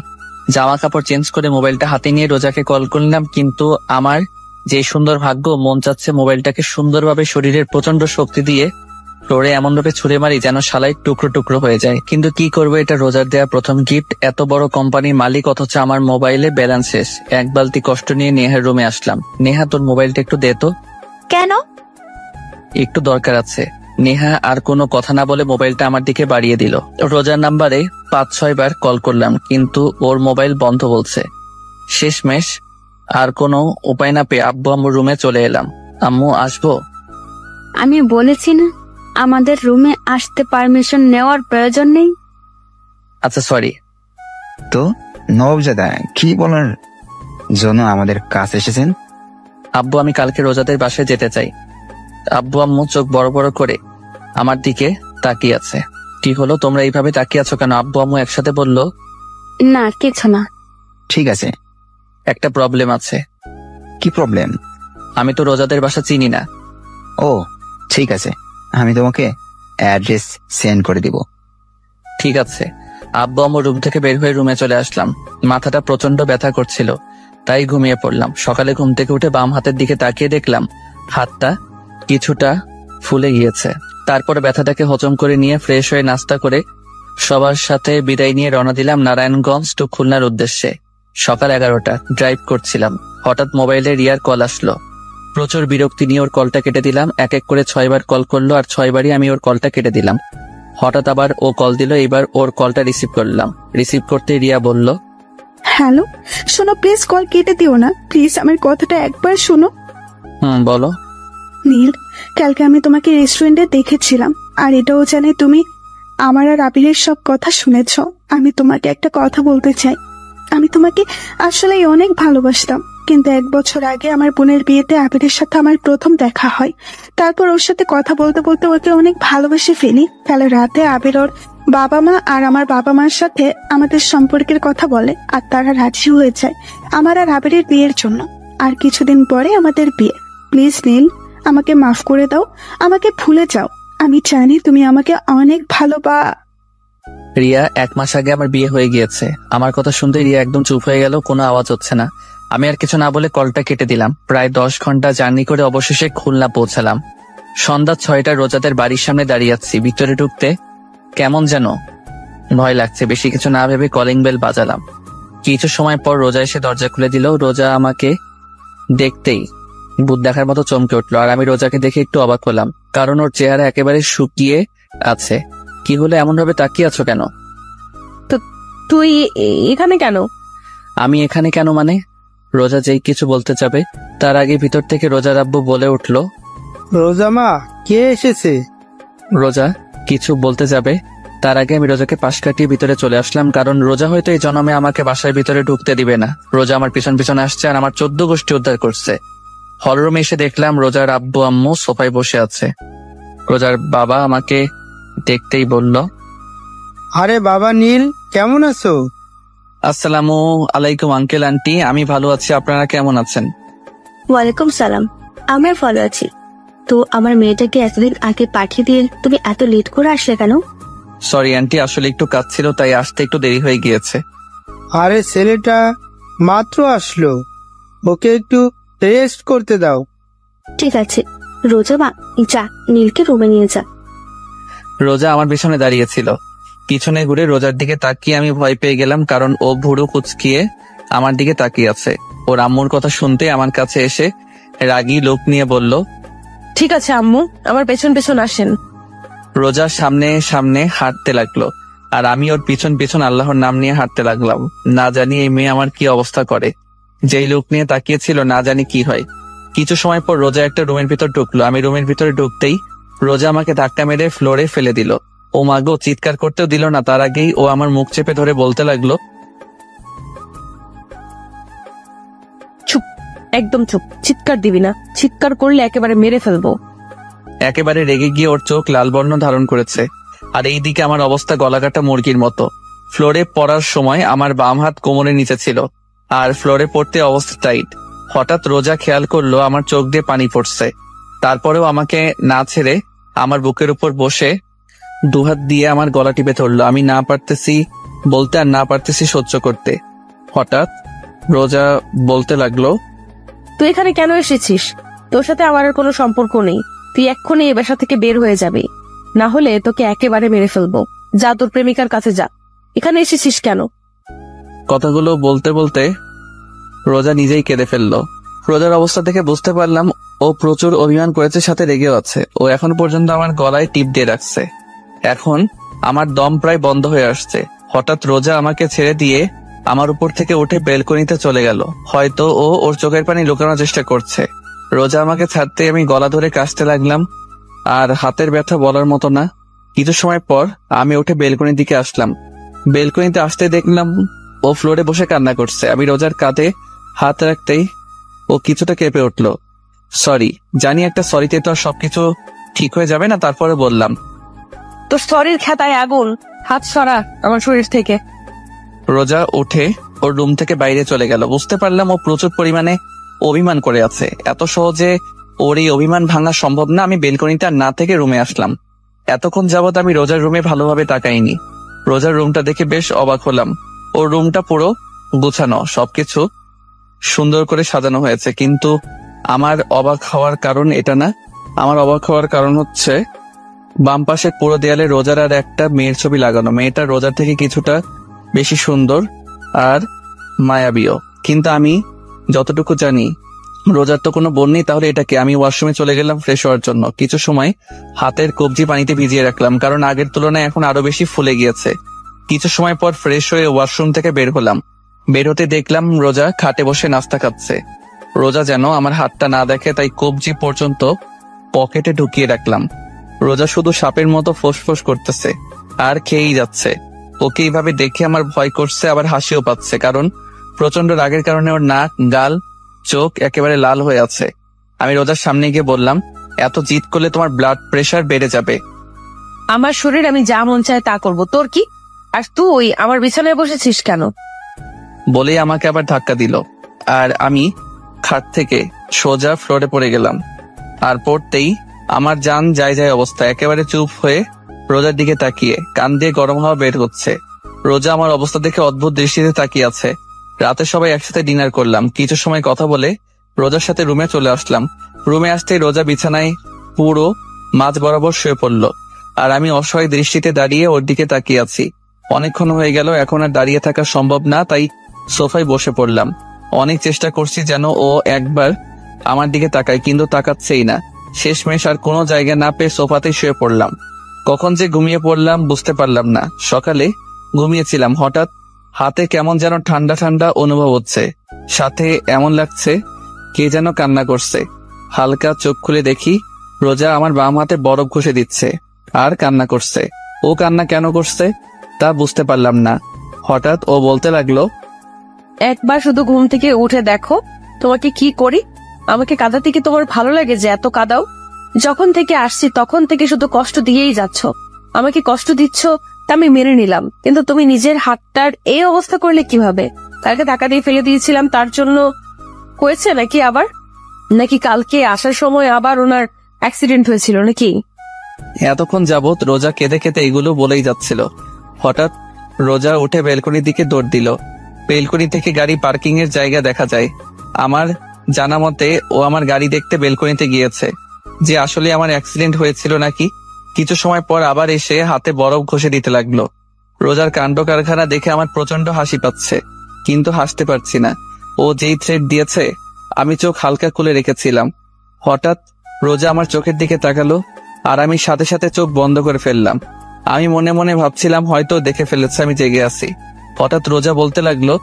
জামা কাপড় চেঞ্জ করে মোবাইলটা হাতে নিয়ে রোজাকে কল করলাম, কিন্তু আমার যে সুন্দর ভাগ্য, মন চাচ্ছে মোবাইলটাকে সুন্দরভাবে শরীরের প্রচন্ড শক্তি দিয়ে ফ্লোরে এমনভাবে ছুঁড়ে মারি যেন শালাই টুকরো টুকরো হয়ে যায়। কিন্তু কি করবো, এটা রোজার দেয়া প্রথম গিফট। এত বড় কোম্পানির মালিক, অথচ আমার মোবাইলে ব্যালেন্স শেষ। এক বালতি কষ্ট নিয়ে নেহার রুমে আসলাম। নেহা, তোর মোবাইলটা একটু দে তো। কেন? একটু দরকার আছে। নেহা আর কোনো কথা না বলে মোবাইলটা আমার দিকে বাড়িয়ে দিল। রোজার নাম্বারে 5-6 বার কল করলাম, কিন্তু ওর মোবাইল বন্ধ বলছে। শেষমেশ আর কোনো উপায় না পেয়ে আব্বু আম্মুর রুমে চলে এলাম। আম্মু, আসবো? আমি বলেছি না আমাদের রুমে আসতে পারমিশন নেওয়ার প্রয়োজন নেই। আচ্ছা, সরি। তো নবজাদা কি বলার জন্য আমাদের কাছে এসেছেন? আব্বু, আমি কালকে রোজাদের বাসায় যেতে চাই। আব্বু আম্মু চোখ বড় বড় করে আমার দিকে তাকিয়ে আছে। কি হলো, তোমরা এইভাবে তাকিয়ে আছো কেন? আব্বু আম্মু একসাথে বলল, না কিছু না। ঠিক আছে। একটা প্রবলেম আছে। কি প্রবলেম? আমি তো রোজাদের বাসা চিনি না। ও ঠিক আছে, আমি তোমাকে অ্যাড্রেস সেন্ড করে দিব। ঠিক আছে। আব্বু আম্মু রুম থেকে বের হয়ে রুমে চলে আসলাম। মাথাটা প্রচন্ড ব্যথা করছিল, তাই ঘুমিয়ে পড়লাম। সকালে ঘুম থেকে উঠে বাম হাতের দিকে তাকিয়ে দেখলাম হাতটা কিছুটা ফুলে গিয়েছে। তারপরে ব্যথাটাকে হজম করে নিয়ে ফ্রেশ হয়ে নাস্তা করে সবার সাথে বিদায় নিয়ে রওনা দিলাম নারায়ণগঞ্জ টু খুলনার উদ্দেশ্যে। সকাল 11টা, ড্রাইভ করছিলাম। হঠাৎ মোবাইলে রিয়ার কল আসলো। প্রচুর বিরক্তি নিয়ে ওর কলটা কেটে দিলাম। এক এক করে 6 বার কল করলো, আর 6 বারই আমি ওর কলটা কেটে দিলাম। হঠাৎ আবার ও কল দিল। এবার ওর কলটা রিসিভ করলাম। রিসিভ করতে রিয়া বলল, হ্যালো, শোনো প্লিজ, কল কেটে দিও না প্লিজ, আমার কথাটা একবার শোনো। বলো। নীল, কালকে আমি তোমাকে রেস্টুরেন্টে দেখেছিলাম, আর এটাও জানি তুমি আমার আর আবিরের সব কথা শুনেছ। আমি তোমাকে একটা কথা বলতে চাই। আমি তোমাকে আসলে অনেক ভালোবাসতাম, কিন্তু 1 বছর আগে আমার বোনের বিয়েতে আবিরের সাথে আমার প্রথম দেখা হয়। তারপর ওর সাথে কথা বলতে বলতে ওকে অনেক ভালোবেসে ফেলি। কাল রাতে আবির ওর বাবা মা আর আমার বাবা মার সাথে আমাদের সম্পর্কের কথা বলে, আর তারা রাজি হয়ে যায় আমার আর আবিরের বিয়ের জন্য। আর কিছুদিন পরে আমাদের বিয়ে। প্লিজ নীল, আমাকে মাফ করে দাও, আমাকে ভুলে যাও। আমি জানি তুমি আমাকে অনেক রিয়া, 1 মাস আগে আমার বিয়ে হয়ে গিয়েছে। আমার কথা শুনতে রিয়া একদম চুপ হয়ে গেল, কোনো আওয়াজ হচ্ছে না। আমি আর কিছু না বলে কলটা কেটে দিলাম। প্রায় 10 ঘন্টা জার্নি করে অবশেষে খুলনা পৌঁছালাম। সন্ধ্যা 6টা, রোজাদের বাড়ির সামনে দাঁড়িয়ে আছি। ভিতরে ঢুকতে কেমন যেন ভয় লাগছে। বেশি কিছু না ভেবে কলিং বেল বাজালাম। কিছু সময় পর রোজা এসে দরজা খুলে দিল। রোজা আমাকে দেখতেই ভূত দেখার মতো চমকে উঠলো, আর আমি রোজাকে দেখে একটু অবাক হলাম, কারণ ওর চেহারা একেবারে শুকিয়ে আছে। কি হলো, এমন ভাবে তাকিয়ে আছো কেন? তুই এখানে কেন? আমি এখানে কেন মানে? রোজা যেই কিছু বলতে যাবে তার আগে ভিতর থেকে রোজার আব্বু বলে উঠলো, রোজা মা, কে এসেছে? রোজা কিছু বলতে যাবে তার আগে আমি রোজাকে পাশ কাটিয়ে ভিতরে চলে আসলাম, কারণ রোজা হয়তো এই জন্মে আমাকে বাসার ভিতরে ঢুকতে দিবে না। রোজা আমার পিছন পিছনে আসছে আর আমার 14 গোষ্ঠী উদ্ধার করছে। হলরুমে এসে দেখলাম রোজার আব্বু আম্মু সোফায় বসে আছে। রোজার বাবা আমাকে দেখতেই বলল, আরে বাবা নীল, কেমন আছো? আসসালামু আলাইকুম আঙ্কেল আন্টি, আমি ভালো আছি, আপনারা কেমন আছেন? ওয়ালাইকুম সালাম। আমরা ভালো আছি। তো আমার মেয়েটাকে এতদিন আগে পাঠিয়ে দিয়ে তুমি এত লেট করে আসলে কেন? সরি আন্টি, আসলে একটু কাজ ছিল তাই আসতে একটু দেরি হয়ে গিয়েছে। আরে ছেলেটা মাত্র আসলো, ওকে একটু রেস্ট করতে দাও। ঠিক আছে রোজা মা, যা নীলকে রুমে নিয়ে যা। রোজা আমার পিছনে দাঁড়িয়েছিল। পিছনে ঘুরে রোজার দিকে তাকিয়ে আমি ভয় পেয়ে গেলাম, কারণ ও ভুরু কুচকিয়ে আমার দিকে তাকিয়ে আছে। ওর আম্মুর কথা শুনতে আমার কাছে এসে রাগী লোক নিয়ে বলল, ঠিক আছে আম্মু, আমার পেছন পেছন আসেন। রোজা সামনে সামনে হাঁটতে লাগলো আর আমি ওর পিছন পিছন আল্লাহর নাম নিয়ে হাঁটতে লাগলাম। না জানি এই মেয়ে আমার কি অবস্থা করে। যেই লোক নিয়ে তাকিয়েছিল না জানি কি হয়। কিছু সময় পর রোজা একটা রুমের ভিতর ঢুকলো। আমি রুমের ভিতরে ঢুকতেই রোজা আমাকে ধাক্কা মেরে ফ্লোরে ফেলে দিল। ও মাগো, চিৎকার করতেও দিল না, তার আগেই ও আমার মুখ চেপে ধরে বলতে লাগলো, চুপ, একদম চুপ, চিৎকার দিবি না, চিৎকার করলে একেবারে মেরে ফেলবো। একেবারে রেগে গিয়ে ওর চোখ লাল বর্ণ ধারণ করেছে। আর এইদিকে আমার অবস্থা গলাকাটা মুরগির মতো। ফ্লোরে পড়ার সময় আমার বাম হাত কোমরের নিচে ছিল আর ফ্লোরে পড়তে অবস্থা টাইট। হঠাৎ রোজা খেয়াল করলো আমার চোখ দিয়ে পানি পড়ছে। তারপরেও আমাকে না ছেড়ে আমার বুকের উপর বসে দুহাত দিয়ে আমার গলা টিপে ধরলো। আমি না পারতেছি বলতে আর না পারতেছি সহ্য করতে। হঠাৎ রোজা বলতে লাগলো, তুই এখানে কেন এসেছিস? তোর সাথে আমার আর কোনো সম্পর্ক নেই। তুই এক্ষুনি এই বাসা থেকে বের হয়ে যাবি, না হলে তোকে একেবারে মেরে ফেলবো। যা তোর প্রেমিকার কাছে যা। এখানে এসেছিস কেন? কথাগুলো বলতে বলতে রোজা নিজেই কেঁদে ফেললো। রোজার অবস্থা দেখে বুঝতে পারলাম ও প্রচুর অভিমান করেছে, সাথে রেগেও আছে। ও এখন পর্যন্ত আমার গলায় টিপ দিয়ে রাখছে। এখন আমার দম প্রায় বন্ধ হয়ে আসছে। হঠাৎ রোজা আমাকে ছেড়ে দিয়ে আমার উপর থেকে উঠে বেলকনিতে চলে গেল। হয়তো ও ওর চোখের পানি লুকানোর চেষ্টা করছে। রোজা আমাকে ছাড়তে আমি গলা ধরে কাশতে লাগলাম, আর হাতের ব্যথা বলার মতো না। কিছু সময় পর আমি উঠে বেলকনির দিকে আসলাম। বেলকনিতে আসতে দেখলাম ও ফ্লোরে বসে কান্না করছে। আমি রোজার কাঁধে হাত রাখতেই ও কিছুটা কেঁপে উঠলো। সরি, জানি একটা সরিতে তো আর সবকিছু ঠিক হয়ে যাবে না, তারপরে বললাম, তোর শরীর খেতায় আগুন, হাত সরা আমার শরীর থেকে। রোজা উঠে ওর রুম থেকে বাইরে চলে গেল। বুঝতে পারলাম ও প্রচুর পরিমাণে অভিমান করে আছে। এত সহজে ওর এই অভিমান ভাঙা সম্ভব না। আমি বেলকনিটা না থেকে রুমে আসলাম। এতক্ষণ যাবৎ আমি রোজার রুমে ভালোভাবে তাকাইনি। রোজার রুমটা দেখে বেশ অবাক হলাম। ওর রুমটা পুরো গুছানো, সবকিছু সুন্দর করে সাজানো হয়েছে। কিন্তু আমার অবাক হওয়ার কারণ এটা না। আমার অবাক হওয়ার কারণ হচ্ছে বাম পাশের পুরো দেয়ালে রোজার আর একটা মেয়ের ছবি লাগানো। মেয়েটা রোজার থেকে কিছুটা বেশি সুন্দর আর মায়াবীও। কিন্তু আমি যতটুকু জানি রোজার তো কোনো বোন নেই, তাহলে এটাকে। আমি ওয়াশরুমে চলে গেলাম ফ্রেশ হওয়ার জন্য। কিছু সময় হাতের কবজি পানিতে ভিজিয়ে রাখলাম, কারণ আগের তুলনায় এখন আরো বেশি ফুলে গিয়েছে। কিছু সময় পর ফ্রেশ হয়ে ওয়াশরুম থেকে বের হলাম। বের হতে দেখলাম রোজা খাটে বসে নাস্তা খাচ্ছে। রোজা যেন আমার হাতটা না দেখে, তাই কবজি পর্যন্ত পকেটে ঢুকিয়ে রাখলাম। রোজা শুধু সাপের মতো ফোঁস করতেছে আর খেয়েই যাচ্ছে। ওকে এইভাবে দেখে আমার ভয় করছে, আবার হাসিও পাচ্ছে, কারণ প্রচন্ড রাগের কারণে ওর নাক, গাল, চোখ একেবারে লাল হয়ে আছে। আমি রোজার সামনে গিয়ে বললাম, এত জিদ করলে তোমার ব্লাড প্রেশার বেড়ে যাবে। আমার শরীর আমি যা মন চায় তা করবো, তোর কি? আর তুই আমার বিছানায় বসেছিস কেন? বলেই আমাকে আবার ধাক্কা দিল আর আমি খাট থেকে সোজা ফ্লোরে পড়ে গেলাম। আর পড়তেই আমার জান যায় যায় অবস্থা। একেবারে চুপ হয়ে রোজার দিকে তাকিয়ে কান দিয়ে গরম হাওয়া বের হচ্ছে। রোজা আমার অবস্থা দেখে অদ্ভুত দৃষ্টিতে তাকিয়ে আছে। রাতে সবাই একসাথে ডিনার করলাম। কিছু সময় কথা বলে রোজার সাথে রুমে চলে আসলাম। রুমে আসতেই রোজা বিছানায় পুরো মাঝ বরাবর শুয়ে পড়লো আর আমি অসহায় দৃষ্টিতে দাঁড়িয়ে ওর দিকে তাকিয়ে আছি। অনেকক্ষণ হয়ে গেল, এখন আর দাঁড়িয়ে থাকা সম্ভব না, তাই সোফায় বসে পড়লাম। অনেক চেষ্টা করছি যেন ও একবার আমার দিকে তাকায়, কিন্তু তাকাচ্ছেই না। শেষমেশ আর কোনো জায়গা না পেয়ে সোফাতে শুয়ে পড়লাম। কখন যে ঘুমিয়ে পড়লাম বুঝতে পারলাম না। সকালে ঘুমিয়েছিলাম, হঠাৎ হাতে কেমন যেন ঠান্ডা ঠান্ডা অনুভব হচ্ছে, সাথে এমন লাগছে কে যেন কান্না করছে। হালকা চোখ খুলে দেখি রোজা আমার বাম হাতে বরফ ঘষে দিচ্ছে আর কান্না করছে। ও কান্না কেন করছে তা বুঝতে পারলাম না। হঠাৎ ও বলতে লাগলো, একবার শুধু ঘুম থেকে উঠে দেখো তোমাকে কি করি। আমাকে কাঁদাতে কি তোমার ভালো লাগে যে এত কাঁদাও? যখন থেকে আসছি তখন থেকে শুধু কষ্ট দিয়েই যাচ্ছ। আমাকে কষ্ট দিচ্ছ তা আমি মেনে নিলাম, কিন্তু তুমি নিজের হাতটার এই অবস্থা করলে কিভাবে? কালকে ধাক্কা দিয়ে ফেলে দিয়েছিলাম তার জন্য হয়েছে নাকি আবার? নাকি কালকে আসার সময় আবার ওনার অ্যাক্সিডেন্ট হয়েছিল নাকি? এতক্ষণ যাবৎ রোজা কেঁদে কেঁদে এগুলো বলেই যাচ্ছিল। হঠাৎ রোজা উঠে বেলকনির দিকে দৌড় দিল। বেলকনি থেকে গাড়ি পার্কিং এর জায়গা দেখা যায়। আমার জানা মতে ও আমার গাড়ি দেখতে বেলকনিতে গিয়েছে, যে আসলে আমার অ্যাক্সিডেন্ট হয়েছিল নাকি। কিছু সময় পর আবার এসে হাতে বরফ ঘষে দিতে লাগলো। রোজার কাণ্ড কারখানা দেখে আমার প্রচন্ড হাসি পাচ্ছে, কিন্তু হাসতে পারছি না। ও যেই থ্রেড দিয়েছে আমি চোখ হালকা খুলে রেখেছিলাম। হঠাৎ রোজা আমার চোখের দিকে তাকালো, আর আমি সাথে সাথে চোখ বন্ধ করে ফেললাম। আমি মনে মনে ভাবছিলাম হয়তো দেখে ফেলেছে আমি জেগে আছি। হঠাৎ রোজা বলতে লাগলো,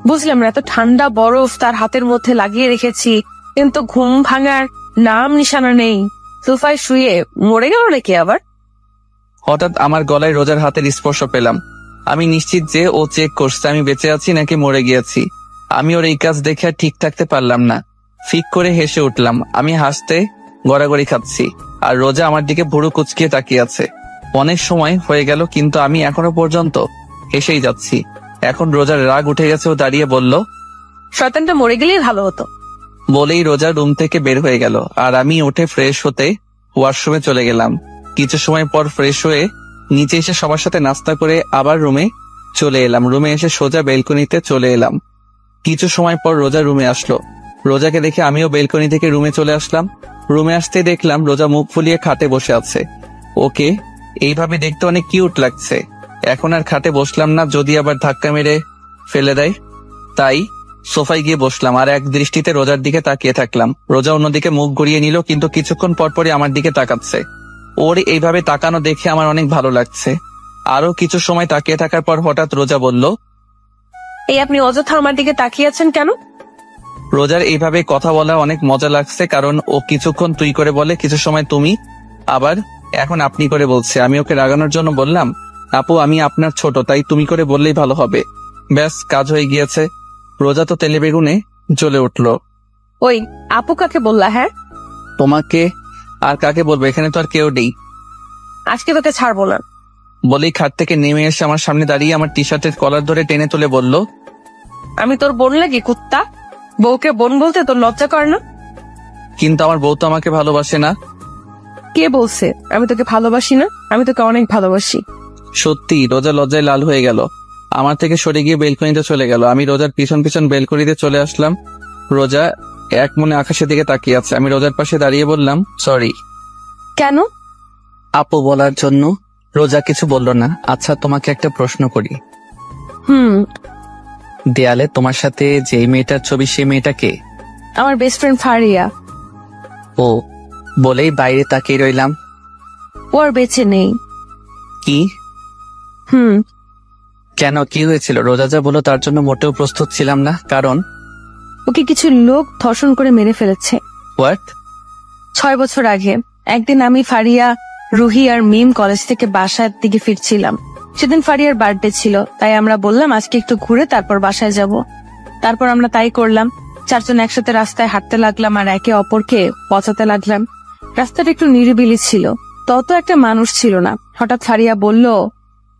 বুঝলাম না, এত ঠান্ডা বরফ তার হাতের মধ্যে লাগিয়ে রেখেছি, কিন্তু ঘুম ভাঙার নাম নিশানা নেই। সোফায় শুয়ে মরে গেল নাকি আবার? হঠাৎ আমার গলায় রোজার হাতের স্পর্শ পেলাম। আমি নিশ্চিত যে ও চেক করছে আমি বেঁচে আছি নাকি মরে গিয়েছি। আমি ওর এই কাজ দেখে আর ঠিক থাকতে পারলাম না, ফিক করে হেসে উঠলাম। আমি হাসতে গড়াগড়ি খাচ্ছি, আর রোজা আমার দিকে ভুরু কুচকিয়ে তাকিয়ে আছে। অনেক সময় হয়ে গেল, কিন্তু আমি এখনো পর্যন্ত হেসেই যাচ্ছি। এখন রোজার রাগ উঠে গেছে, ও দাঁড়িয়ে বলল, শয়তানটা মরে গেলেই ভালো হতো। বলেই রোজা রুম থেকে বের হয়ে গেল, আর আমি উঠে ফ্রেশ হতে ওয়াশরুমে চলে গেলাম। কিছু সময় পর ফ্রেশ হয়ে নিচে এসে সবার সাথে নাস্তা করে আবার রুমে চলে এলাম। রুমে এসে সোজা বেলকনিতে চলে এলাম। কিছু সময় পর রোজা রুমে আসলো। রোজাকে দেখে আমিও বেলকনি থেকে রুমে চলে আসলাম। রুমে আসতে দেখলাম রোজা মুখ ফুলিয়ে খাটে বসে আছে। ওকে এইভাবে দেখতে অনেক কিউট লাগছে। এখন আর খাটে বসলাম না, যদি আবার ধাক্কা মেরে ফেলে দেয়। তাই সোফায় গিয়ে বসলাম, আর এক দৃষ্টিতে রোজার দিকে তাকিয়ে থাকলাম। রোজা অন্যদিকে মুখ ঘুরিয়ে নিল, কিন্তু কিছুক্ষণ পরপরই আমার দিকে তাকাচ্ছে। ওর এইভাবে তাকানো দেখে আমার অনেক ভালো লাগছে। আরো কিছু সময় তাকিয়ে থাকার পর হঠাৎ রোজা বলল, এই আপনি অযথা আমার দিকে তাকিয়ে আছেন কেন? রোজার এইভাবে কথা বলা অনেক মজা লাগছে, কারণ ও কিছুক্ষণ তুই করে বলে, কিছু সময় তুমি, আবার এখন আপনি করে বলছে। আমি ওকে রাগানোর জন্য বললাম, আপু আমি আপনার ছোট, তাই তুমি করে বললেই ভালো হবে। ব্যাস, কাজ হয়ে গিয়েছে। রোজা তো তেলে বেগুনে জ্বলে উঠল। ওই আপু কাকে বললা? হ্যাঁ, তোমাকে আর কাকে বলবো, এখানে তো আর কেউ নেই। আজকে তোকে ছাড়বো না। বলেই খাট থেকে নেমে এসে আমার সামনে দাঁড়িয়ে আমার টি শার্টের কলার ধরে টেনে তুলে বলল, আমি তোর বোন লাগি কুত্তা? বউকে বোন বলতে তোর লজ্জা করে না? কিন্তু আমার বউ তো আমাকে ভালোবাসে না। কে বলছে আমি তোকে ভালোবাসি না? আমি তোকে অনেক ভালোবাসি। সত্যি। রোজা লজ্জায় লাল হয়ে গেল, আমার থেকে সরে গিয়ে বেলকনিতে চলে গেল। আমি রোজার পিছন পিছন বেলকনিতে চলে আসলাম। রোজা এক মনে আকাশের দিকে তাকিয়ে আছে। আমি রোজার পাশে দাঁড়িয়ে বললাম, সরি। কেন? আপু বলার জন্য। রোজা কিছু বলল না। আচ্ছা তোমাকে একটা প্রশ্ন করি। দেয়ালে তোমার সাথে যে মেয়েটার ছবি, সেই মেয়েটা কে? আমার বেস্ট ফ্রেন্ড ফারিয়া। ও বলেই বাইরে তাকিয়ে রইলাম। ও আর বেঁচে নেই। কি? কেন, কি হয়েছিল? রোজা যা বলল তার জন্য মোটেও প্রস্তুত ছিলাম না, কারণ ওকে কিছু লোক ধর্ষণ করে মেরে ফেলেছে। হোয়াট? 6 বছর আগে একদিন আমি, ফারিয়া, রুহি আর মিম কলেজ থেকে বাসার দিকে ফিরছিলাম। সেদিন ফারিয়ার বার্থডে ছিল, তাই আমরা বললাম আজকে একটু ঘুরে তারপর বাসায় যাব। তারপর আমরা তাই করলাম। 4 জন একসাথে রাস্তায় হাঁটতে লাগলাম আর একে অপরকে পচাতে লাগলাম। রাস্তাটা একটু নিরিবিলি ছিল, তত একটা মানুষ ছিল না। হঠাৎ ফারিয়া বলল,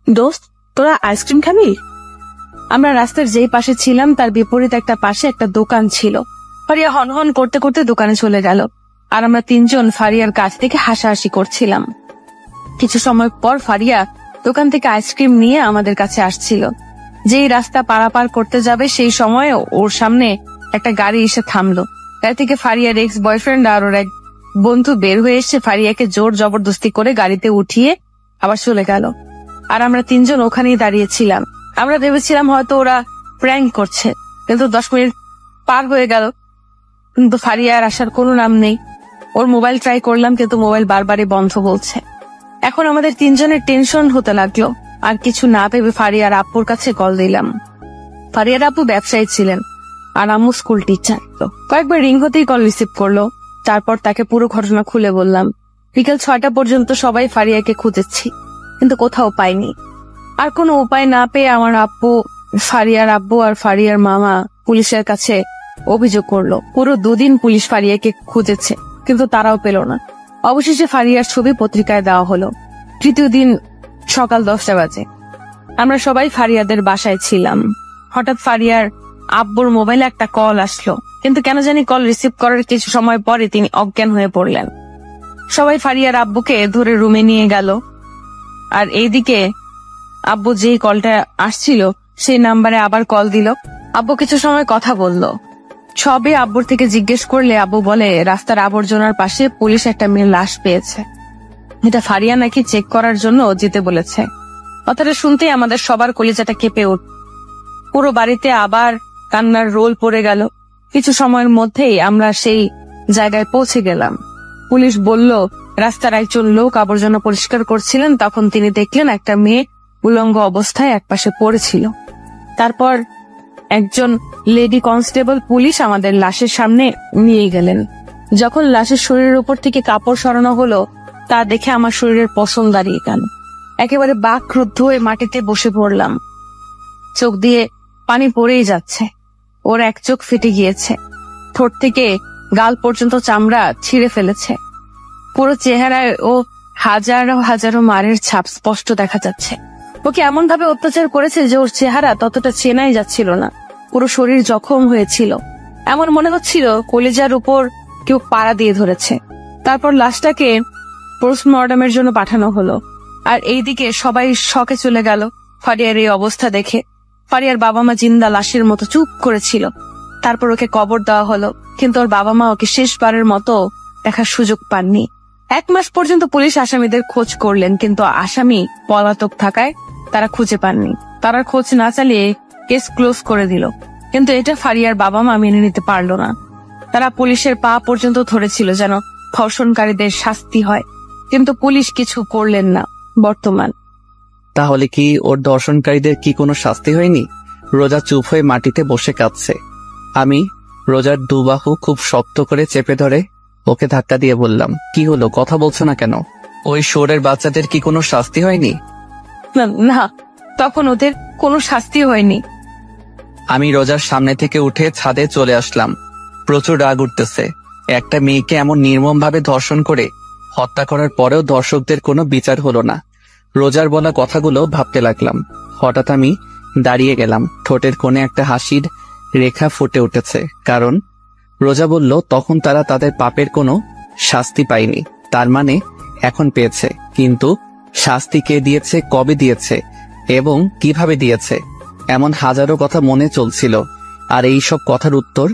দোস্ত তোরা আইসক্রিম খাবি? আমরা রাস্তার যেই পাশে ছিলাম তার বিপরীত একটা পাশে একটা দোকান ছিল। ফারিয়া হনহন করতে করতে দোকানে চলে গেল, আর আমরা 3 জন ফারিয়ার কাছ থেকে হাসাহাসি করছিলাম। কিছু সময় পর ফারিয়া দোকান থেকে আইসক্রিম নিয়ে আমাদের কাছে আসছিল। যেই রাস্তা পারাপার করতে যাবে সেই সময় ওর সামনে একটা গাড়ি এসে থামলো। গাড়ি থেকে ফারিয়ার এক্স বয়ফ্রেন্ড আর ওর এক বন্ধু বের হয়ে এসে ফারিয়াকে জোর জবরদস্তি করে গাড়িতে উঠিয়ে আবার চলে গেল। আর আমরা 3 জন ওখানেই দাঁড়িয়েছিলাম। আমরা ভেবেছিলাম হয়তো ওরা প্র্যাঙ্ক করছে, কিন্তু 10 মিনিট পার হয়ে গেল, কিন্তু ফারিয়ার আসার কোনো নাম নেই। ওর মোবাইল ট্রাই করলাম, কিন্তু মোবাইল বারবারই বন্ধ বলছে। এখন আমাদের 3 জনের টেনশন হতে লাগলো। আর কিছু না ভেবে ফারিয়ার আব্বুর কাছে কল দিলাম। ফারিয়ার আব্বু ব্যবসায়ী ছিলেন আর আম্মু স্কুল টিচার। কয়েকবার রিং হতেই কল রিসিভ করলো। তারপর তাকে পুরো ঘটনা খুলে বললাম। বিকেল 6টা পর্যন্ত সবাই ফারিয়াকে খুঁজেছি, কিন্তু কোথাও পাইনি। আর কোনো উপায় না পেয়ে আমার আব্বু, ফারিয়ার আব্বু আর ফারিয়ার মামা পুলিশের কাছে অভিযোগ করলো। পুরো 2 দিন পুলিশ ফারিয়াকে খুঁজেছে, কিন্তু তারাও পেল না। অবশেষে ফারিয়ার ছবি পত্রিকায় দেওয়া হলো। তৃতীয় দিন সকাল 10টা বাজে। আমরা সবাই ফারিয়াদের বাসায় ছিলাম। হঠাৎ ফারিয়ার আব্বুর মোবাইলে একটা কল আসলো, কিন্তু কেন জানি কল রিসিভ করার কিছু সময় পরে তিনি অজ্ঞান হয়ে পড়লেন। সবাই ফারিয়ার আব্বুকে ধরে রুমে নিয়ে গেল। আর এইদিকে আব্বু যেই কলটা আসছিল সেই নাম্বারে আবার কল দিল। আব্বু কিছু সময় কথা বলল। সবে আব্বুর থেকে জিজ্ঞেস করলে আব্বু বলে রাস্তার আবর্জনার পাশে পুলিশ একটা মেয়ের লাশ পেয়েছে। এটা ফারিয়া নাকি চেক করার জন্য যেতে বলেছে। কথাটা শুনতেই আমাদের সবার কলিজাটা কেঁপে উঠল। পুরো বাড়িতে আবার কান্নার রোল পড়ে গেল। কিছু সময়ের মধ্যেই আমরা সেই জায়গায় পৌঁছে গেলাম। পুলিশ বলল রাস্তার একজন লোক আবর্জনা পরিষ্কার করছিলেন, তখন তিনি দেখলেন একটা মেয়ে উলঙ্গ অবস্থায় একপাশে পড়েছিল। তারপর একজন লেডি কনস্টেবল পুলিশ আমাদের লাশের সামনে নিয়ে গেলেন। যখন লাশের শরীরের উপর থেকে কাপড় সরানো হলো তা দেখে আমার শরীরের পশম দাঁড়িয়ে গেল। একেবারে বাকরুদ্ধ হয়ে মাটিতে বসে পড়লাম। চোখ দিয়ে পানি পড়েই যাচ্ছে। ওর এক চোখ ফেটে গিয়েছে, ঠোঁট থেকে গাল পর্যন্ত চামড়া ছিঁড়ে ফেলেছে। পুরো চেহারায় ও হাজারো হাজারো মারের ছাপ স্পষ্ট দেখা যাচ্ছে। ওকে এমন ভাবে অত্যাচার করেছে যে ওর চেহারা ততটা চেনাই যাচ্ছিল না। পুরো শরীর জখম হয়েছিল, এমন মনে হচ্ছিল কলিজার উপর কেউ পাড়া দিয়ে ধরেছে। তারপর লাশটাকে পোস্টমর্টমের জন্য পাঠানো হলো। আর এইদিকে সবাই শকে চলে গেল ফারিয়ার এই অবস্থা দেখে। ফারিয়ার বাবা মা জিন্দা লাশের মতো চুপ করেছিল। তারপর ওকে কবর দেওয়া হলো, কিন্তু ওর বাবা মা ওকে শেষবারের মতো দেখার সুযোগ পাননি। 1 মাস পর্যন্ত পুলিশ আসামিদের খোঁজ করলেন, কিন্তু আসামি পলাতক থাকায় তারা খুঁজে পাননি। তারা খোঁজ না চালিয়ে কেস ক্লোজ করে দিল। কিন্তু এটা ফারিয়ার বাবা মা মেনে নিতে পারলো না। তারা পুলিশের পা পর্যন্ত ধরেছিল যেন ধর্ষণকারীদের শাস্তি হয়, কিন্তু পুলিশ কিছু করলেন না। বর্তমান তাহলে কি ওর দর্শনকারীদের কি কোনো শাস্তি হয়নি? রোজা চুপ হয়ে মাটিতে বসে কাঁদছে। আমি রোজার দুবাহু খুব শক্ত করে চেপে ধরে ওকে ধাক্কা দিয়ে বললাম, কি হলো, কথা বলছো না কেন? ওই শোরের বাচ্চাদের কি কোনো শাস্তি হয়নি? না, তখন ওদের কোনো শাস্তি হয়নি। আমি রোজার সামনে থেকে উঠে ছাদে চলে আসলাম। প্রচুর রাগ উঠতেছে। একটা মেয়েকে এমন নির্মম ভাবে ধর্ষণ করে হত্যা করার পরেও দর্শকদের কোনো বিচার হলো না। রোজার বলা কথাগুলো ভাবতে লাগলাম। হঠাৎ আমি দাঁড়িয়ে গেলাম। ঠোঁটের কোণে একটা হাসির রেখা ফুটে উঠেছে, কারণ রোজা বলল তখন তারা তাদের পাপের কোনো শাস্তি পায়নি, তার মানে এখন পেয়েছে। কিন্তু শাস্তি কে দিয়েছে, কবে দিয়েছে এবং কিভাবে দিয়েছে, এমন হাজারো কথা মনে চলছিল। আর এই সব কথার উত্তর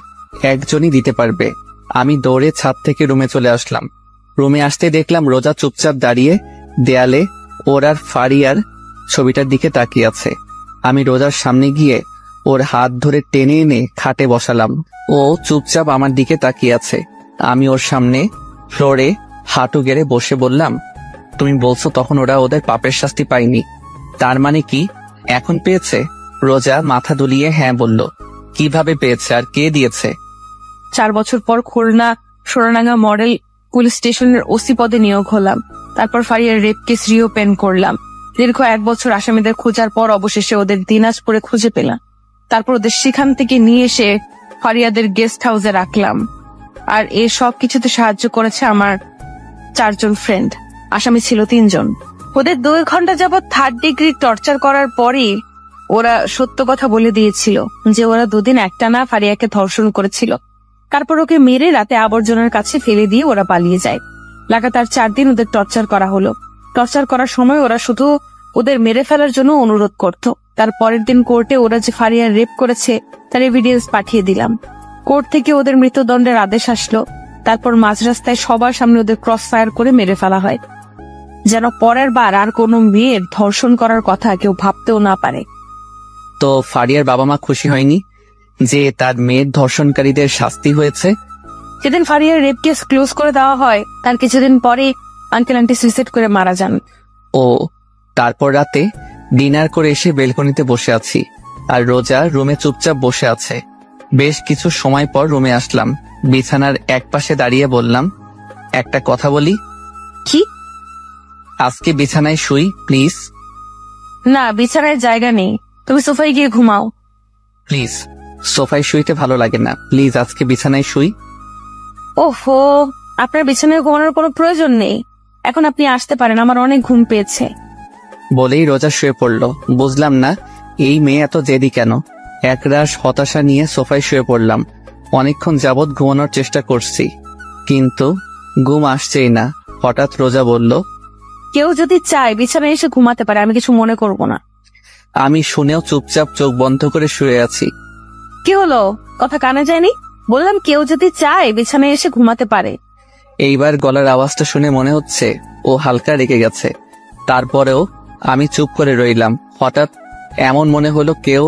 একজনই দিতে পারবে। আমি দৌড়ে ছাদ থেকে রুমে চলে আসলাম। রুমে আসতে দেখলাম রোজা চুপচাপ দাঁড়িয়ে দেয়ালে ওর আর ফারিয়ার ছবিটার দিকে তাকিয়ে আছে। আমি রোজার সামনে গিয়ে ওর হাত ধরে টেনে এনে খাটে বসালাম। ও চুপচাপ আমার দিকে তাকিয়ে আছে। আমি ওর সামনে ফ্লোরে হাঁটু গেড়ে বসে বললাম, তুমি বলছো তখন ওরা ওদের পাপের শাস্তি পায়নি, তার মানে কি এখন পেয়েছে? রোজা মাথা দুলিয়ে হ্যাঁ বলল। কিভাবে পেয়েছে আর কে দিয়েছে? 4 বছর পর খুলনা সোনাডাঙ্গা মডেল পুলিশ স্টেশনের ওসি পদে নিয়োগ হলাম। তারপর ফারিয়ার রেপ কেস রিওপেন করলাম। দীর্ঘ 1 বছর আসামিদের খোঁজার পর অবশেষে ওদের দিনাজপুরে খুঁজে পেলাম। তারপর ওদের সেখান থেকে নিয়ে এসে ফারিয়াদের গেস্ট হাউসে রাখলাম। আর এই সব কিছুতে সাহায্য করেছে আমার 4 জন ফ্রেন্ড। আসামি ছিল 3 জন। ওদের 2 ঘন্টা যাবৎ 3rd ডিগ্রি টর্চার করার পরই ওরা সত্য কথা বলে দিয়েছিল যে ওরা 2 দিন একটানা ফারিয়াকে ধর্ষণ করেছিল। তারপর ওকে মেরে রাতে আবর্জনার কাছে ফেলে দিয়ে ওরা পালিয়ে যায়। লাগাতার 4 দিন ওদের টর্চার করা হলো। টর্চার করার সময় ওরা শুধু ওদের মেরে ফেলার জন্য অনুরোধ করত। তার পরের দিন কোর্টে ওরা যে ফারিয়ার রেপ করেছে তার এভিডেন্স পাঠিয়ে দিলাম। কোর্ট থেকে ওদের মৃত্যুদণ্ডের আদেশ আসলো। তারপর মাঝ রাস্তায় সবার সামনে ওদের ক্রস ফায়ার করে মেরে ফেলা হয়, যেন পরের বার আর কোনো মেয়ের ধর্ষণ করার কথা কেউ ভাবতেও না পারে। তো ফারিয়ার বাবা মা খুশি হয়নি যে তার মেয়ের ধর্ষণকারীদের শাস্তি হয়েছে? যেদিন ফারিয়ার রেপ কেস ক্লোজ করে দেওয়া হয় তার কিছুদিন পরে আঙ্কেল আন্টি সুইসাইড করে মারা যান। ও, তারপর রাতে ডিনার করে এসে বেলকনিতে বসে আছি আর রোজা রুমে চুপচাপ বসে আছে। বেশ কিছু সময় পর রুমে আসলাম। বিছানার একপাশে দাঁড়িয়ে বললাম, একটা কথা বলি। কি? আজকে বিছানায় শুই প্লিজ। না, বিছানায় জায়গা নেই, তুমি সোফায় গিয়ে ঘুমাও। প্লিজ, সোফায় শুইতে ভালো লাগে না, প্লিজ আজকে বিছানায় শুই। ওহো, আপনার বিছানায় ঘুমানোর কোনো প্রয়োজন নেই। এখন আপনি আসতে পারেন, আমার অনেক ঘুম পেয়েছে। বলেই রোজা শুয়ে পড়ল। বুঝলাম না এই মেয়ে এত জেদি কেন। একরাশ হতাশা নিয়ে সোফায় শুয়ে পড়লাম। অনেকক্ষণ যাবৎ ঘুমানোর চেষ্টা করছি, কিন্তু ঘুম আসছেই না। হঠাৎ রোজা বলল, কেউ যদি চায় বিছানায় এসে ঘুমাতে পারে, আমি কিছু মনে করব না। আমি শুনেও চুপচাপ চোখ বন্ধ করে শুয়ে আছি। কি হলো, কথা কানে যায়নি? বললাম কেউ যদি চায় বিছানায় এসে ঘুমাতে পারে। এইবার গলার আওয়াজটা শুনে মনে হচ্ছে ও হালকা রেগে গেছে। তারপরেও আমি চুপ করে রইলাম। হঠাৎ এমন মনে হলো কেউ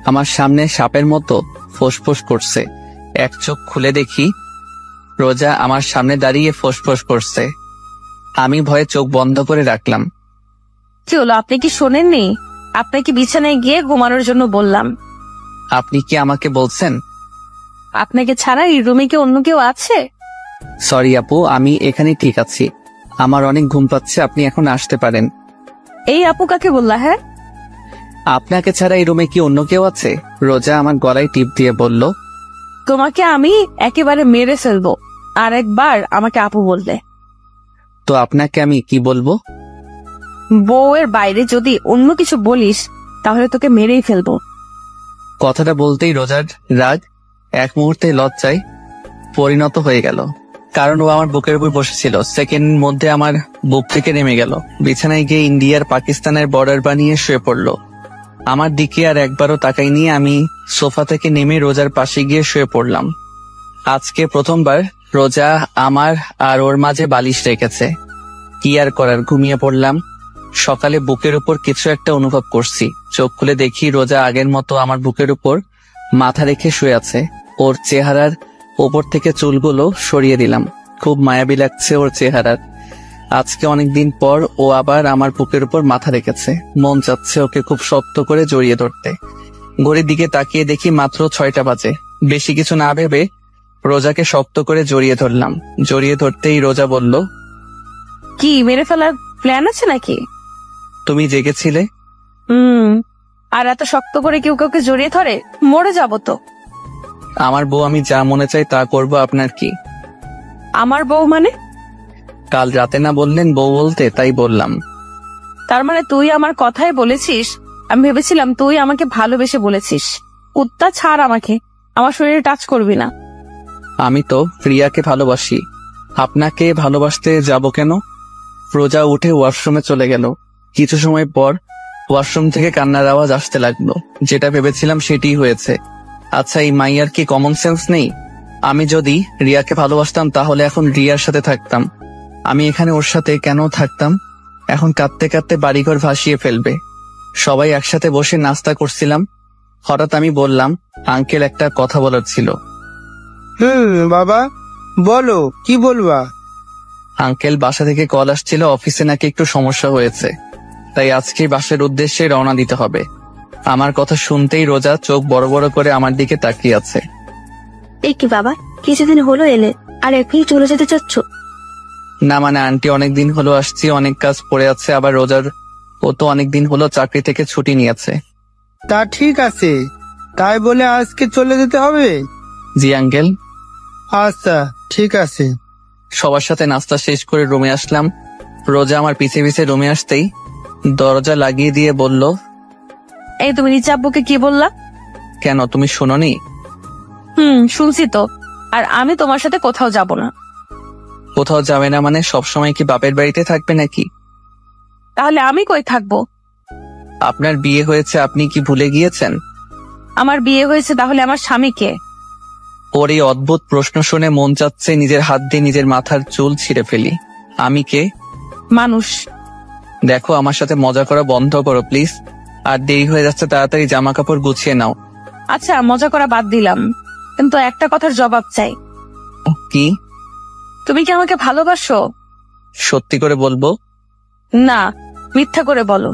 আমার সামনে সাপের মতো ফোঁসফোঁস করছে। এক চোখ খুলে দেখি রোজা আমার সামনে দাঁড়িয়ে ফোঁসফোঁস করছে। আমি ভয়ে চোখ বন্ধ করে রাখলাম। কি হলো, আপনি কি শোনেননি? আপনাকে বিছানায় গিয়ে ঘুমানোর জন্য বললাম। আপনি কি আমাকে বলছেন? আপনাকে ছাড়া এই রুমে কি অন্য কেউ আছে? সরি আপু, আমি এখানে ঠিক আছি। আমার অনেক ঘুম পাচ্ছে, আপনি এখন আসতে পারেন। এই আপু কাকে বললা? হ্যাঁ, আপনাকে ছাড়া এই রুমে কি অন্য কেউ আছে? রোজা আমার গলায় টিপ দিয়ে বলল, তোমাকে আমি একেবারে মেরে ফেলবো আর একবার আমাকে আপু বললে। তো আপনাকে আমি কি বলবো? বউয়ের বাইরে যদি অন্য কিছু বলিস তাহলে তোকে মেরেই ফেলবো। কথাটা বলতেই রোজার রাগ এক মুহূর্তে লজ্জায় পরিণত হয়ে গেল, কারণ ও আমার বুকের উপর বসেছিল। সেকেন্ড মধ্যে আমার বুক থেকে নেমে গেল। বিছানায় গিয়ে ইন্ডিয়ার পাকিস্তানের বর্ডার বানিয়ে শুয়ে পড়ল। আমার দিকে আর একবারও তাকাইনি। আমি সোফা থেকে নেমে রোজার পাশে গিয়ে শুয়ে পড়লাম। আজকে প্রথমবার রোজা আমার আর ওর মাঝে বালিশ রেখেছে। কি আর করার, ঘুমিয়ে পড়লাম। সকালে বুকের উপর কিছু একটা অনুভব করছি। চোখ খুলে দেখি রোজা আগের মতো আমার বুকের উপর মাথা রেখে শুয়ে আছে। ওর চেহারার ওপর থেকে চুলগুলো সরিয়ে দিলাম। খুব মায়াবী লাগছে ওর চেহারার। আজকে অনেকদিন পর ও আবার আমার বুকের উপর মাথা রেখেছে। মন চাচ্ছে ওকে খুব শক্ত করে জড়িয়ে ধরতে। ঘড়ির দিকে তাকিয়ে দেখি মাত্র 6টা বাজে। বেশি কিছু না ভেবে রোজাকে শক্ত করে জড়িয়ে ধরলাম। জড়িয়ে ধরতেই রোজা বলল, কি মেরে ফেলার প্ল্যান আছে নাকি? তুমি জেগেছিলে? আর এত শক্ত করে কেউ কাউকে জড়িয়ে ধরে? মরে যাবো তো। আমার বউ, আমি যা মনে চাই তা করব, আপনার কি? আমার বউ মানে? কাল রাতে না বললেন বউ বলতে, তাই বললাম। তার মানে তুই আমার কথাই বলেছিস? আমি ভেবেছিলাম তুই আমাকে ভালোবেসে বলেছিস। কুত্তা ছাড় আমাকে, আমার শরীরে টাচ করবি না। আমি তো রিয়াকে ভালোবাসি, আপনাকে ভালোবাসতে যাব কেন? রোজা উঠে ওয়াশরুমে চলে গেল। কিছু সময় পর ওয়াশরুম থেকে কান্নার আওয়াজ আসতে লাগলো। যেটা ভেবেছিলাম সেটিই হয়েছে। আচ্ছা, এই মাইয়ার কি কমন সেন্স নেই? আমি যদি রিয়াকে ভালোবাসতাম তাহলে এখন রিয়ার সাথে থাকতাম। আমি এখানে ওর সাথে কেন থাকতাম? এখন কাঁদতে কাঁদতে বাড়িঘর ভাসিয়ে ফেলবে। সবাই একসাথে বসে নাস্তা করছিলাম। হঠাৎ আমি বললাম, আঙ্কেল, একটা কথা বলার ছিল। বাবা বলো, কি বলবা? আঙ্কেল, বাসা থেকে কল আসছিল, অফিসে নাকি একটু সমস্যা হয়েছে, তাই আজকে বাসার উদ্দেশ্যে রওনা দিতে হবে। আমার কথা শুনতেই রোজা চোখ বড় বড় করে আমার দিকে তাকিয়ে আছে। এই কি বাবা, কিছুদিন হলো এলে আর এখনই চলে যেতে চাচ্ছ? না মানে আন্টি, অনেকদিন হলো আসছি, অনেক কাজ পড়ে আছে। আবার রোজার ও তো অনেকদিন হলো চাকরি থেকে ছুটি নিয়েছে। তা ঠিক আছে, তাই বলে আজকে চলে যেতে হবে? জি আঙ্কেল। আচ্ছা ঠিক আছে। সবার সাথে নাস্তা শেষ করে রুমে আসলাম। রোজা আমার পিছে পিছে রুমে আসতেই দরজা লাগিয়ে দিয়ে বলল, এই তুমি নিচে আব্বুকে কি বললা? কেন, তুমি শোনোনি? শুনছি তো। আর আমি তোমার সাথে কোথাও যাব না। কোথাও যাবে না মানে? সবসময় কি বাপের বাড়িতে থাকবে নাকি? তাহলে আমি কই থাকবো? আপনার বিয়ে হয়েছে, আপনি কি ভুলে গিয়েছেন? আমার বিয়ে হয়েছে, তাহলে আমার স্বামীকে? ওর এই অদ্ভুত প্রশ্ন শুনে মন চাচ্ছে নিজের হাত দিয়ে নিজের মাথার চুল ছিঁড়ে ফেলি। আমি কে? মানুষ। দেখো, আমার সাথে মজা করা বন্ধ করো প্লিজ। আর দেরি হয়ে যাচ্ছে, তাড়াতাড়ি জামা কাপড় গুছিয়ে নাও। আচ্ছা, মজা করা বাদ দিলাম, কিন্তু একটা কথার জবাব চাই। কি? তুমি কি আমাকে ভালোবাসো? সত্যি করে বলবো? না, মিথ্যা করে বলো।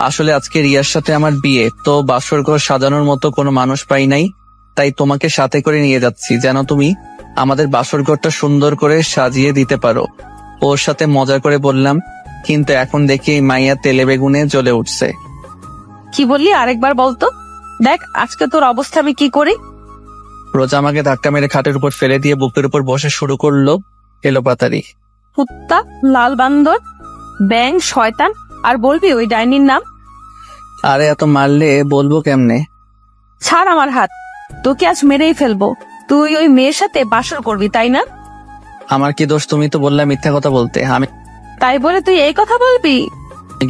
আসলে আজকে রিয়ার সাথে আমার বিয়ে, তো বাসর ঘর সাজানোর মতো কোনো মানুষ পাই নাই, তাই তোমাকে সাথে করে নিয়ে যাচ্ছি, যেন তুমি আমাদের বাসর ঘরটা সুন্দর করে সাজিয়ে দিতে পারো। ওর সাথে মজা করে বললাম, কিন্তু এখন দেখি এই মাইয়া তেলে বেগুনে জ্বলে উঠছে। কি বললি, আরেকবার বলতো। দেখ আজকে তোর অবস্থা আমি কি করি। রোজা আমাকে ধাক্কা মেরে খাটের উপর ফেলে দিয়ে বুকের উপর বসে শুরু করলো এলোপাতারি। কুত্তা, লাল বান্দর, ব্যাং, শয়তান, আর বলবি ওই ডাইনির নাম? আরে এত মারলে বলবো কেমনে? ছাড় আমার হাত, তোকে আজ মেরেই ফেলবো। তুই ওই মেয়ের সাথে বাসর করবি, তাই না? আমার কি দোষ? তুমি তো বললা মিথ্যা কথা বলতে। আমি তাই বলে তুই এই কথা বলবি?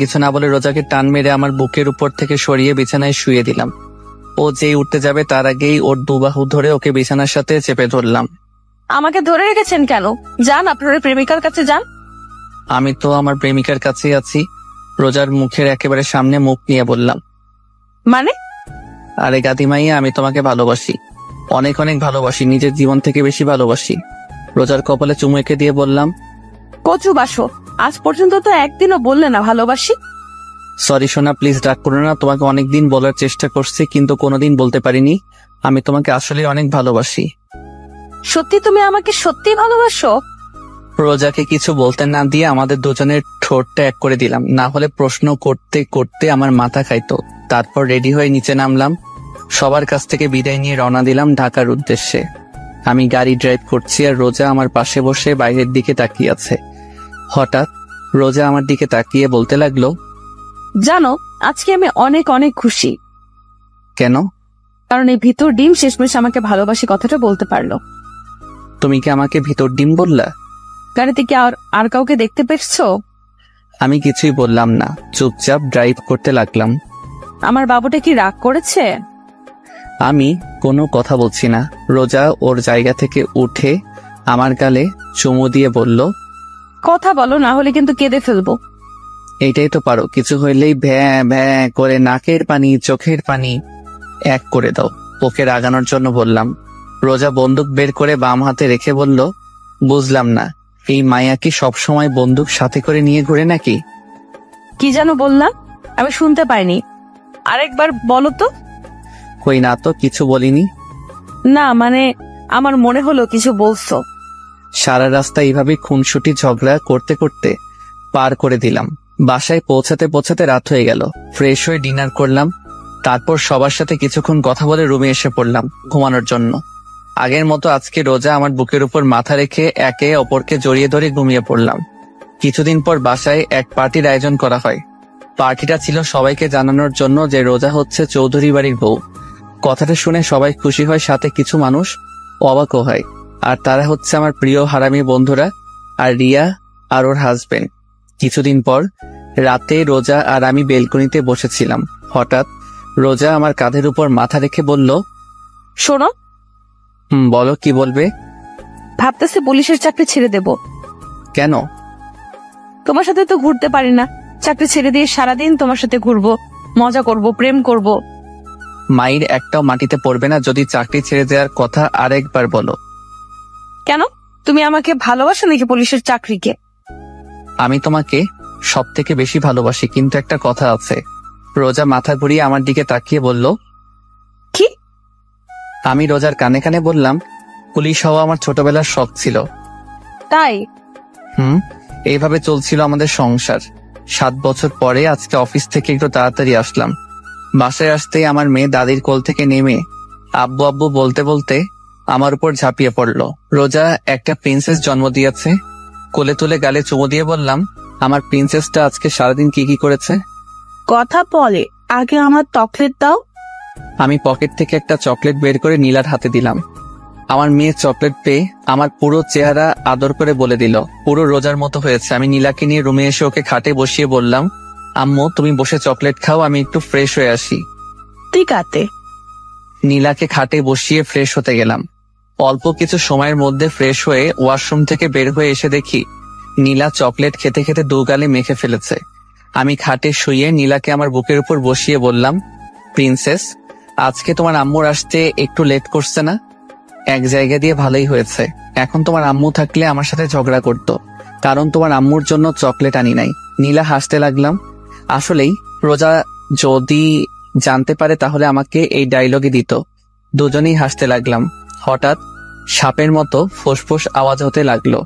কিছু না বলে রোজাকে টান মেরে আমার বুকের উপর থেকে সরিয়ে বিছানায় শুয়ে দিলাম। ও যেই উঠতে যাবে তার আগেই ওর দুবাহু ধরে ওকে বিছানার সাথে চেপে ধরলাম। আমাকে ধরে রেখেছেন কেন? যান আপনার ওই প্রেমিকার কাছে যান। আমি তো আমার প্রেমিকার কাছেই আছি। রোজার মুখের একেবারে সামনে মুখ নিয়ে বললাম। মানে? আরে গাদিমাইয়া, আমি তোমাকে ভালোবাসি, অনেক অনেক ভালোবাসি, নিজের জীবন থেকে বেশি ভালোবাসি। রোজার কপালে চুমু এঁকে দিয়ে বললাম। কচু বাসো, আজ পর্যন্ত তো একদিনও বললে না ভালোবাসি। সরি সোনা, প্লিজ রাগ করো না। তোমাকে অনেকদিন বলার চেষ্টা করছি কিন্তু কোনোদিন বলতে পারিনি। আমি তোমাকে আসলে অনেক ভালোবাসি। সত্যি তুমি আমাকে সত্যি ভালোবাসো? রোজাকে কিছু বলতে না দিয়ে আমাদের দুজনের ঠোঁটটা এক করে দিলাম, না হলে প্রশ্ন করতে করতে আমার মাথা খাইতো। তারপর রেডি হয়ে নিচে নামলাম। সবার কাছ থেকে বিদায় নিয়ে রওনা দিলাম ঢাকার উদ্দেশ্যে। আমি গাড়ি ড্রাইভ করছি আর রোজা আমার পাশে বসে বাইরের দিকে তাকিয়ে আছে। হঠাৎ রোজা আমার দিকে তাকিয়ে বলতে লাগলো, জানো আজকে আমি অনেক অনেক খুশি। কেন? কারণ এই ভিতর ডিম শেষমেশ আমাকে ভালোবাসি কথাটা বলতে পারলো। তুমি কি আমাকে ভিতর ডিম বললা? গাড়িতে কি আর কাউকে দেখতে পেয়েছো? আমি কিছুই বললাম না, চুপচাপ ড্রাইভ করতে লাগলাম। আমার বাবুটা কি রাগ করেছে? আমি কোনো কথা বলছি না। রোজা ওর জায়গা থেকে উঠে আমার গালে চুমু দিয়ে বলল, কথা বলো, না হলে কিন্তু কেঁদে ফেলবো। এইটাই তো পারো, কিছু হইলেই ভ্যাঁ ভ্যাঁ করে নাকের পানি চোখের পানি এক করে দাও। ওকে রাগানোর জন্য বললাম। রোজা বন্দুক বের করে বাম হাতে রেখে বলল, বুঝলাম না, এই মায়া কি সবসময় বন্দুক সাথে করে নিয়ে ঘুরে নাকি? কি যেন বললাম, আমি শুনতে পাইনি, আরেকবার বলো তো। কই না তো, কিছু বলিনি। না মানে আমার মনে হলো কিছু বলছো। সারা রাস্তা এইভাবে খুনসুটি ঝগড়া করতে করতে পার করে দিলাম। বাসায় পৌঁছাতে পৌঁছাতে রাত হয়ে গেল। ফ্রেশ হয়ে ডিনার করলাম, তারপর সবার সাথে কিছুক্ষণ কথা বলে রুমে এসে পড়লাম ঘুমানোর জন্য। আগের মতো আজকে রোজা আমার বুকের উপর মাথা রেখে একে অপরকে জড়িয়ে ধরে ঘুমিয়ে পড়লাম। কিছুদিন পর বাসায় এক পার্টির আয়োজন করা হয়। পার্টিটা ছিল সবাইকে জানানোর জন্য যে রোজা হচ্ছে চৌধুরী বাড়ির বউ। কথাটা শুনে সবাই খুশি হয়, সাথে কিছু মানুষ অবাকও হয়। আর তারা হচ্ছে আমার প্রিয় হারামি বন্ধুরা আর রিয়া আর ওর হাজবেন্ড। কিছুদিন পর রাতে রোজা আর আমি বেলকনিতে বসেছিলাম। হঠাৎ রোজা আমার কাঁধের উপর মাথা রেখে বলল, শোনো। বলো, কি বলবে? ভাবতেছি পুলিশের চাকরি ছেড়ে দেব। কেন? তোমার সাথে তো ঘুরতে পারি না, চাকরি ছেড়ে দিয়ে সারাদিন তোমার সাথে ঘুরবো, মজা করব, প্রেম করব। মায়ের একটাও মাটিতে পড়বে না যদি চাকরি ছেড়ে দেওয়ার কথা আরেকবার বলো। কেন? তুমি আমাকে ভালোবাসো নাকি পুলিশের চাকরিকে? আমি তোমাকে সব থেকে বেশি ভালোবাসি, কিন্তু একটা কথা আছে। রোজা মাথা ঘুরিয়ে আমার দিকে তাকিয়ে বলল, কি? আমি রোজার কানে কানে বললাম, পুলিশ হওয়া আমার ছোটবেলার শখ ছিল। তাই? এইভাবে চলছিল আমাদের সংসার। 7 বছর পরে আজকে অফিস থেকে একটু তাড়াতাড়ি আসলাম। বাসায় আসতেই আমার মেয়ে দাদির কোল থেকে নেমে আব্বু আব্বু বলতে বলতে আমার উপর ঝাঁপিয়ে পড়লো। রোজা একটা প্রিন্সেস জন্ম দিয়েছে। কোলে তুলে গালে চুমু দিয়ে বললাম, আমার প্রিন্সেসটা আজকে সারাদিন কি কি করেছে। কথা বলে, আগে আমার চকলেট দাও। আমি পকেট থেকে একটা চকলেট বের করে নীলার হাতে দিলাম। আমার মেয়ে চকলেট পেয়ে আমার পুরো চেহারা আদর করে বলে দিল, পুরো রোজার মতো হয়েছে। আমি নীলাকে নিয়ে রুমে এসে ওকে খাটে বসিয়ে বললাম, আম্মু তুমি বসে চকলেট খাও, আমি একটু ফ্রেশ হয়ে আসি। ঠিক আছে। নীলাকে খাটে বসিয়ে ফ্রেশ হতে গেলাম। অল্প কিছু সময়ের মধ্যে ফ্রেশ হয়ে ওয়াশরুম থেকে বের হয়ে এসে দেখি নীলা চকলেট খেতে খেতে 2 গালে মেখে ফেলেছে। আমি খাটে শুয়ে নীলাকে আমার বুকের উপর বসিয়ে বললাম, প্রিন্সেস আজকে তোমার আম্মুর আসতে একটু লেট করছে না? এক জায়গা দিয়ে ভালোই হয়েছে। এখন তোমার আম্মু থাকলে আমার সাথে ঝগড়া করতো, কারণ তোমার আম্মুর জন্য চকলেট আনি নাই। নীলা হাসতে লাগলাম। আসলেই রোজা যদি জানতে পারে তাহলে আমাকে এই ডায়লগই দিত। দুজনেই হাসতে লাগলাম। হঠাৎ সাপের মতো ফোঁসফোঁস আওয়াজ হতে লাগলো।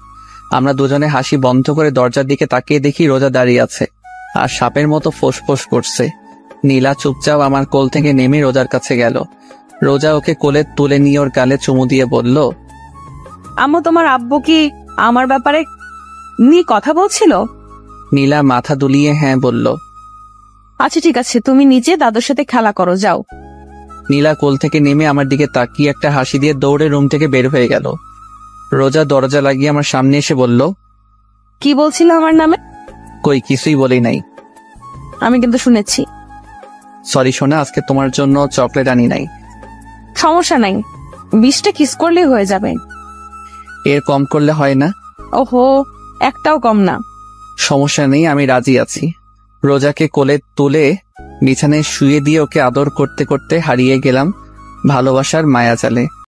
আমরা দুজনে হাসি বন্ধ করে দরজার দিকে তাকিয়ে দেখি রোজা দাঁড়িয়ে আছে আর সাপের মতো ফোঁসফোঁস করছে। নীলা চুপচাপ আমার কোল থেকে নেমে রোজার কাছে গেল। রোজা ওকে কোলে তুলে নিয়ে ওর গালে চুমু দিয়ে বলল, আম্মু তোমার আব্বু কি আমার ব্যাপারে নিয়ে কথা বলছিল? নীলা মাথা দুলিয়ে হ্যাঁ বলল। আচ্ছা ঠিক আছে, তুমি নিজে দাদুর সাথে খেলা করো, যাও। নীলা কোল থেকে নেমে আমার দিকে তাকিয়ে একটা হাসি দিয়ে দৌড়ে রুম থেকে বের হয়ে গেল। রোজা দরজা লাগিয়ে আমার সামনে এসে বলল, কি বলছিল আমার নামে? কই কিছুই বলি নাই। আমি কিন্তু শুনেছি। সরি সোনা, আজকে তোমার জন্য চকলেট আনি নাই। সমস্যা নাই, 20টা কিস করলেই হয়ে যাবে। এর কম করলে হয় না? ওহো, একটাও কম না। সমস্যা নেই, আমি রাজি আছি। রোজাকে কোলে তুলে বিছানায় শুয়ে দিয়ে ওকে আদর করতে করতে হারিয়ে গেলাম ভালোবাসার মায়া জালে।